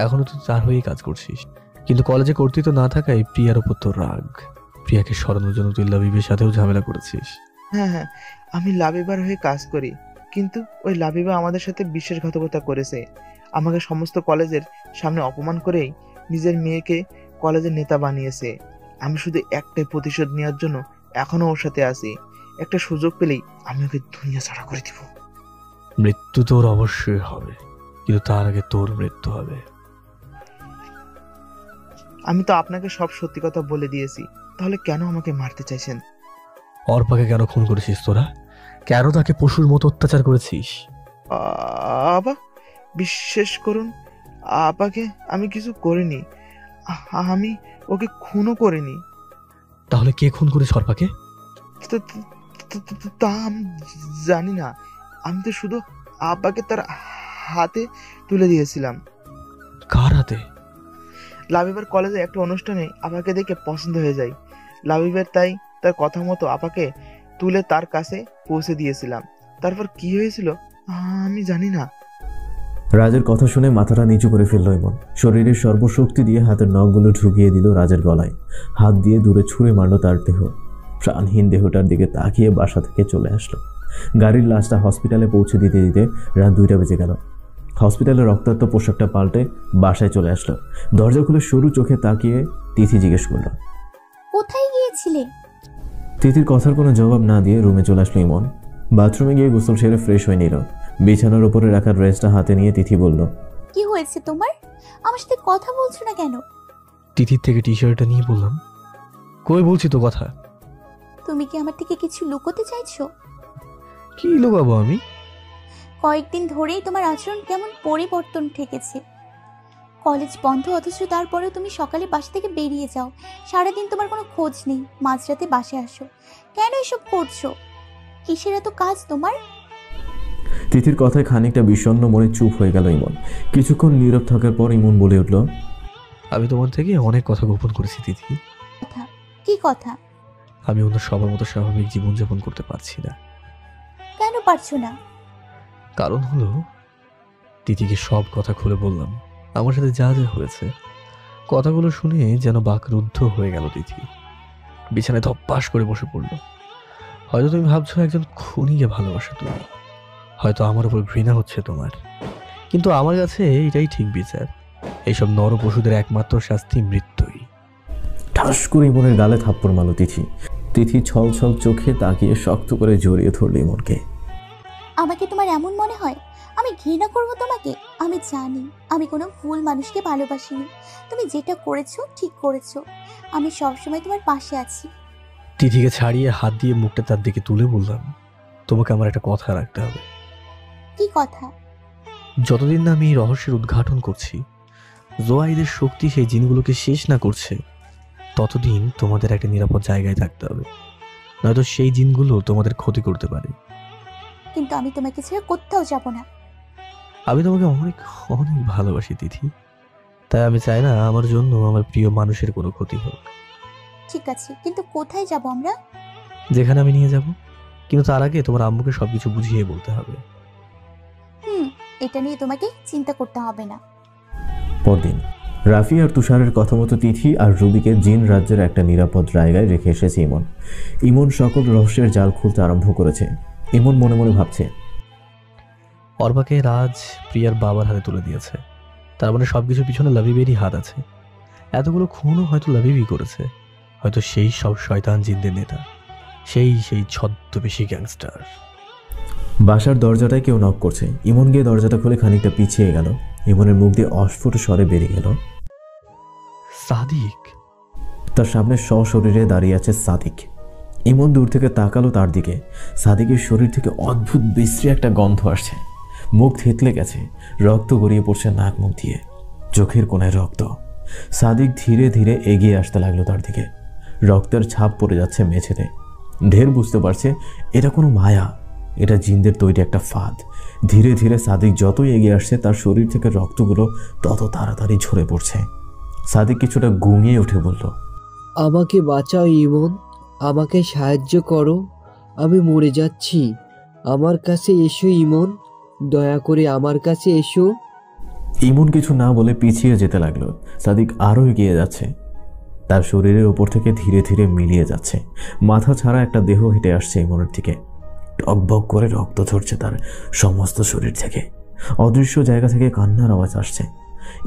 এখনো তুই তার হয়েই কাজ করছিস। কিন্তু কলেজে কর্তৃত্ব না থাকায় প্রিয়ার ওপর তোর রাগ। প্রিয়াকে সরানোর জন্য তুই লাবিবের সাথেও ঝামেলা করেছিস। হ্যাঁ, আমি লাবিবার হয়ে কাজ করি, কিন্তু ওই লাবিবা আমাদের সাথে বিশ্বাসঘাতকতা করেছে। আমাকে সমস্ত কলেজের সামনে অপমান করেই নিজের মেয়েকে কলেজের নেতা বানিয়েছে। আমি শুধু একটাই প্রতিশোধ নেওয়ার জন্য এখনো ওর সাথে আছি। একটা সুযোগ পেলেই আমি ওকে দুনিয়া ছাড়া করে দিব। মৃত্যু তোর অবশ্যই হবে, কিন্তু তার আগে তোর মৃত্যু হবে। আমি তো আপনাকে সব সত্যি কথা বলে দিয়েছি, তাহলে কেন আমাকে মারতে চাইছেন? অর্পাকে কেন খুন করেছিস তোরা? কেন তাকে পশুর মতো অত্যাচার করেছিস? আবা, বিশ্বাস করুন, আপাকে আমি কিছু করিনি। আমি ওকে খুনও করিনি। তাহলে কে খুন করেছ অর্পাকে? তা আমি জানি না। আমি তো শুধু আব্বাকে তার হাতে তুলে দিয়েছিলাম। কার হাতে? লাবিবার কলেজে একটা অনুষ্ঠানে আপাকে দেখে পছন্দ হয়ে যায় লাবিবের, তাই তার কথা মতো আপাকে তুলে তার কাছে পৌঁছে দিয়েছিলাম। তারপর কি হয়েছিল আমি জানি না। রাজের কথা শুনে মাথাটা নিচু করে ফেলল ইমন। শরীরের সর্বশক্তি দিয়ে হাতের নখগুলো ঢুকিয়ে দিল রাজের গলায়। হাত দিয়ে দূরে ছুঁড়ে মারল তার দেহ। প্রাণহীন দেহটার দিকে তাকিয়ে বাসা থেকে চলে আসলো। গাড়ির লাশটা হসপিটালে পৌঁছে দিতে দিতে রাত 2টা বেজে গেল। হসপিটালে রক্তাক্ত পোশাকটা পাল্টে বাসায় চলে আসলো। দরজা খুলে সরু চোখে তাকিয়ে তিথি জিজ্ঞেস করল, কোথায় গিয়েছিলে? তিথির কথার কোনো জবাব না দিয়ে রুমে চলে আসলো ইমন। বাথরুমে গিয়ে গোসল সেরে ফ্রেশ হয়ে নিল। বিছানার উপরে রাখা ড্রেসটা হাতে নিয়ে তিথি বলল, কি হয়েছে তোমার? আমার সাথে কথা বলছো না কেন? তিথির থেকে টি শার্টটা নিয়ে বললাম, কই বলছি তো কথা। তুমি কি আমার থেকে কিছু লুকোতে চাইছো? কি লুকাবো আমি? কয়েকদিন ধরেই তোমার আচরণ কেমন পরিবর্তন ঠেকেছে। কলেজ বন্ধ, অথচ তারপরেও তুমি সকালে বাসা থেকে বেরিয়ে যাও, সারাদিন তোমার কোনো খোঁজ নেই, মাঝরাতে বাসে আসো। কেন এসব করছো? কিসের এত কাজ তোমার? তিথির কথায় খানিকটা বিষণ্ণ মনে চুপ হয়ে গেল ইমন। কিছুক্ষণ নীরব থাকার পর ইমন বলে উঠল, আমি তোমার থেকে অনেক কথা গোপন করেছি তিথি। কথা? কি কথা? আমি অন্য সবার মতো স্বাভাবিক জীবনযাপন করতে পারছি না। কেন পারছো না? কারণ হলো, তিথিকে সব কথা খুলে বললাম, আমার সাথে যা যা হয়েছে। কথাগুলো শুনে যেন বাকরুদ্ধ হয়ে গেল তিথি। বিছানায় ধপ্পাস করে বসে পড়ল। হয়তো তুমি ভাবছো একজন খুনিকে ভালোবাসো তুমি, হয়তো আমার উপর ঘৃণা হচ্ছে তোমার, কিন্তু আমার কাছে এটাই ঠিক বিচার। এইসব নর পশুদের একমাত্র শাস্তি মৃত্যুই। ঠাস করে ইমনের গালে থাপ্পড় মারল তিথি। তিথি ছল ছল চোখে তাকিয়ে শক্ত করে জড়িয়ে ধরল ইমনকে। আমাকে তোমার এমন মনে হয় আমি ঘৃণা করবো তোমাকে? আমি জানি আমি কোনো ভুল মানুষকে ভালোবাসিনি। তুমি যেটা করেছো ঠিক করেছো। আমি সবসময় তোমার পাশে আছি। তিথিকে ছাড়িয়ে হাত দিয়ে মুখটা তার দিকে তুলে বললাম, তোমাকে আমার একটা কথা রাখতে হবে। কি কথা? যতদিন না আমি এই রহস্যের উদ্ঘাটন করছি, জোয়াইদের শক্তি সেই জিনগুলোকে শেষ না করছে, ততদিন তোমাদের একটা নিরাপদ জায়গায় থাকতে হবে, নয়তো সেই জিনগুলো তোমাদের ক্ষতি করতে পারে। কিন্তু আমি তোমাকে ছেড়ে কোথাও যাব না। আমি তোমাকে অনেক অনেক ভালোবাসি তিথি, তাই আমি চাই না আমার জন্য আমার প্রিয় মানুষের কোনো ক্ষতি হোক। ঠিক আছে, কিন্তু কোথায় যাব আমরা? যেখানে আমি নিয়ে যাব, কিন্তু তার আগে তোমার আম্মুকে সবকিছু বুঝিয়ে বলতে হবে। এটা নিয়ে তোমাকে চিন্তা করতে হবে না। পরদিন রাফি আর তুষারের কথা মতো তিথি আর রুবিকে জিন রাজ্যের একটা নিরাপদ জায়গায় রেখে এসেছে ইমন। ইমন সকল রহস্যের জাল খুলতে আরম্ভ করেছে। ইমন মনে মনে ভাবছে, অর্বাকে রাজ প্রিয়ার বাবার হাতে তুলে দিয়েছে, তার মানে সবকিছুর পিছনে লাবিবেরই হাত আছে। এতগুলো খুনও হয়তো লাবিবই করেছে, হয়তো সেই সব শয়তান জিনদের নেতা, সেই ছদ্মবেশী গ্যাংস্টার। বাসার দরজাটায় কেউ নক করছে। ইমন গিয়ে দরজাটা খুলে খানিকটা পিছিয়ে গেল। ইমনের মুখ দিয়ে অস্ফুট স্বরে বেরিয়ে গেল, সাদিক। তার সামনে সশরীরে দাঁড়িয়ে আছে সাদিক। ইমন দূর থেকে তাকালো তার দিকে। সাদিকের শরীর থেকে অদ্ভুত বিশ্রী একটা গন্ধ আসছে। মুখ থেতলে গেছে, রক্ত গড়িয়ে পড়ছে নাক মুখ দিয়ে, চোখের কোণায় রক্ত। সাদিক ধীরে ধীরে এগিয়ে আসতে লাগলো তার দিকে। রক্তের ছাপ পড়ে যাচ্ছে মেঝেতে। ঢের বুঝতে পারছে এটা কোনো মায়া, এটা জিনদের তৈরি একটা ফাঁদ। ধীরে ধীরে সাদিক যতই এগিয়ে আসছে তার শরীর থেকে রক্তগুলো তত তাড়াতাড়ি ঝরে পড়ছে। সাদিক কিছুটা ঘুমিয়ে উঠে বলল, আমাকে বাঁচাও ইমন, আমাকে সাহায্য করো, আমি মরে যাচ্ছি। আমার কাছে এসো ইমন, দয়া করে আমার কাছে এসো। ইমন কিছু না বলে পিছিয়ে যেতে লাগলো। সাদিক আরও এগিয়ে যাচ্ছে, তার শরীরের ওপর থেকে ধীরে ধীরে মিলিয়ে যাচ্ছে। মাথা ছাড়া একটা দেহ হেঁটে আসছে ইমনের দিকে। টকবক করে রক্ত ঝরছে তার সমস্ত শরীর থেকে। অদৃশ্য জায়গা থেকে কান্নার আওয়াজ আসছে।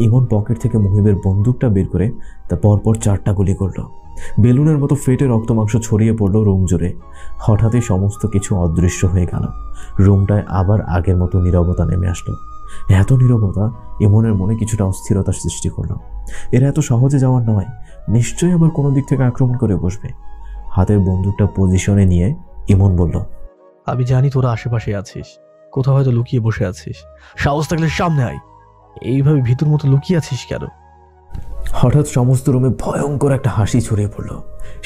ইমন পকেট থেকে মুহিবের বন্দুকটা বের করে তা পরপর 4টা গুলি করলো। বেলুনের মতো ফেটে রক্ত মাংস ছড়িয়ে পড়লো রুম জুড়ে। হঠাৎই সমস্ত কিছু অদৃশ্য হয়ে গেল। রুমটায় আবার আগের মতো নীরবতা নেমে আসলো। এত নীরবতা ইমনের মনে কিছুটা অস্থিরতা সৃষ্টি করলো। এরা এত সহজে যাওয়ার নয়, নিশ্চয়ই আবার কোনো দিক থেকে আক্রমণ করে বসবে। হাতের বন্দুকটা পজিশনে নিয়ে ইমন বলল, আমি জানি তোরা আশেপাশে আছিস, কোথাও হয়তো লুকিয়ে বসে আছিস। সাহস থাকলে সামনে আয়। এইভাবে ভিতর মতো লুকিয়ে আছিস কেন? হঠাৎ সমস্ত রুমে ভয়ঙ্কর একটা হাসি ছড়িয়ে পড়লো।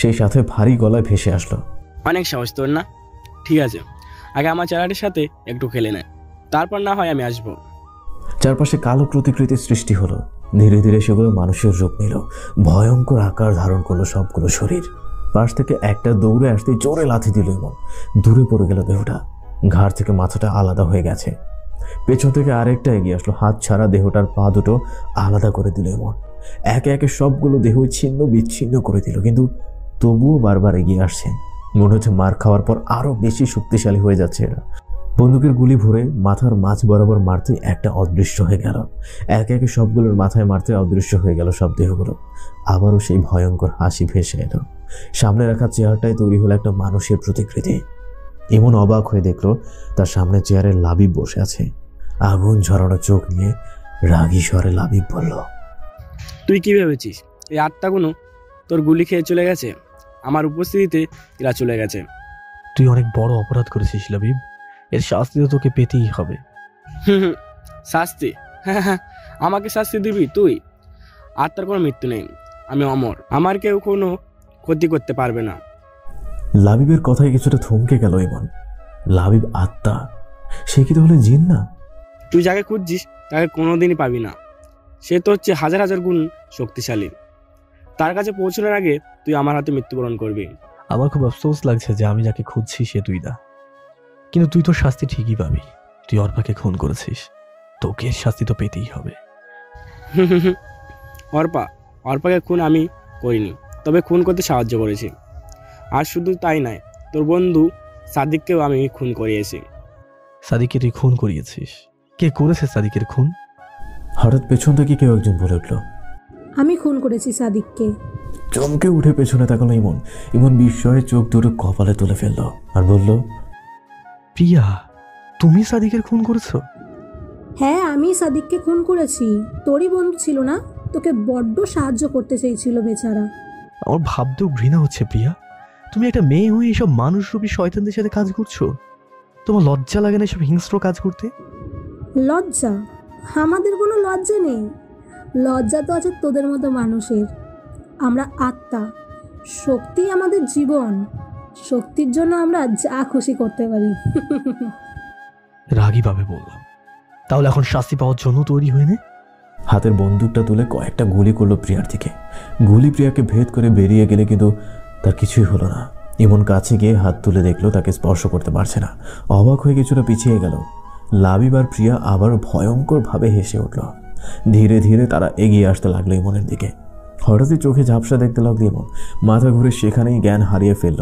সেই সাথে ভারী গলায় ভেসে আসলো, অনেক সাহস তোর না? ঠিক আছে, আগে আমার চেলাটির সাথে একটু খেলে নে, তারপর না হয় আমি আসবো। চারপাশে কালো প্রতিকৃতির সৃষ্টি হলো। ধীরে ধীরে সেগুলো মানুষের রূপ নিল। ভয়ঙ্কর আকার ধারণ করলো সবগুলো শরীর। পাশ থেকে একটা দৌড়ে আসতে জোরে লাথি দিল এবং দূরে পড়ে গেল দেহটা। ঘাড় থেকে মাথাটা আলাদা হয়ে গেছে। পেছন থেকে আরেকটা এগিয়ে আসলো, হাত ছাড়া দেহটার পা দুটো আলাদা করে দিল এমন। একে একে সবগুলো দেহ ছিন্ন বিচ্ছিন্ন করে দিল, কিন্তু তবুও বারবার এগিয়ে আসছে। মনে হচ্ছে মার খাওয়ার পর আরো বেশি শক্তিশালী হয়ে যাচ্ছে এরা। বন্দুকের গুলি ভরে মাথার মাঝ বরাবর মারতে একটা অদৃশ্য হয়ে গেল। একে একে সবগুলোর মাথায় মারতে অদৃশ্য হয়ে গেল সব দেহগুলো। আবারও সেই ভয়ঙ্কর হাসি ভেসে এলো। সামনে রাখা চেয়ারটায় তৈরি হলো একটা মানুষের প্রতিকৃতি। এমন অবাক হয়ে দেখলো তার সামনে চেয়ারে লাবিব বসে আছে। আগুন ঝরানো চোখ নিয়ে রাগী স্বরে লাবিব বলল, তুই কি ভেবেছিস এই আত্মাগুলো তোর গুলি খেয়ে চলে গেছে? আমার উপস্থিতিতে এরা চলে গেছে। তুই অনেক বড় অপরাধ করেছিস লাবিব, এর শাস্তি তো তোকে পেতেই হবে। শাস্তি? হ্যাঁ, আমাকে শাস্তি দিবি তুই? আত্মার কোনো মৃত্যু নেই, আমি অমর, আমার কেউ কোনো ক্ষতি করতে পারবে না। লাবিবের কথায় কিছুটা থমকে গেল ইমন। লাবিব আত্মা? সে কি তাহলে জিন না? তুই যাকে খুঁজছিস তাকে কোনোদিনই পাবি না। সে তোর চেয়ে হাজার হাজার গুণ শক্তিশালী। তার কাছে পৌঁছানোর আগে তুই আমার হাতে মৃত্যুবরণ করবি। আমার খুব আফসোস লাগছে যে আমি যাকে খুঁজছি সে তুই না, কিন্তু তুই তোর শাস্তি ঠিকই পাবি। তুই অর্পাকে খুন করেছিস, তোকে শাস্তি তো পেতেই হবে। অর্পাকে খুন আমি করিনি, তবে খুন করতে সাহায্য করেছি। আর শুধু তাই নয়, তোর বন্ধু সাদিককেও আমি খুন করিয়েছি। সাদিককে তুই খুন করিয়েছিস? কে করেছে সাদিকের খুন? হঠাৎ পেছন থেকে কেউ একজন বলে উঠল, আমি খুন করেছি সাদিককে। চমকে উঠে পেছনে তাকালো ইমন। ইমন বিস্ময়ে চোখ দুটো কপালে তুলে ফেললো আর বলল, প্রিয়া, তুমি সাদিকের খুন করেছো? হ্যাঁ, আমি সাদিককে খুন করেছি। তোরই বন্ধু ছিল না, তোকে বড্ড সাহায্য করতে চেয়েছিল বেচারা। আমার ভাবতেও ঘৃণা হচ্ছে প্রিয়া, তুমি একটা মেয়ে হয়ে এসব মানুষরূপী শয়তানদের সাথে কাজ করছো। তোমার লজ্জা লাগে না এসব হিংস্র কাজ করতে? লজ্জা? আমাদের কোনো লজ্জা নেই। লজ্জা তো আছে তোদের মতো মানুষের। আমরা আত্মা, শক্তি আমাদের জীবন। শক্তির জন্য আমরা যা খুশি করতে পারি। রাগী ভাবে বললাম, তাহলে এখন শাস্তি পাওয়ার জন্য তৈরি হয়ে নে। হাতের বন্দুকটা তুলে কয়েকটা গুলি করলো প্রিয়ার দিকে। গুলি প্রিয়াকে ভেদ করে বেরিয়ে গেলে কিন্তু তার কিছুই হলো না। ইমন কাছে গিয়ে হাত তুলে দেখলো তাকে স্পর্শ করতে পারছে না। অবাক হয়ে কিছুটা পিছিয়ে গেল। লাবিব আর প্রিয়া আবার ভয়ঙ্কর ভাবে হেসে উঠল। ধীরে ধীরে তারা এগিয়ে আসতে লাগলো ইমনের দিকে। হঠাৎই চোখে ঝাপসা দেখতে লাগলো ইমন। মাথা ঘুরে সেখানেই জ্ঞান হারিয়ে ফেলল।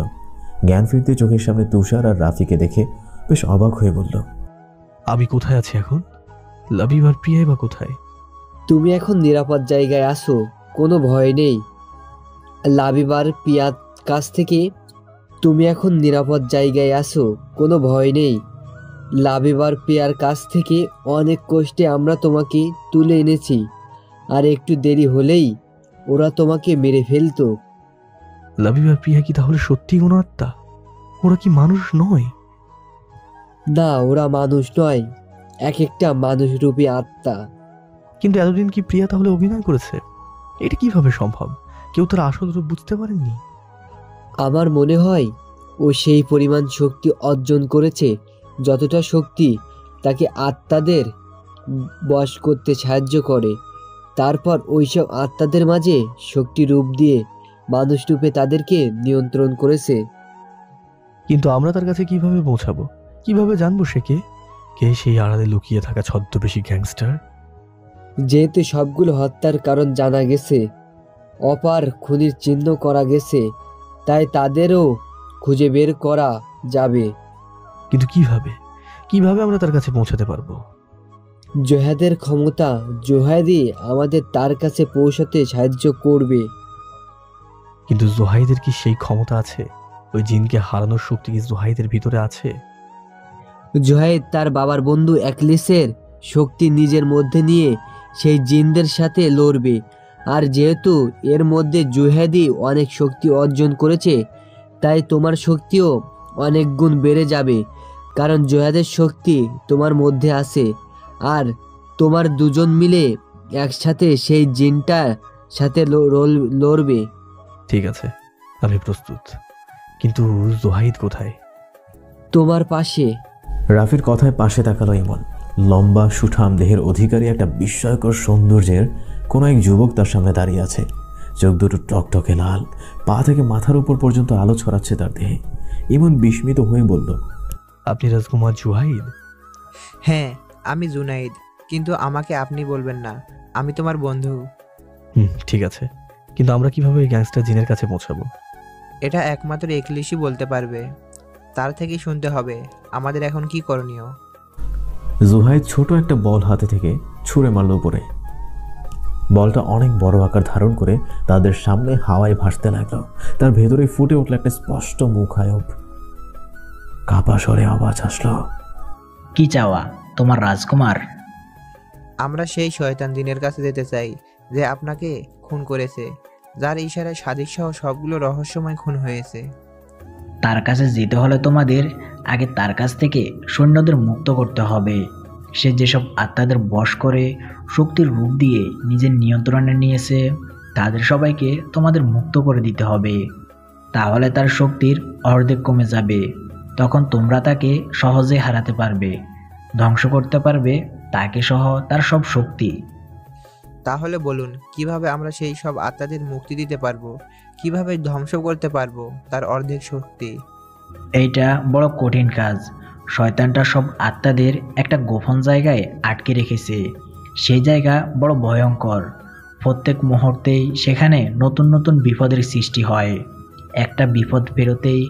জ্ঞান ফিরতে চোখের সামনে তুষার আর রাফিকে দেখে বেশ অবাক হয়ে বলল, আমি কোথায় আছি এখন? লাবিব আর প্রিয়াই বা কোথায়? তুমি এখন নিরাপদ জায়গায় আসো, কোনো ভয় নেই। লাবিব আর প্রিয়ার কাছ থেকে তুমি এখন নিরাপদ জায়গায় আসো, কোনো ভয় নেই। লাবিব আর প্রিয়ার কাছ থেকে অনেক কষ্টে আমরা তোমাকে তুলে এনেছি, আর একটু দেরি হলেই ওরা তোমাকে মেরে ফেলতো। লাবিব আর প্রিয়া কি তাহলে সত্যি কোনো আত্মা? ওরা কি মানুষ নয়? না, ওরা মানুষ নয়, এক একটা মানুষরূপী আত্মা। কিন্তু এতদিন কি প্রিয়া তাহলে অভিনয় করেছে? এটা কিভাবে সম্ভব? কেউ তার আসল রূপ বুঝতে পারেননি? আমার মনে হয় ও সেই পরিমাণ শক্তি অর্জন করেছে যতটা শক্তি তাকে আত্মাদের বশ করতে সাহায্য করে। তারপর ওইসব আত্মাদের মাঝে শক্তি রূপ দিয়ে মানুষ রূপে তাদেরকে নিয়ন্ত্রণ করেছে। কিন্তু আমরা তার কাছে কিভাবে পৌঁছাবো? কিভাবে জানবো সে কে? কে সেই আড়ালে লুকিয়ে থাকা ছদ্মবেশী গ্যাংস্টার? যেহেতু সবগুলো হত্যার কারণ জানা গেছে, অপার খুনির চিহ্ন করা গেছে, তাই তাদেরও খুঁজে বের করা যাবে। কিন্তু কিভাবে? কিভাবে আমরা তার কাছে পৌঁছাতে পারবো? জোহাদের ক্ষমতা, জোহাদি আমাদের তার কাছে পৌঁছাতে সাহায্য করবে। কিন্তু জোহাইদের কি সেই ক্ষমতা আছে? ওই জিনকে হারানোর শক্তি কি জোহাইদের ভিতরে আছে? জোহাইদ তার বাবার বন্ধু একলিসের শক্তি নিজের মধ্যে নিয়ে সেই জিনদের সাথে লড়বে। আর যেহেতু এর মধ্যে জোহাদি অনেক শক্তি অর্জন করেছে, তাই তোমার শক্তিও অনেক গুণ বেড়ে যাবে, কারণ জোহাদের শক্তি তোমার মধ্যে আছে। আর তোমার দুজন মিলে একসাথে সেই জিনটার সাথে লড়বে। ঠিক আছে, আমি প্রস্তুত। কিন্তু জোহাইদ কোথায়? তোমার পাশে। রাফির কথায় পাশে তাকালো ইমন। লম্বা সুঠাম দেহের অধিকারী একটা বিস্ময়কর সৌন্দর্যের কোনো এক যুবক তার সামনে দাঁড়িয়ে আছে। চোখ দুটো টকটকে লাল, পা থেকে মাথার উপর পর্যন্ত আলো ছড়াচ্ছে তার দেহে। ইমন বিস্মিত হয়ে বলল, আপনি রাজকুমার জুহাইদ? হ্যাঁ, আমি জুনাইদ, কিন্তু আমাকে আপনি বলবেন না, আমি তোমার বন্ধু। ঠিক আছে, কিন্তু আমরা কিভাবে ওই গ্যাংস্টার জিনের কাছে পৌঁছাবো? এটা একমাত্র একলিশই বলতে পারবে। তার থেকে শুনতে হবে আমাদের এখন কি করণীয়। জুহাইদ ছোট একটা বল হাতে থেকে ছুঁড়ে মারল উপরে। বলটা অনেক বড় আকার ধারণ করে তাদের সামনে হাওয়ায় ভাসতে লাগলো। তার ভেতরে ফুটে উঠল একটা স্পষ্ট মুখায়ব। কাপা স্বরে আওয়াজ আসলো, কি চাওয়া তোমার রাজকুমার? আমরা সেই শয়তান দিনের কাছে যেতে চাই যে আপনাকে খুন করেছে, যার ইশারায় সাদিক সহ সবগুলো রহস্যময় খুন হয়েছে। তার কাছে যেতে হলে তোমাদের আগে তার কাছ থেকে সৈন্যদের মুক্ত করতে হবে। সে যেসব আত্মাদের বশ করে শক্তির রূপ দিয়ে নিজের নিয়ন্ত্রণে নিয়েছে, তাদের সবাইকে তোমাদের মুক্ত করে দিতে হবে। তাহলে তার শক্তির অর্ধেক কমে যাবে। তখন তোমরা তাকে সহজে হারাতে পারবে, ধ্বংস করতে পারবে তাকে সহ তার সব শক্তি। তাহলে বলুন, কিভাবে আমরা সেই সব আত্মাদের মুক্তি দিতে পারবো? কিভাবে ধ্বংস করতে পারবো তার অর্ধেক শক্তি? এইটা বড় কঠিন কাজ। শয়তানটা সব আত্মাদের একটা গোপন জায়গায় আটকে রেখেছে। সেই জায়গা বড় ভয়ঙ্কর। প্রত্যেক মুহূর্তেই সেখানে নতুন নতুন বিপদের সৃষ্টি হয়। একটা বিপদ পেরোতেই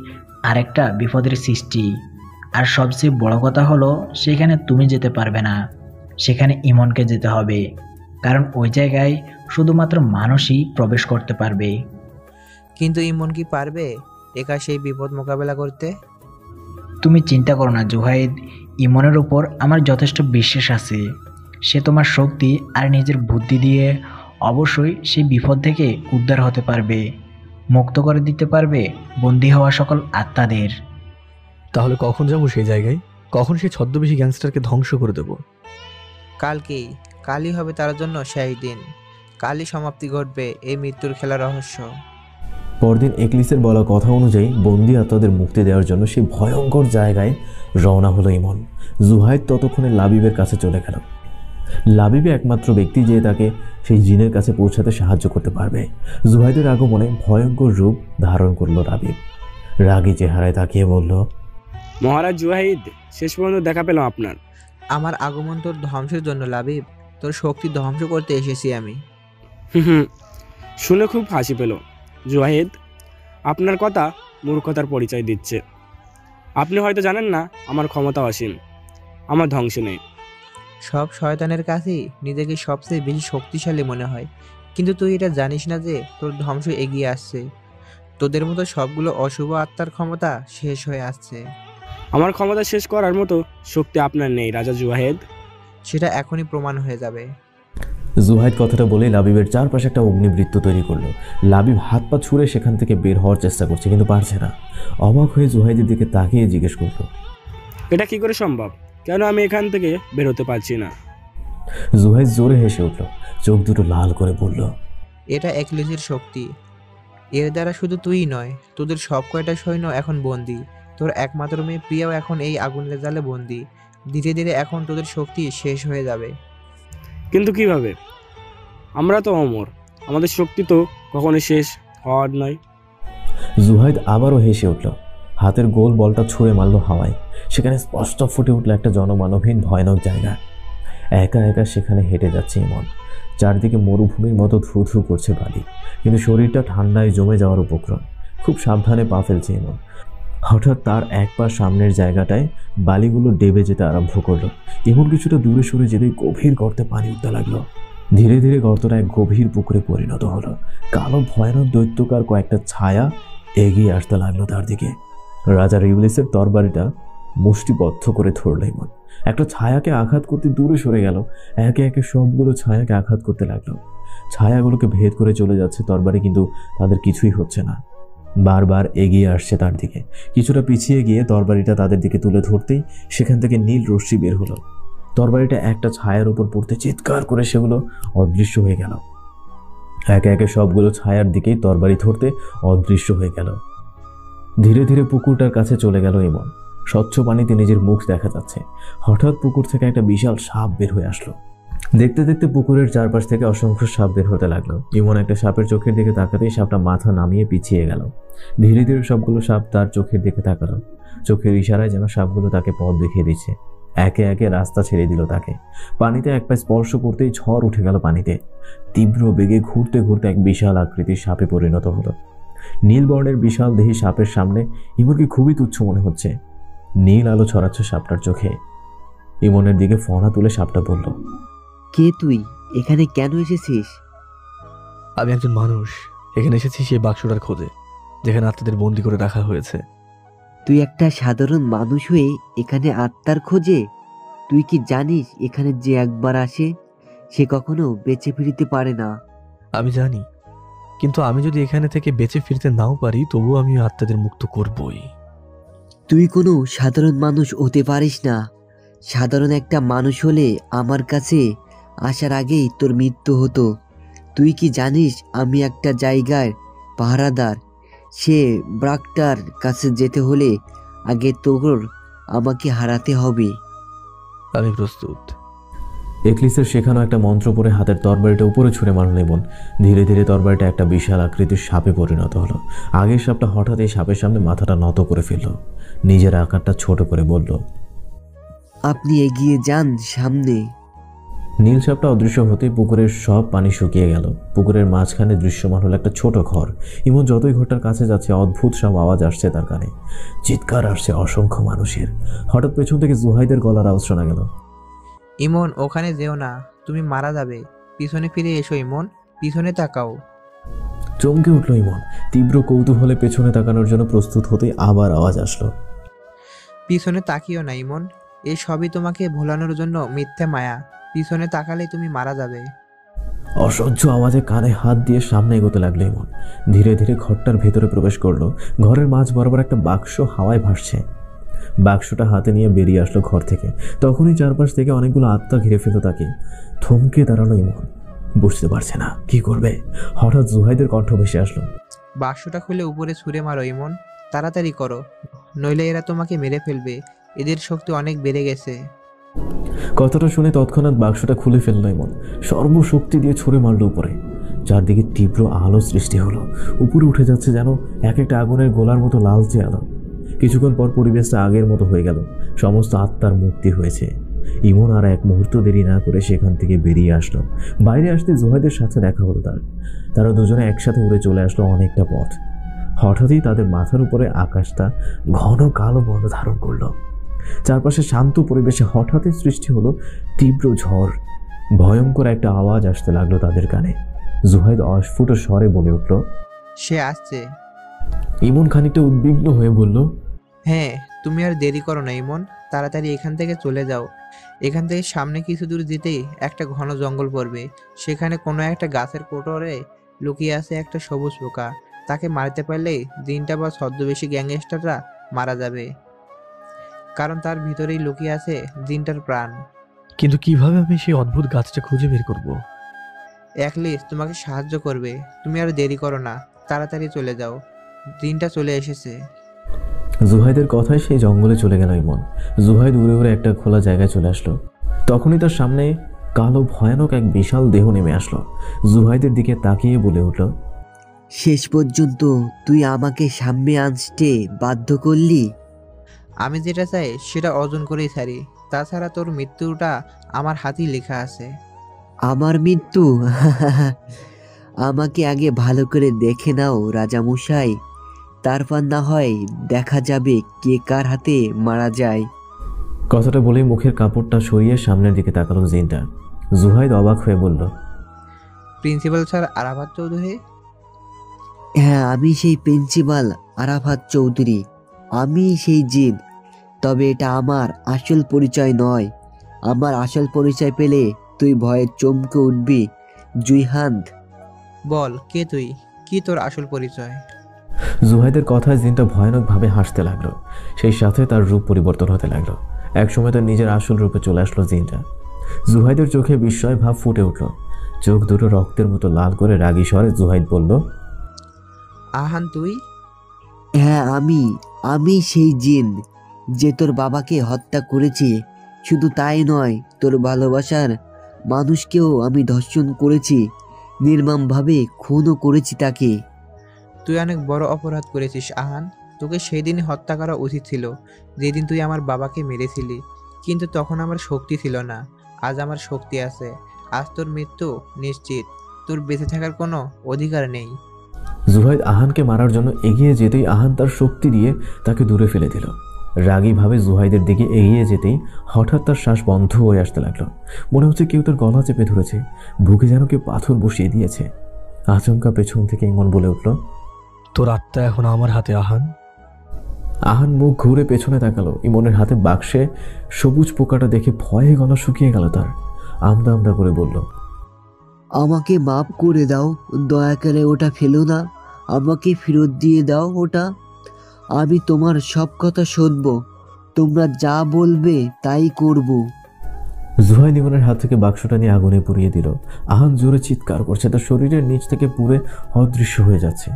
আরেকটা বিপদের সৃষ্টি। আর সবচেয়ে বড় কথা হলো, সেখানে তুমি যেতে পারবে না, সেখানে ইমনকে যেতে হবে। কারণ ওই জায়গায় শুধুমাত্র মানুষই প্রবেশ করতে পারবে। কিন্তু ইমন কি পারবে একা সেই বিপদ মোকাবেলা করতে? তুমি চিন্তা করো না জুহাইদ, ইমনের উপর আমার যথেষ্ট বিশ্বাস আছে। সে তোমার শক্তি আর নিজের বুদ্ধি দিয়ে অবশ্যই সেই বিপদ থেকে উদ্ধার হতে পারবে, মুক্ত করে দিতে পারবে বন্দী হওয়া সকল আত্মাদের। তাহলে কখন যাব সেই জায়গায়? কখন সেই ছদ্মবেশী গ্যাংস্টারকে ধ্বংস করে দেব? কালই হবে তার জন্য সেই দিন। কালই সমাপ্তি ঘটবে এই মৃত্যুর খেলা রহস্য। পরদিন একলিসের বলা কথা অনুযায়ী বন্দি আত্মাদের মুক্তি দেওয়ার জন্য সেই ভয়ঙ্কর জায়গায় রওনা হলো ইমন। জুহাইদ ততক্ষণে লাবিবের কাছে চলে গেল। লাবিবে একমাত্র ব্যক্তি যে তাকে সেই জিনের কাছে পৌঁছাতে সাহায্য করতে পারবে। জুহাইদের আগমনে ভয়ঙ্কর রূপ ধারণ করলো লাবিব। রাগী চেহারায় তাকিয়ে বলল, মহারাজ জুহাইদ, শেষ পর্যন্ত দেখা পেলাম আপনার। আমার আগমন তোর ধ্বংসের জন্য লাবিব, তোর শক্তি ধ্বংস করতে এসেছি আমি। শুনে খুব হাসি পেল জুহাইদ। আপনার কথা মূর্খতার পরিচয় দিচ্ছে। আপনি হয়তো জানেন না আমার ক্ষমতা অসীম, আমার ধ্বংস নেই। সব শয়তানের কাছেই নিজেকে সবচেয়ে বেশি শক্তিশালী মনে হয়, কিন্তু তুই এটা জানিস না যে তোর ধ্বংস এগিয়ে আসছে। তোদের মতো সবগুলো অশুভ আত্মার ক্ষমতা শেষ হয়ে আসছে। আমার ক্ষমতা শেষ করার মতো শক্তি আপনার নেই রাজা জুহাইদ। সেটা এখনই প্রমাণ হয়ে যাবে। জুহাইদ কথাটা বলে লাবিবের চারপাশে একটা অগ্নিবৃত্ত তৈরি করলো। লাবিব হাত পা ছুঁড়ে সেখান থেকে বের হওয়ার চেষ্টা করছে, কিন্তু পারছে না। অবাক হয়ে জুহাইদের দিকে তাকিয়ে জিজ্ঞেস করলো, এটা কি করে সম্ভব? কেন আমি এখান থেকে বেরোতে পারছি না? জুহাইদ জোরে হেসে উঠল, চোখ দুটো লাল করে বলল, এটা একলিসের শক্তি। এর দ্বারা শুধু তুই নয়, তোদের সব কয়টা সৈন্য এখন বন্দি। তোর একমাত্র মেয়ে প্রিয়াও এখন এই আগুনের জালে বন্দি। ধীরে ধীরে এখন তোদের শক্তি শেষ হয়ে যাবে। কিন্তু কিভাবে? আমরা তো অমর, আমাদের শক্তি তো কখনো শেষ হওয়ার নয়। জুহাইদ আবারও হেসে উঠল, হাতের গোল বলটা ছুঁড়ে মারল হাওয়ায়। সেখানে স্পষ্ট ফুটে উঠল একটা জনমানবহীন ভয়ানক জায়গা। একা একা সেখানে হেঁটে যাচ্ছে ইমন। চারদিকে মরুভূমির মতো ধু ধু করছে বালি, কিন্তু শরীরটা ঠান্ডায় জমে যাওয়ার উপক্রম। খুব সাবধানে পা ফেলছে ইমন। হঠাৎ তার এক পা সামনের জায়গাটায় বালিগুলো ডেবে যেতে আরম্ভ করলো। ইমন কিছুটা দূরে সরে যেতেই গভীর গর্তে পানি উঠতে লাগলো। ধীরে ধীরে গর্তটা এক গভীর পুকুরে পরিণত হলো। কালো ভয়ানক দৈত্যকার কয়েকটা ছায়া এগিয়ে আসতে লাগলো তার দিকে। রাজা রিউলিসের তরবারিটা মুষ্টিবদ্ধ করে ধরল ইমন। একটা ছায়াকে আঘাত করতে দূরে সরে গেল। একে একে সবগুলো ছায়াকে আঘাত করতে লাগলো। ছায়াগুলোকে ভেদ করে চলে যাচ্ছে তরবারি, কিন্তু তাদের কিছুই হচ্ছে না। বারবার এগিয়ে আসছে তার দিকে। কিছুটা পিছিয়ে গিয়ে তরবারিটা তাদের দিকে তুলে ধরতেই সেখান থেকে নীল রশ্মি বের হলো। তরবারিটা একটা ছায়ার উপর পড়তে চিৎকার করে সেগুলো অদৃশ্য হয়ে গেল। একে একে সবগুলো ছায়ার দিকেই তরবারি ধরতে অদৃশ্য হয়ে গেল। ধীরে ধীরে পুকুরটার কাছে চলে গেল ইমন। স্বচ্ছ পানিতে নিজের মুখ দেখা যাচ্ছে। হঠাৎ পুকুর থেকে একটা বিশাল সাপ বের হয়ে আসলো। দেখতে দেখতে পুকুরের চারপাশ থেকে অসংখ্য সাপ বের হতে লাগলো। ইমন একটা সাপের চোখের দিকে তাকাতেই সাপটা মাথা নামিয়ে পিছিয়ে গেল। ধীরে ধীরে সবগুলো সাপ তার চোখের দিকে তাকালো। চোখের ইশারায় যেন সাপগুলো তাকে পথ দেখিয়ে দিচ্ছে। একে একে রাস্তা ছেড়ে দিল তাকে। পানিতে এক পা স্পর্শ করতেই ঝড় উঠে গেল পানিতে। তীব্র বেগে ঘুরতে ঘুরতে এক বিশাল আকৃতির সাপে পরিণত হলো। নীল বর্ণের বিশাল দেহী সাপের সামনে ইমনকে খুবই তুচ্ছ মনে হচ্ছে। নীল আলো ছড়াচ্ছে সাপটার চোখে। ইমনের দিকে ফোনা তুলে সাপটা বলল, কে তুই? এখানে কেন এসেছিস? আমি একজন মানুষ, এখানে এসেছি সেই বাক্সটার খোঁজে যেখানে আত্মাদের বন্দি করে রাখা হয়েছে। তুই একটা সাধারণ মানুষ হয়ে এখানে আত্মার খোঁজে? তুই কি জানিস এখানে যে একবার আসে সে কখনো বেঁচে ফিরতে পারে না? আমি জানি, কিন্তু আমি যদি এখানে থেকে বেঁচে ফিরতে নাও পারি তবুও আমি আত্মাদের মুক্ত করবই। তুই কোনো সাধারণ মানুষ হতে পারিস না। সাধারণ একটা মানুষ হলে আমার কাছে আসার আগেই তোর মৃত্যু হতো। তুই কি জানিস আমি একটা জায়গার পাহারাদার? সে ব্রাকটার কাছে যেতে হলে আগে তোর আমাকে হারাতে হবে। আমি প্রস্তুত। একলিসের শেখানো একটা মন্ত্র পড়ে হাতের তরবারিটা উপরে ছুঁড়ে মারল ইমন। ধীরে ধীরে তরবারিটা একটা বিশাল আকৃতির সাপে পরিণত হলো। আগের সাপটা হঠাৎ এই সাপের সামনে মাথাটা নত করে ফেলল। নিজের আকারটা ছোট করে বলল, আপনি এগিয়ে যান সামনে। নীল সাপটা অদৃশ্য হতেই পুকুরের সব পানি শুকিয়ে গেল। পুকুরের মাঝখানে দৃশ্যমান হলো একটা ছোট ঘর। ইমন যতই ঘরটার কাছে যাচ্ছে অদ্ভুত সব আওয়াজ আসছে তার কানে। চিৎকার আসছে অসংখ্য মানুষের। হঠাৎ পেছন থেকে জুহাইদের গলার আওয়াজ শোনা গেল, ইমন, ওখানে যেও না, তুমি মারা যাবে। পিছনে ফিরে এসো ইমন, পিছনে তাকাও। চমকে উঠল ইমন। তীব্র কৌতূহলে পেছনে তাকানোর জন্য প্রস্তুত হতেই আবার আওয়াজ আসলো, পিছনে তাকিও না ইমন, এই সবই তোমাকে ভোলানোর জন্য মিথ্যে মায়া। পিছনে তাকালে তুমি মারা যাবে। অসহ্য আওয়াজে কানে হাত দিয়ে সামনে এগোতে লাগলো ইমন। ধীরে ধীরে ঘরটার ভেতরে প্রবেশ করলো। ঘরের মাঝ বরাবর একটা বাক্স হাওয়ায় ভাসছে। বাক্সটা হাতে নিয়ে বেরিয়ে আসলো ঘর থেকে। তখনই চারপাশ থেকে অনেকগুলো আত্মা ঘিরে ফেলল তাকে। থমকে দাঁড়ালো ইমন, বুঝতে পারছে না কি করবে। হঠাৎ জুহাইদের কণ্ঠ ভেসে আসলো, বাক্সটা খুলে উপরে ছুঁড়ে মারো ইমন, তাড়াতাড়ি করো, নইলে এরা তোমাকে মেরে ফেলবে। এদের শক্তি অনেক বেড়ে গেছে। কথাটা শুনে তৎক্ষণাৎ বাক্সটা খুলে ফেলল ইমন। সর্বশক্তি দিয়ে ছুঁড়ে মারল উপরে। চারদিকে তীব্র আলো সৃষ্টি হলো। উপরে উঠে যাচ্ছে যেন এক একটা আগুনের গোলার মতো লালচে আলো। কিছুক্ষণ পর পরিবেশটা আগের মতো হয়ে গেল। সমস্ত আত্মার মুক্তি হয়েছে। ইমন আর এক মুহূর্ত দেরি না করে সেখান থেকে বেরিয়ে আসলো। বাইরে আসতে জুহাইদের সাথে দেখা হলো তারা দুজনে একসাথে উড়ে চলে আসলো অনেকটা পথ। হঠাৎই তাদের মাথার উপরে আকাশটা ঘন কালো বর্ণ ধারণ করলো। চারপাশে শান্ত পরিবেশে হঠাৎই সৃষ্টি হলো তীব্র ঝড়। ভয়ঙ্কর একটা আওয়াজ আসতে লাগলো তাদের কানে। জুহাইদ অস্ফুট স্বরে বলে উঠল, সে আসছে। ইমন খানিকটা উদ্বিগ্ন হয়ে বলল, হ্যাঁ, তুমি আর দেরি করো না ইমন, তাড়াতাড়ি এখান থেকে চলে যাও। এখান থেকে সামনে কিছু দূর যেতেই একটা ঘন জঙ্গল পড়বে। সেখানে কোনো একটা গাছের কোটরে লুকিয়ে আছে একটা সবুজ পোকা। তাকে মারতে পারলেই দিনটা বা ছদ্মবেশী গ্যাংস্টাররা মারা যাবে। কারণ তার ভিতরেই লুকিয়ে আছে জিনটার প্রাণ। কিন্তু কিভাবে আমি সেই অদ্ভুত গাছটা খুঁজে বের করব? অ্যাটলিস্ট তোমাকে সাহায্য করবে। তুমি আর দেরি করো না, তাড়াতাড়ি চলে যাও, জিনটা চলে এসেছে। জুহাইদের কথায় সেই জঙ্গলে চলে গেল ইমন। জুহাইদ উড়ে উড়ে একটা খোলা জায়গায় চলে আসলো। তখনই তার সামনে কালো ভয়ানক এক বিশাল দেহ নেমে আসলো। জুহাইদের দিকে তাকিয়ে বলে উঠল, শেষ পর্যন্ত তুই আমাকে সামনে আসতে বাধ্য করলি। আমি যেটা চাই সেটা অর্জন করেই ছাড়ি। তাছাড়া তোর মৃত্যুটা আমার হাতেই লেখা আছে। আমার মৃত্যু? আমাকে আগে ভালো করে দেখে নাও রাজামশাই, তারপর না হয় দেখা যাবে কে কার হাতে মারা যায়। কথাটা বলেই মুখের কাপড়টা সরিয়ে সামনের দিকে তাকালো জিনটা। জুহাইদ অবাক হয়ে বলল, প্রিন্সিপাল স্যার আরাফাত চৌধুরী? হ্যাঁ, আমি সেই প্রিন্সিপাল আরাফাত চৌধুরী, আমি সেই জিন। তবে এটা আমার আসল পরিচয় নয়। আমার আসল পরিচয় পেলে তুই ভয়ে চমকে উঠবি জুইহান্ত। বল, কে তুই? কি তোর আসল পরিচয়? জুহাইদের কথায় জিনটা ভয়ানকভাবে হাসতে লাগলো। সেই সাথে তার রূপ পরিবর্তন হতে লাগলো। একসময় তার নিজের আসল রূপে চলে আসলো জিনটা। জুহাইদের চোখে বিস্ময় ভাব ফুটে উঠল। চোখ দুটো রক্তের মতো লাল করে রাগী স্বরে জুহাইদ বলল, আহান তুই? হ্যাঁ, আমি সেই জিন যে তোর বাবাকে হত্যা করেছি। শুধু তাই নয়, তোর ভালোবাসার মানুষকেও আমি ধর্ষণ করেছি, নির্মমভাবে খুনও করেছি তাকে। তুই অনেক বড় অপরাধ করেছিস আহান। তোকে সেই দিনই হত্যা করা উচিত ছিল, যেদিন তুই আমার বাবাকে মেরেছিলি। কিন্তু তখন আমার শক্তি ছিল না, আজ আমার শক্তি আছে। আজ তোর মৃত্যু নিশ্চিত, তোর বেঁচে থাকার কোনো অধিকার নেই। জুহাইদ আহানকে মারার জন্য এগিয়ে যেতেই আহান তার শক্তি দিয়ে তাকে দূরে ফেলে দিল। রাগীভাবে জুহাইদের দিকে এগিয়ে যেতেই হঠাৎ তার শ্বাস বন্ধ হয়ে আসতে লাগলো। মনে হচ্ছে কেউ তার গলা চেপে ধরেছে, বুকে যেন কেউ পাথর বসিয়ে দিয়েছে। আচমকা পেছন থেকে ইমন বলে উঠল, তোর আত্মা এখন আমার হাতে আহান। আহান মুখ ঘুরে পেছনে তাকালো। ইমনের হাতে বাক্সে সবুজ পোকাটা দেখে ভয়ে গলা শুকিয়ে গেল তার। আমদা আমদা করে বলল, আমাকে মাফ করে দাও, দয়া করে ওটা ফেলো না, আমাকে ফেরত দিয়ে দাও ওটা। আমি তোমার সব কথা শুনবো, তোমরা যা বলবে তাই করব। জুহাইদ ইমনের হাত থেকে বাক্সটা নিয়ে আগুনে পুড়িয়ে দিল। আহান জোরে চিৎকার করছে, তার শরীরের নিচ থেকে পুড়ে অদৃশ্য হয়ে যাচ্ছে।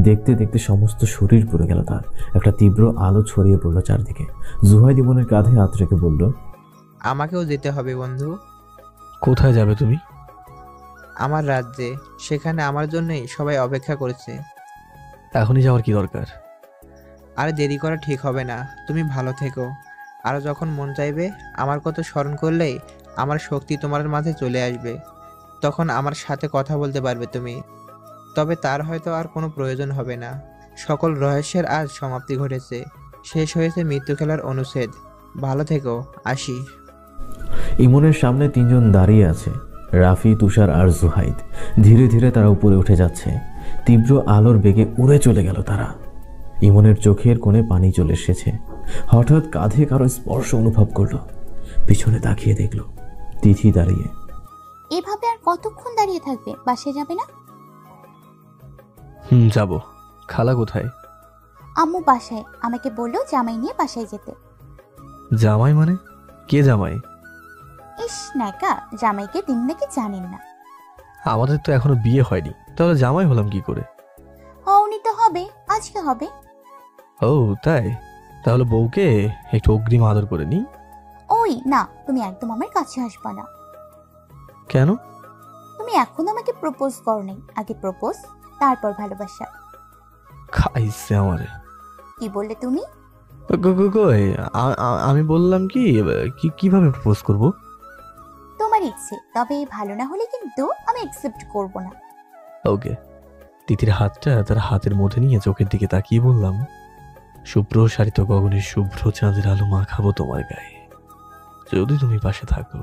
দেখতে দেখতে সমস্ত শরীর পুড়ে গেল তার। একটা তীব্র আলো ছড়িয়ে পড়ল চারদিকে। জুহাইদ ইমনের কাঁধে হাত রেখে বলল, আমাকেও যেতে হবে বন্ধু। কোথায় যাবে তুমি? আমার রাজ্যে, সেখানে আমার জন্যই সবাই অপেক্ষা করছে। এখনই যাওয়ার কি দরকার? আর দেরি করা ঠিক হবে না, তুমি ভালো থেকো। আর যখন মন চাইবে আমার কথা স্মরণ করলেই আমার শক্তি তোমার মাঝে চলে আসবে। তখন আমার সাথে কথা বলতে পারবে তুমি। তবে তার হয়তো আর কোনো প্রয়োজন হবে না। সকল রহস্যের আজ সমাপ্তি ঘটেছে, শেষ হয়েছে মৃত্যু খেলার অনুচ্ছেদ। ভালো থেকো, আসি। ইমনের সামনে তিনজন দাঁড়িয়ে আছে, রাফি, তুষার আর জুহাইদ। ধীরে ধীরে তারা উপরে উঠে যাচ্ছে। তীব্র আলোর বেগে উড়ে চলে গেল তারা। ইমনের চোখের কোণে পানি চলে এসেছে। হঠাৎ কাঁধে কারো স্পর্শ অনুভব করলো। পিছনে তাকিয়ে দেখলো তিথি দাঁড়িয়ে। এভাবে আর কতক্ষণ দাঁড়িয়ে থাকবে? বাসায় যাবে না? যাব। খালা কোথায়? আম্মু বাসায়, আমাকে বললো জামাই নিয়ে বাসায় যেতে। জামাই মানে? কে জামাই? ইস নাকা, জামাইকে দিন নাকি জানেন না। আমাদের তো এখনো বিয়ে হয়নি, তাহলে জামাই হলাম কি করে? হওনি তো হবে, আজকে হবে। ও তাই? তাহলে বউকে একটু অগ্রিম আদর করে নি। ওই না, তুমি একদম আমার কাছে আসবা না। কেন? তুমি এখন আমাকে প্রপোজ করো নাই, আগে প্রপোজ তারপর ভালোবাসা। খাইছে আমারে। কি বললে তুমি? আমি বললাম কি কিভাবে প্রপোজ করব? তোমার ইচ্ছে, তবে ভালো না হলে কিন্তু আমি অ্যাকসেপ্ট করব না। ওকে। তিতির হাতটা তার হাতের মধ্যে নিয়ে চোখের দিকে তাকিয়ে বললাম, শুভ্র সারিত গগনের শুভ্র চাঁদের আলো মাখাবো তোমার গায়ে, যদি তুমি পাশে থাকো।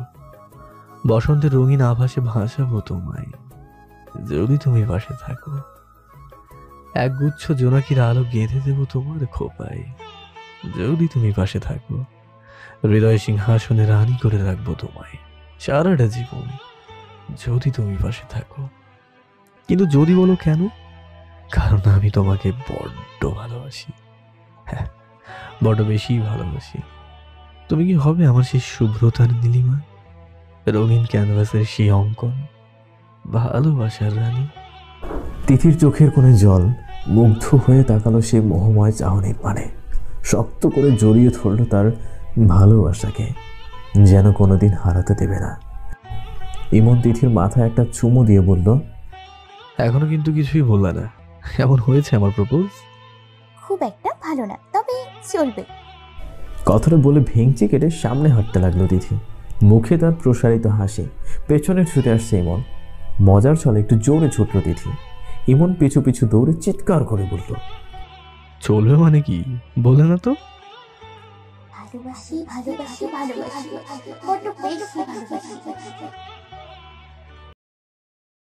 বসন্তের রঙিন আভাসে ভাসাবো তোমায়, যদি তুমি পাশে থাকো। এক গুচ্ছ জোনাকির আলো গেঁথে দেবো তোমার খোপায়, যদি তুমি পাশে থাকো। হৃদয় সিংহাসনে রানী করে রাখবো তোমায় সারাটা জীবন, যদি তুমি পাশে থাকো। কিন্তু যদি বলো কেন? কারণ আমি তোমাকে বড্ড ভালোবাসি। হ্যাঁ, বড্ড বেশি ভালোবাসি। তুমি কি হবে আমার সেই শুভ্রতার নীলিমা, রঙিন ক্যানভাসের সেই অঙ্কন, ভালোবাসার রানী? তিথির চোখের কোণে জল, মুগ্ধ হয়ে তাকালো সে মোহময় চাহনির পানে, শক্ত করে জড়িয়ে ধরল তার ভালোবাসাকে, যেন কোনোদিন হারাতে দেবে না। ইমন তিথির মাথায় একটা চুমু দিয়ে বলল, এখনো কিন্তু কিছুই বললা না, এমন হয়েছে আমার প্রপোজ? খুব একটা ভালো না, তবে চলবে। কথাটা বলে ভেঙচি কেটে সামনে হাঁটতে লাগলো তিথি, মুখে তার প্রসারিত হাসি। পেছনে ছুটে আসছে ইমন, মজার ছলে একটু জোরে ছুটল তিথি। ইমন পিছু পিছু দৌড়ে চিৎকার করে বলল, চলবে মানে কি, বলে না তো? ভালোবাসি ভালোবাসি ভালোবাসি, বড্ড বেশি ভালোবাসি।